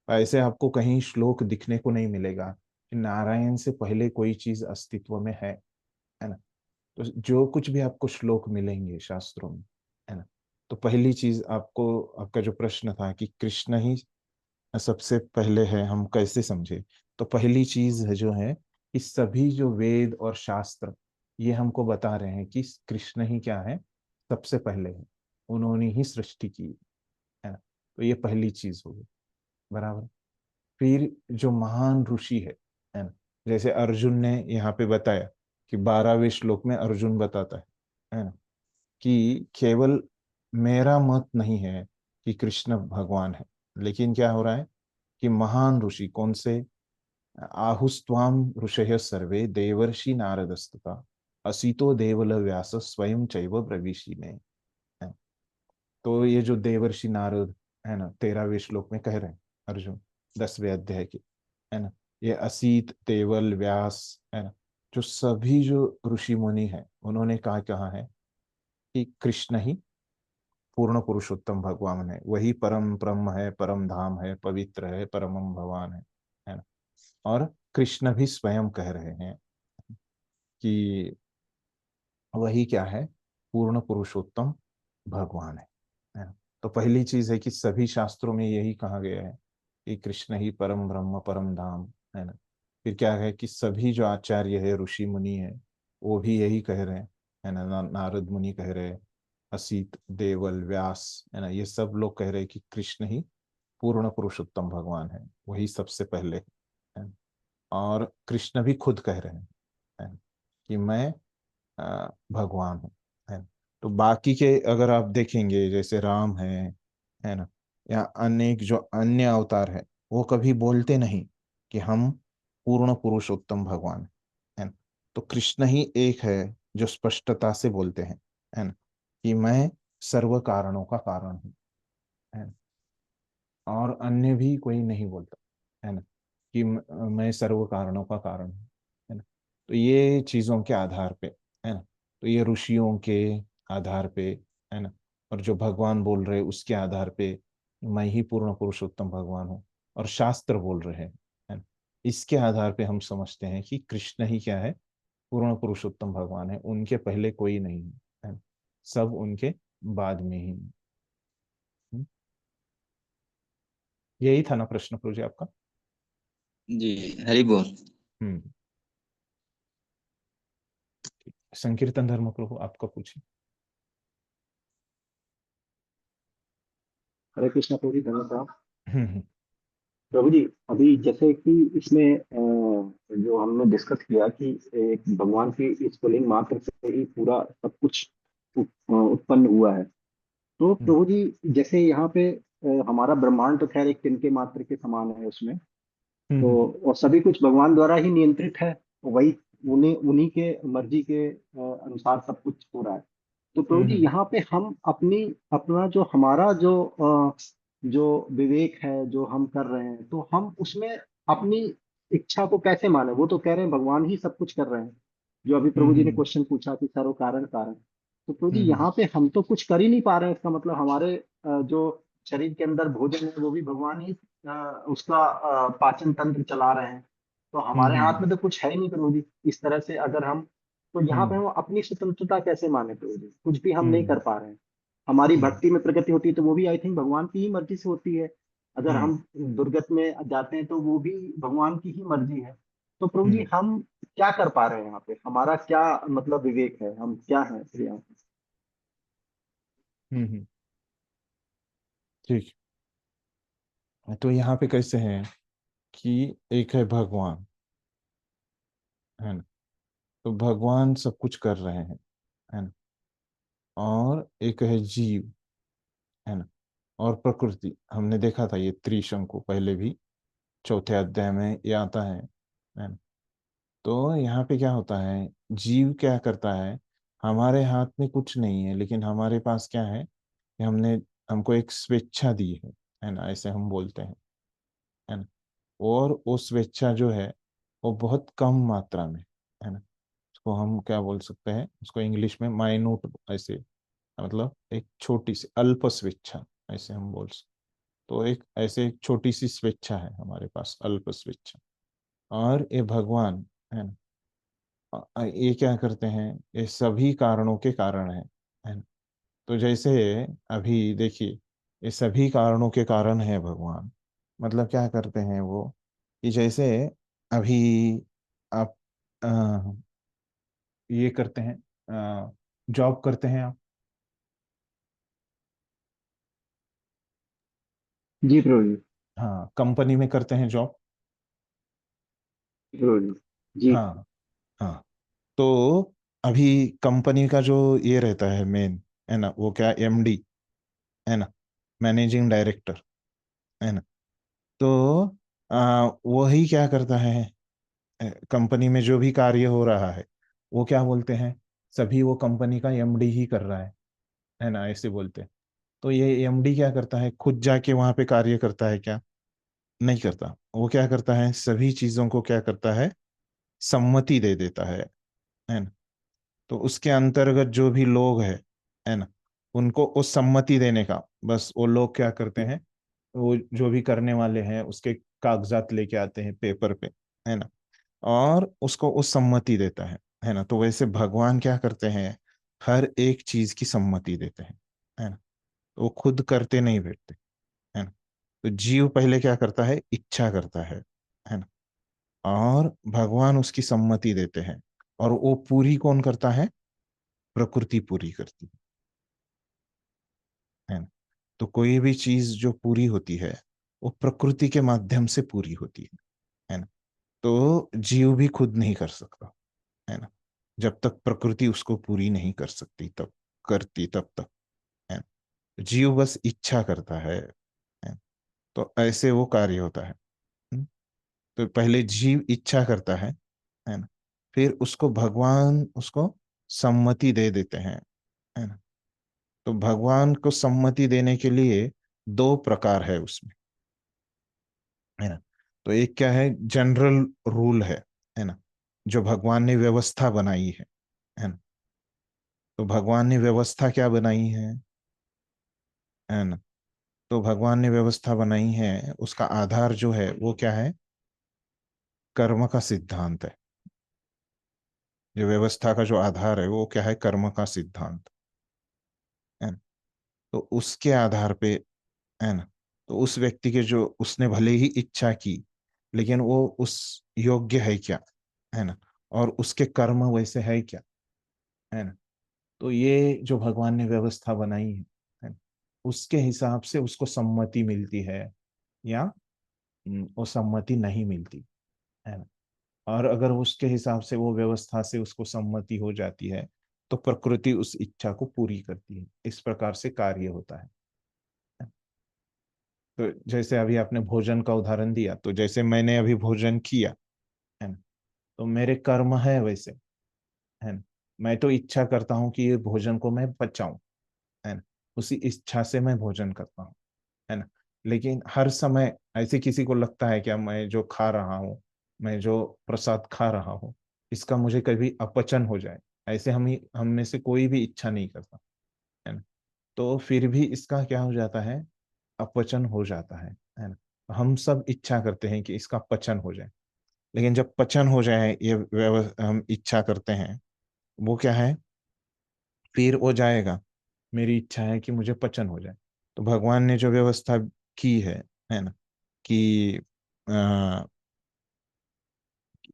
Speaker 1: ऐसे आपको कहीं श्लोक दिखने को नहीं मिलेगा कि नारायण से पहले कोई चीज अस्तित्व में है ना। तो जो कुछ भी आपको श्लोक मिलेंगे शास्त्रों में, है ना, तो पहली चीज आपको, आपका जो प्रश्न था कि कृष्ण ही सबसे पहले है, हम कैसे समझे, तो पहली चीज है जो है कि सभी जो वेद और शास्त्र ये हमको बता रहे हैं कि कृष्ण ही क्या है, सबसे पहले है, उन्होंने ही सृष्टि की, है ना। तो ये पहली चीज होगी, बराबर। फिर जो महान ऋषि है ना, जैसे अर्जुन ने यहाँ पे बताया कि 12वें श्लोक में अर्जुन बताता है ना, कि केवल मेरा मत नहीं है कि कृष्ण भगवान है, लेकिन क्या हो रहा है कि महान ऋषि कौन से, आहुस्त्वाम ऋषय सर्वे देवर्षि नारदस्तुता असितो देवल व्यास स्वयं चैव ब्रवीषि में, है। तो ये जो देवर्षि नारद है ना, 13वें श्लोक में कह रहे हैं अर्जुन, 10वें अध्याय के, है ना, ये असीत देवल व्यास, है ना, जो सभी जो ऋषि मुनि है उन्होंने कहा कहा है कि कृष्ण ही पूर्ण पुरुषोत्तम भगवान है, वही परम ब्रह्म है, परम धाम है, पवित्र है, परमम भगवान है ना। और कृष्ण भी स्वयं कह रहे हैं कि वही क्या है, पूर्ण पुरुषोत्तम भगवान है ना। तो पहली चीज है कि सभी शास्त्रों में यही कहा गया है कि कृष्ण ही परम ब्रह्म परम धाम है ना। फिर क्या है कि सभी जो आचार्य है, ऋषि मुनि है, वो भी यही कह रहे हैं है ना। नारद मुनि कह रहे हैं, असीत, देवल, व्यास है ना, ये सब लोग कह रहे हैं कि कृष्ण ही पूर्ण पुरुषोत्तम भगवान है, वही सबसे पहले है। और कृष्ण भी खुद कह रहे हैं कि मैं भगवान हूँ है। तो बाकी के अगर आप देखेंगे जैसे राम है ना, या अनेक जो अन्य अवतार है, वो कभी बोलते नहीं कि हम पूर्ण पुरुषोत्तम भगवान है ना। तो कृष्ण ही एक है जो स्पष्टता से बोलते हैं है ना, कि मैं सर्व कारणों का कारण हूँ है ना। और अन्य भी कोई नहीं बोलता है ना कि मैं सर्व कारणों का कारण हूँ है ना। तो ये चीजों के आधार पे है ना, तो ये ऋषियों के आधार पे है ना, और जो भगवान बोल रहे उसके आधार पे मैं ही पूर्ण पुरुषोत्तम भगवान हूँ, और शास्त्र बोल रहे हैं है ना, इसके आधार पे हम समझते हैं कि कृष्ण ही क्या है, पूर्ण पुरुषोत्तम भगवान है, उनके पहले कोई नहीं है ना? सब उनके बाद में ही। यही था ना प्रश्न प्रभु जी आपका?
Speaker 7: जी, हरि बोल।
Speaker 1: हम्म। संकीर्तन धर्म प्रभु आपका पूछिए।
Speaker 8: हरे कृष्णा प्रभु जी, धन्यवाद।
Speaker 1: हम्म।
Speaker 8: प्रभु जी, अभी जैसे कि इसमें जो हमने डिस्कस किया कि एक भगवान की स्फुलिंग मात्र से ही पूरा सब कुछ उत्पन्न हुआ है। तो
Speaker 1: हम्म।
Speaker 8: प्रभु जी, जैसे यहाँ पे हमारा ब्रह्मांड तो खैर एक तिनके मात्र के समान है उसमें,
Speaker 1: हम्म।
Speaker 8: तो और सभी कुछ भगवान द्वारा ही नियंत्रित है। वही उन्हीं उन्हीं के मर्जी के अनुसार सब कुछ हो रहा है। तो प्रभु जी,
Speaker 1: हम्म।
Speaker 8: यहाँ पे हम अपना जो हमारा जो विवेक है जो हम कर रहे हैं, तो हम उसमें अपनी इच्छा को कैसे माने? वो तो कह रहे हैं भगवान ही सब कुछ कर रहे हैं, जो अभी प्रभु जी ने
Speaker 1: हम्म।
Speaker 8: क्वेश्चन पूछा कि सर्व कारण कारण। तो प्रभु जी,
Speaker 1: हम्म।
Speaker 8: यहाँ पे हम तो कुछ कर ही नहीं पा रहे हैं। इसका मतलब हमारे जो शरीर के अंदर भोजन है वो भी भगवान ही उसका पाचन तंत्र चला रहे हैं। तो हमारे हाथ
Speaker 1: हम्म।
Speaker 8: में तो कुछ है ही नहीं प्रभु जी। इस तरह से अगर हम, तो यहाँ पे
Speaker 1: हम्म।
Speaker 8: हम अपनी स्वतंत्रता कैसे माने प्रभु जी? कुछ भी हम नहीं
Speaker 1: हम्म।
Speaker 8: कर पा रहे हैं। हमारी
Speaker 1: हम्म।
Speaker 8: भक्ति में प्रगति होती है तो वो भी आई थिंक भगवान की ही मर्जी से होती है। अगर
Speaker 1: हम्म।
Speaker 8: हम दुर्गत में जाते हैं तो वो भी भगवान की ही मर्जी है। तो प्रभु जी,
Speaker 1: हम्म।
Speaker 8: हम क्या कर पा रहे हैं यहाँ पे? हमारा क्या मतलब विवेक है? हम क्या है फिर यहाँ पे?
Speaker 1: हम्म। ठीक है, तो यहाँ पे कैसे है कि एक है भगवान है ना, तो भगवान सब कुछ कर रहे हैं है ना, और एक है जीव है ना, और प्रकृति। हमने देखा था ये त्रिशंकु पहले भी चौथे अध्याय में ये आता है ना। तो यहाँ पे क्या होता है, जीव क्या करता है, हमारे हाथ में कुछ नहीं है, लेकिन हमारे पास क्या है कि हमने हमको एक स्वेच्छा दी है ना, ऐसे हम बोलते हैं है ना। और वो स्वेच्छा जो है वो बहुत कम मात्रा में है ना, उसको हम क्या बोल सकते हैं, उसको इंग्लिश में माइन्यूट, ऐसे मतलब एक छोटी सी अल्प स्वेच्छा, ऐसे हम बोल सकते। तो एक ऐसे एक छोटी सी स्वेच्छा है हमारे पास, अल्प स्वेच्छा। और ये भगवान है ना, ये क्या करते हैं, ये सभी कारणों के कारण है ना। तो जैसे अभी देखिए, ये सभी कारणों के कारण है भगवान, मतलब क्या करते हैं वो, कि जैसे अभी आप ये करते हैं, जॉब करते हैं आप,
Speaker 8: जी प्रभु जी।
Speaker 1: हाँ कंपनी में करते हैं जॉब।
Speaker 8: प्रभु जी। जी।
Speaker 1: हाँ। हाँ। तो अभी कंपनी का जो ये रहता है मेन है ना, वो क्या, एमडी है ना, मैनेजिंग डायरेक्टर है ना। तो वही क्या करता है, कंपनी में जो भी कार्य हो रहा है वो क्या बोलते हैं, सभी वो कंपनी का एमडी ही कर रहा है ना, ऐसे बोलते हैं। तो ये एमडी क्या करता है, खुद जाके वहां पे कार्य करता है क्या? नहीं करता। वो क्या करता है, सभी चीजों को क्या करता है, सम्मति दे देता है ना। तो उसके अंतर्गत जो भी लोग है ना, उनको उस सम्मति देने का, बस वो लोग क्या करते हैं, वो जो भी करने वाले हैं उसके कागजात लेके आते हैं पेपर पे है ना, और उसको उस सम्मति देता है ना। तो वैसे भगवान क्या करते हैं, हर एक चीज की सम्मति देते हैं, है ना। तो वो खुद करते नहीं बैठते, है ना। तो जीव पहले क्या करता है, इच्छा करता है ना। और भगवान उसकी सम्मति देते हैं, और वो पूरी कौन करता है, प्रकृति पूरी करती है ना। तो कोई भी चीज जो पूरी होती है वो प्रकृति के माध्यम से पूरी होती है ना। तो जीव भी खुद नहीं कर सकता, है ना। जब तक प्रकृति उसको पूरी नहीं कर सकती तब करती, तब तक, है ना। जीव बस इच्छा करता है। तो ऐसे वो कार्य होता है। तो पहले जीव इच्छा करता है ना। फिर उसको भगवान उसको सम्मति दे देते हैं, है ना। तो भगवान को सम्मति देने के लिए दो प्रकार है उसमें, है ना। तो एक क्या है, जनरल रूल है ना, जो भगवान ने व्यवस्था बनाई है ना। तो भगवान ने व्यवस्था क्या बनाई है ना। तो भगवान ने व्यवस्था बनाई है, उसका आधार जो है वो क्या है, कर्म का सिद्धांत है। जो व्यवस्था का जो आधार है वो क्या है, कर्म का सिद्धांत है ना। तो उसके आधार पे, है ना, तो उस व्यक्ति के जो उसने भले ही इच्छा की, लेकिन वो उस योग्य है क्या, है ना, और उसके कर्म वैसे है क्या, है ना। तो ये जो भगवान ने व्यवस्था बनाई है ना, उसके हिसाब से उसको सम्मति मिलती है, या वो सम्मति नहीं मिलती, है ना। और अगर उसके हिसाब से वो व्यवस्था से उसको सम्मति हो जाती है तो प्रकृति उस इच्छा को पूरी करती है। इस प्रकार से कार्य होता है। तो जैसे अभी आपने भोजन का उदाहरण दिया, तो जैसे मैंने अभी भोजन किया, है ना, तो मेरे कर्म है वैसे, है ना। मैं तो इच्छा करता हूँ कि ये भोजन को मैं पचाऊं, है ना। उसी इच्छा से मैं भोजन करता हूँ, है ना। लेकिन हर समय ऐसे किसी को लगता है क्या, मैं जो खा रहा हूँ, मैं जो प्रसाद खा रहा हूँ, इसका मुझे कभी अपचन हो जाए, ऐसे हम में से कोई भी इच्छा नहीं करता, है ना। तो फिर भी इसका क्या हो जाता है, अपचन हो जाता है ना। हम सब इच्छा करते हैं कि इसका पचन हो जाए, लेकिन जब पचन हो जाए, ये हम इच्छा करते हैं, वो क्या है, फिर वो जाएगा। मेरी इच्छा है कि मुझे पचन हो जाए, तो भगवान ने जो व्यवस्था की है ना, कि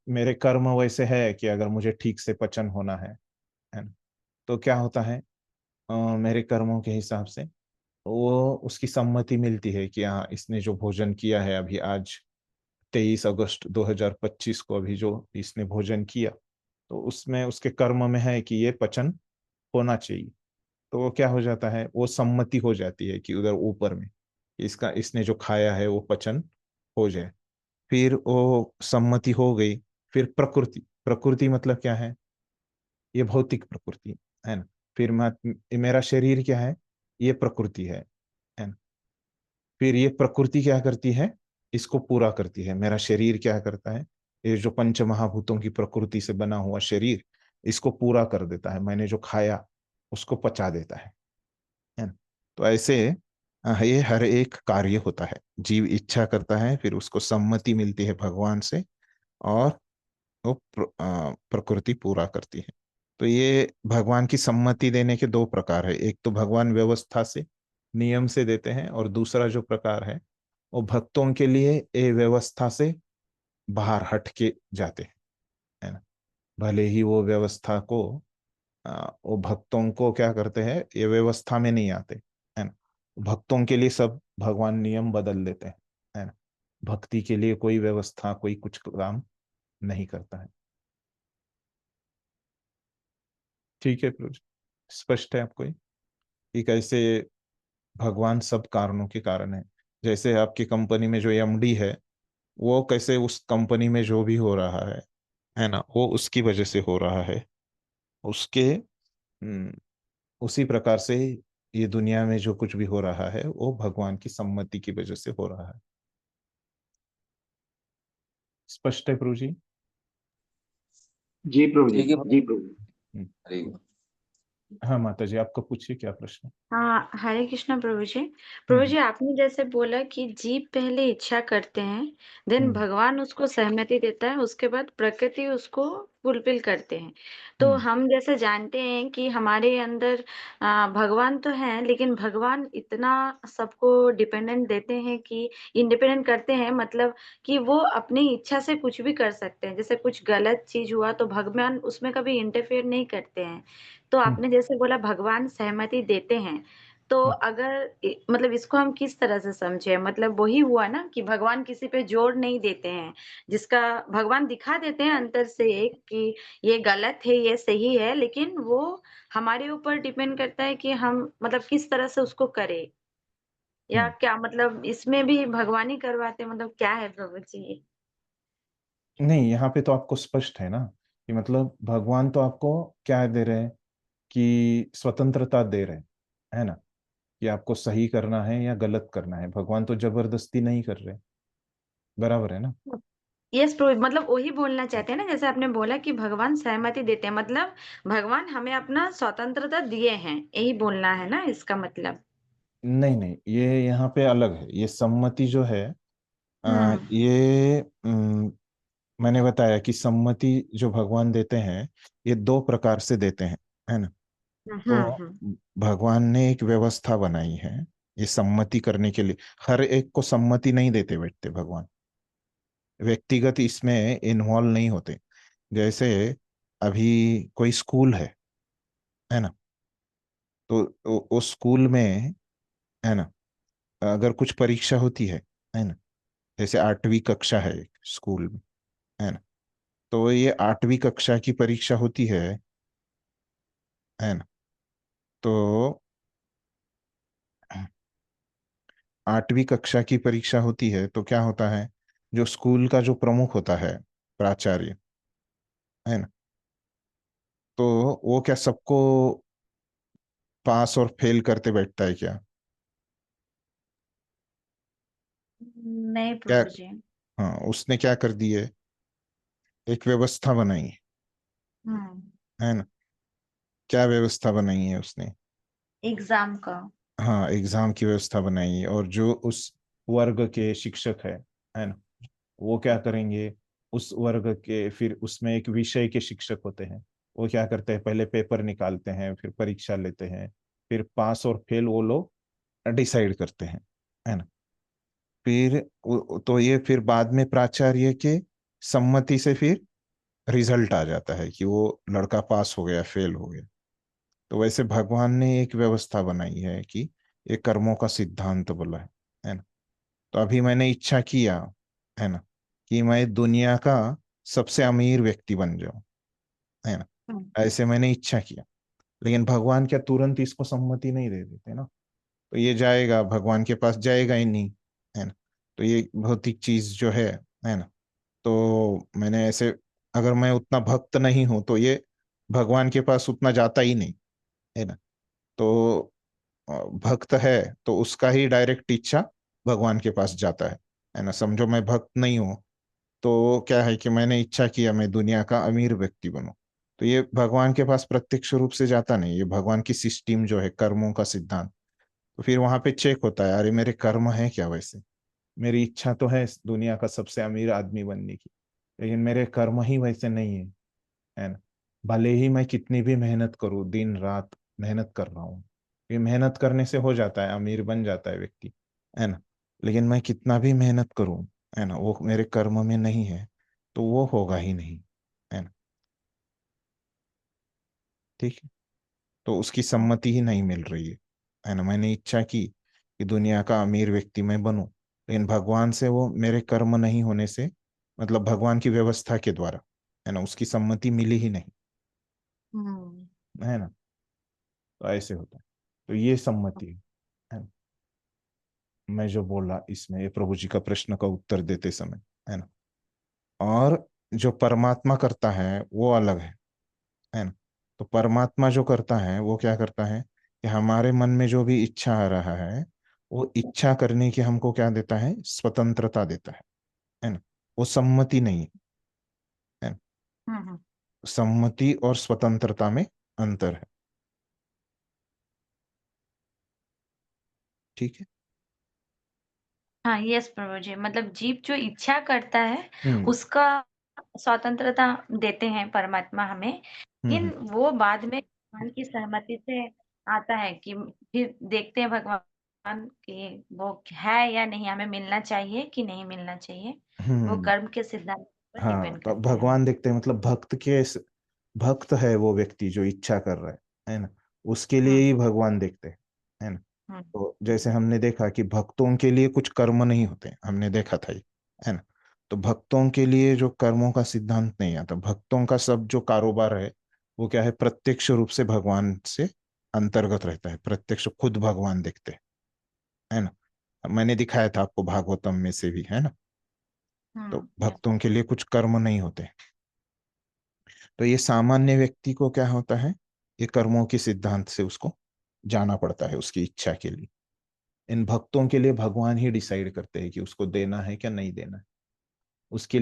Speaker 1: मेरे कर्म वैसे है कि अगर मुझे ठीक से पचन होना है ना, तो क्या होता है, मेरे कर्मों के हिसाब से वो उसकी सम्मति मिलती है कि हाँ, इसने जो भोजन किया है अभी, आज 23 अगस्त 2025 को अभी जो इसने भोजन किया, तो उसमें उसके कर्म में है कि ये पचन होना चाहिए। तो वो क्या हो जाता है, वो सम्मति हो जाती है कि उधर ऊपर में इसका, इसने जो खाया है वो पचन हो जाए। फिर वो सम्मति हो गई। फिर प्रकृति, प्रकृति मतलब क्या है, ये भौतिक प्रकृति, है ना। फिर मेरा शरीर क्या है, ये प्रकृति है ना। फिर ये प्रकृति क्या करती है, इसको पूरा करती है। मेरा शरीर क्या करता है, ये जो पंच महाभूतों की प्रकृति से बना हुआ शरीर, इसको पूरा कर देता है। मैंने जो खाया उसको पचा देता है ना। तो ऐसे ये हर एक कार्य होता है। जीव इच्छा करता है, फिर उसको सम्मति मिलती है भगवान से, और वो प्रकृति पूरा करती है। तो ये भगवान की सम्मति देने के दो प्रकार है। एक तो भगवान व्यवस्था से, नियम से देते हैं, और दूसरा जो प्रकार है वो भक्तों के लिए ये व्यवस्था से बाहर हट के जाते हैं, है ना। भले ही वो व्यवस्था को वो भक्तों को क्या करते हैं, ये व्यवस्था में नहीं आते, है ना। भक्तों के लिए सब भगवान नियम बदल देते हैं, है ना। भक्ति के लिए कोई व्यवस्था, कोई कुछ काम नहीं करता है। ठीक है प्रभु जी? स्पष्ट है आपको ये? कि कैसे भगवान सब कारणों के कारण है। जैसे आपकी कंपनी में जो एमडी है, वो कैसे उस कंपनी में जो भी हो रहा है ना, वो उसकी वजह से हो रहा है। उसके उसी प्रकार से ये दुनिया में जो कुछ भी हो रहा है वो भगवान की सम्मति की वजह से हो रहा है। स्पष्ट है प्रभु जी?
Speaker 8: जी प्रभु जी,
Speaker 7: ठीक है
Speaker 8: जी प्रभु जी।
Speaker 1: हम्म,
Speaker 7: हरे
Speaker 1: हाँ माता जी, आपका पूछिए क्या प्रश्न है?
Speaker 5: हाँ, हरे कृष्णा प्रभु जी। प्रभु
Speaker 1: हम्म
Speaker 5: जी, आपने जैसे बोला कि जीव पहले इच्छा करते हैं, देन
Speaker 1: हम्म
Speaker 5: भगवान उसको सहमति देता है, उसके बाद प्रकृति उसको फुलफिल करते हैं। तो
Speaker 1: हम्म
Speaker 5: हम जैसे जानते हैं कि हमारे अंदर भगवान तो हैं, लेकिन भगवान इतना सबको डिपेंडेंट देते हैं कि इंडिपेंडेंट करते हैं, मतलब कि वो अपनी इच्छा से कुछ भी कर सकते हैं। जैसे कुछ गलत चीज़ हुआ तो भगवान उसमें कभी इंटरफेयर नहीं करते हैं। तो
Speaker 1: हम्म
Speaker 5: आपने जैसे बोला भगवान सहमति देते हैं, तो
Speaker 1: हम्म
Speaker 5: अगर मतलब इसको हम किस तरह से समझे? मतलब वही हुआ ना कि भगवान किसी पे जोर नहीं देते हैं, जिसका भगवान दिखा देते हैं अंतर से कि ये गलत है, ये सही है, लेकिन वो हमारे ऊपर डिपेंड करता है कि हम मतलब किस तरह से उसको करें, या
Speaker 1: हम्म।
Speaker 5: क्या मतलब इसमें भी भगवान ही करवाते हैं, मतलब क्या है प्रभु जी?
Speaker 1: नहीं, यहाँ पे तो आपको स्पष्ट है ना कि मतलब भगवान तो आपको क्या दे रहे हैं कि स्वतंत्रता दे रहे हैं, है ना, कि आपको सही करना है या गलत करना है। भगवान तो जबरदस्ती नहीं कर रहे, बराबर है ना।
Speaker 5: यस प्रभु, मतलब वही बोलना चाहते हैं ना, जैसे आपने बोला कि भगवान सहमति देते हैं, मतलब भगवान हमें अपना स्वतंत्रता दिए हैं, यही बोलना है ना इसका मतलब?
Speaker 1: नहीं नहीं, ये यहाँ पे अलग है। ये सम्मति जो है,
Speaker 5: हुँ।
Speaker 1: ये मैंने बताया कि सम्मति जो भगवान देते हैं, ये दो प्रकार से देते हैं, है ना।
Speaker 5: हुँ,
Speaker 1: तो
Speaker 5: हुँ, हुँ।
Speaker 1: भगवान ने एक व्यवस्था बनाई है ये सम्मति करने के लिए। हर एक को सम्मति नहीं देते बैठते भगवान, व्यक्तिगत इसमें इन्वॉल्व नहीं होते। जैसे अभी कोई स्कूल है ना, तो उस स्कूल में, है ना, अगर कुछ परीक्षा होती है ना, जैसे 8वीं कक्षा है एक स्कूल में, है ना, तो ये 8वीं कक्षा की परीक्षा होती है ना। तो 8वीं कक्षा की परीक्षा होती है तो क्या होता है, जो स्कूल का जो प्रमुख होता है, प्राचार्य, है ना, तो वो क्या सबको पास और फेल करते बैठता है क्या?
Speaker 5: नहीं
Speaker 1: क्या?
Speaker 5: प्रभु जी।
Speaker 1: हाँ, उसने क्या कर दी है, एक व्यवस्था बनाई
Speaker 5: हुँ।
Speaker 1: है ना। क्या व्यवस्था बनाई है उसने?
Speaker 5: एग्ज़ाम का।
Speaker 1: हाँ, एग्जाम की व्यवस्था बनाई है। और जो उस वर्ग के शिक्षक है ना, वो क्या करेंगे, उस वर्ग के, फिर उसमें एक विषय के शिक्षक होते हैं, वो क्या करते हैं, पहले पेपर निकालते हैं, फिर परीक्षा लेते हैं, फिर पास और फेल वो लोग डिसाइड करते हैं, है ना। फिर तो ये फिर बाद में प्राचार्य के सम्मति से फिर रिजल्ट आ जाता है कि वो लड़का पास हो गया, फेल हो गया। तो वैसे भगवान ने एक व्यवस्था बनाई है कि ये कर्मों का सिद्धांत बोला है ना। तो अभी मैंने इच्छा किया, है ना, कि मैं दुनिया का सबसे अमीर व्यक्ति बन जाऊं, है ना,
Speaker 5: हुँ।
Speaker 1: ऐसे मैंने इच्छा किया। लेकिन भगवान क्या तुरंत इसको सम्मति नहीं दे देते ना। तो ये जाएगा, भगवान के पास जाएगा ही नहीं, है ना। तो ये भौतिक चीज जो है ना, तो मैंने ऐसे, अगर मैं उतना भक्त नहीं हूं तो ये भगवान के पास उतना जाता ही नहीं, है ना। तो भक्त है तो उसका ही डायरेक्ट इच्छा भगवान के पास जाता है ना। समझो मैं भक्त नहीं हूं, तो क्या है कि मैंने इच्छा किया मैं दुनिया का अमीर व्यक्ति बनूं, तो ये भगवान के पास प्रत्यक्ष रूप से जाता नहीं। ये भगवान की सिस्टम जो है, कर्मों का सिद्धांत। तो फिर वहां पे चेक होता है, अरे मेरे कर्म है क्या वैसे। मेरी इच्छा तो है दुनिया का सबसे अमीर आदमी बनने की, लेकिन मेरे कर्म ही वैसे नहीं है ना। भले ही मैं कितनी भी मेहनत करूं, दिन रात मेहनत कर रहा हूँ, ये मेहनत करने से हो जाता है, अमीर बन जाता है व्यक्ति, है ना। लेकिन मैं कितना भी मेहनत करूं, है ना, वो मेरे कर्म में नहीं है, तो वो होगा ही नहीं, है ना। ठीक है, तो उसकी
Speaker 5: हाँ।
Speaker 1: सम्मति ही नहीं मिल रही है ना। मैंने इच्छा की कि दुनिया का अमीर व्यक्ति मैं बनूं, लेकिन भगवान से वो मेरे कर्म नहीं होने से, मतलब भगवान की व्यवस्था के द्वारा, है ना, उसकी सम्मति मिली ही नहीं,
Speaker 5: हुँ।
Speaker 1: है ना। तो ऐसे होता है। तो ये सम्मति है ना। मैं जो बोला इसमें, ये प्रभु जी का प्रश्न का उत्तर देते समय, है ना। और जो परमात्मा करता है वो अलग है ना। तो परमात्मा जो करता है वो क्या करता है कि हमारे मन में जो भी इच्छा आ रहा है, वो इच्छा करने की हमको क्या देता है, स्वतंत्रता देता है ना। वो सम्मति नहीं है ना।
Speaker 5: हुँ, हुँ।
Speaker 1: सम्मति और स्वतंत्रता में अंतर है। ठीक है।
Speaker 5: हाँ, यस प्रभु जी, मतलब जीव जो इच्छा करता है,
Speaker 1: हम्म
Speaker 5: उसका स्वतंत्रता देते हैं परमात्मा हमें, लेकिन वो बाद में भगवान की सहमति से आता है कि फिर देखते हैं भगवान कि वो है या नहीं, हमें मिलना चाहिए कि नहीं मिलना चाहिए। वो कर्म के सिद्धांत पर
Speaker 1: हाँ,
Speaker 5: डिपेंड करता है।
Speaker 1: भगवान देखते हैं, मतलब भक्त है वो व्यक्ति जो इच्छा कर रहा है ना, उसके लिए ही भगवान देखते हैं, है ना। तो जैसे हमने देखा कि भक्तों के लिए कुछ कर्म नहीं होते, हमने देखा था ये, है ना। तो भक्तों के लिए जो कर्मों का सिद्धांत नहीं आता, भक्तों का सब जो कारोबार है वो क्या है, प्रत्यक्ष रूप से भगवान से अंतर्गत रहता है, प्रत्यक्ष खुद भगवान देखते हैं, है ना। मैंने दिखाया था आपको भागवतम में से भी, है ना। तो भक्तों के लिए कुछ कर्म नहीं होते। तो ये सामान्य व्यक्ति को क्या होता है, ये कर्मों के सिद्धांत से उसको जाना पड़ता है उसकी इच्छा के लिए। इन भक्तों के लिए भगवान ही डिसाइड करते हैं कि उसको देना है क्या नहीं देना है। उसके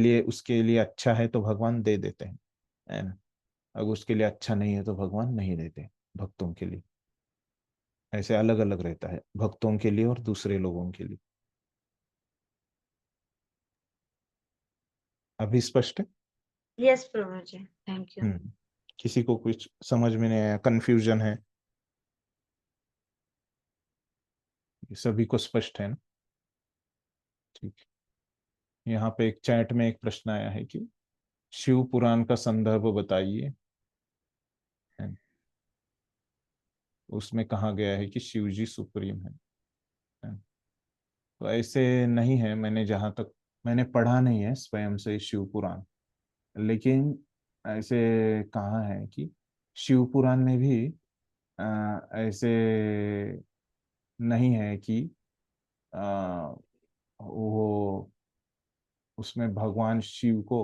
Speaker 1: लिए अच्छा है तो भगवान दे देते हैं, है ना। अगर उसके लिए अच्छा नहीं है तो भगवान नहीं देते भक्तों के लिए। ऐसे अलग अलग रहता है भक्तों के लिए और दूसरे लोगों के लिए। अभी स्पष्ट है?
Speaker 5: यस प्रभु जी, थैंक यू।
Speaker 1: किसी को कुछ समझ में नहीं आया, कंफ्यूजन है? सभी को स्पष्ट है ना? ठीक। यहाँ पे एक चैट में एक प्रश्न आया है कि शिव पुराण का संदर्भ बताइए, उसमें कहा गया है कि शिव जी सुप्रीम है। तो ऐसे नहीं है, मैंने पढ़ा नहीं है स्वयं से शिव पुराण, लेकिन ऐसे कहा है कि शिव पुराण में भी ऐसे नहीं है कि वो उसमें भगवान शिव को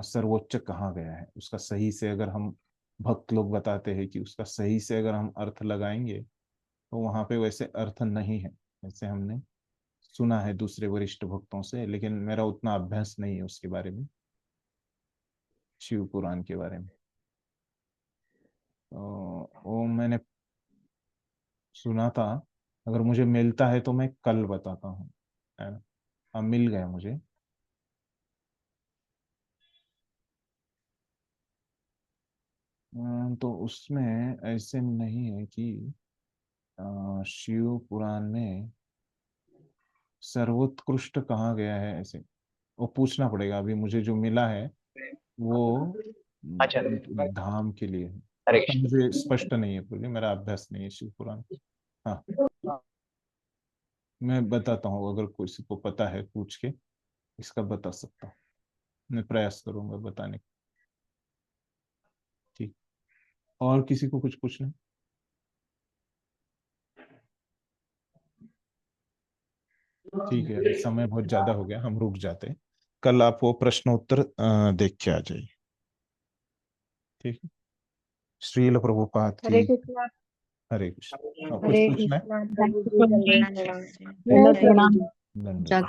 Speaker 1: सर्वोच्च कहा गया है। उसका सही से अगर हम भक्त लोग बताते हैं कि उसका सही से अगर हम अर्थ लगाएंगे तो वहां पे वैसे अर्थ नहीं है, ऐसे हमने सुना है दूसरे वरिष्ठ भक्तों से, लेकिन मेरा उतना अभ्यास नहीं है उसके बारे में, शिव पुराण के बारे में। तो वो मैंने सुना था, अगर मुझे मिलता है तो मैं कल बताता हूँ, है ना। हाँ, मिल गया मुझे। तो उसमें ऐसे नहीं है कि शिव पुराण में सर्वोत्कृष्ट कहा गया है ऐसे। वो पूछना पड़ेगा, अभी मुझे जो मिला है वो धाम के लिए है। तो मुझे स्पष्ट नहीं है, बोलिए, मेरा अभ्यास नहीं है शिव पुराण। हाँ, मैं बताता हूँ, अगर किसी को पता है पूछ के इसका बता सकता हूँ, मैं प्रयास करूंगा बताने का। ठीक। और किसी को कुछ पूछना? ठीक है, अभी समय बहुत ज्यादा हो गया, हम रुक जाते हैं। कल आप वो प्रश्न उत्तर देख के आ जाइए। ठीक है। श्रील प्रभुपाद की
Speaker 6: हरे कृष्णा।
Speaker 1: हरे कृष्ण। कुछ
Speaker 6: हरे
Speaker 1: पूछना है?
Speaker 6: कृष्णा
Speaker 2: थैंक
Speaker 6: प्रभु
Speaker 2: यू
Speaker 6: जी,
Speaker 2: प्रभु जी।
Speaker 6: धन्यवाद।
Speaker 2: धन्यवाद प्रभु जी।
Speaker 1: दंड।
Speaker 2: जागल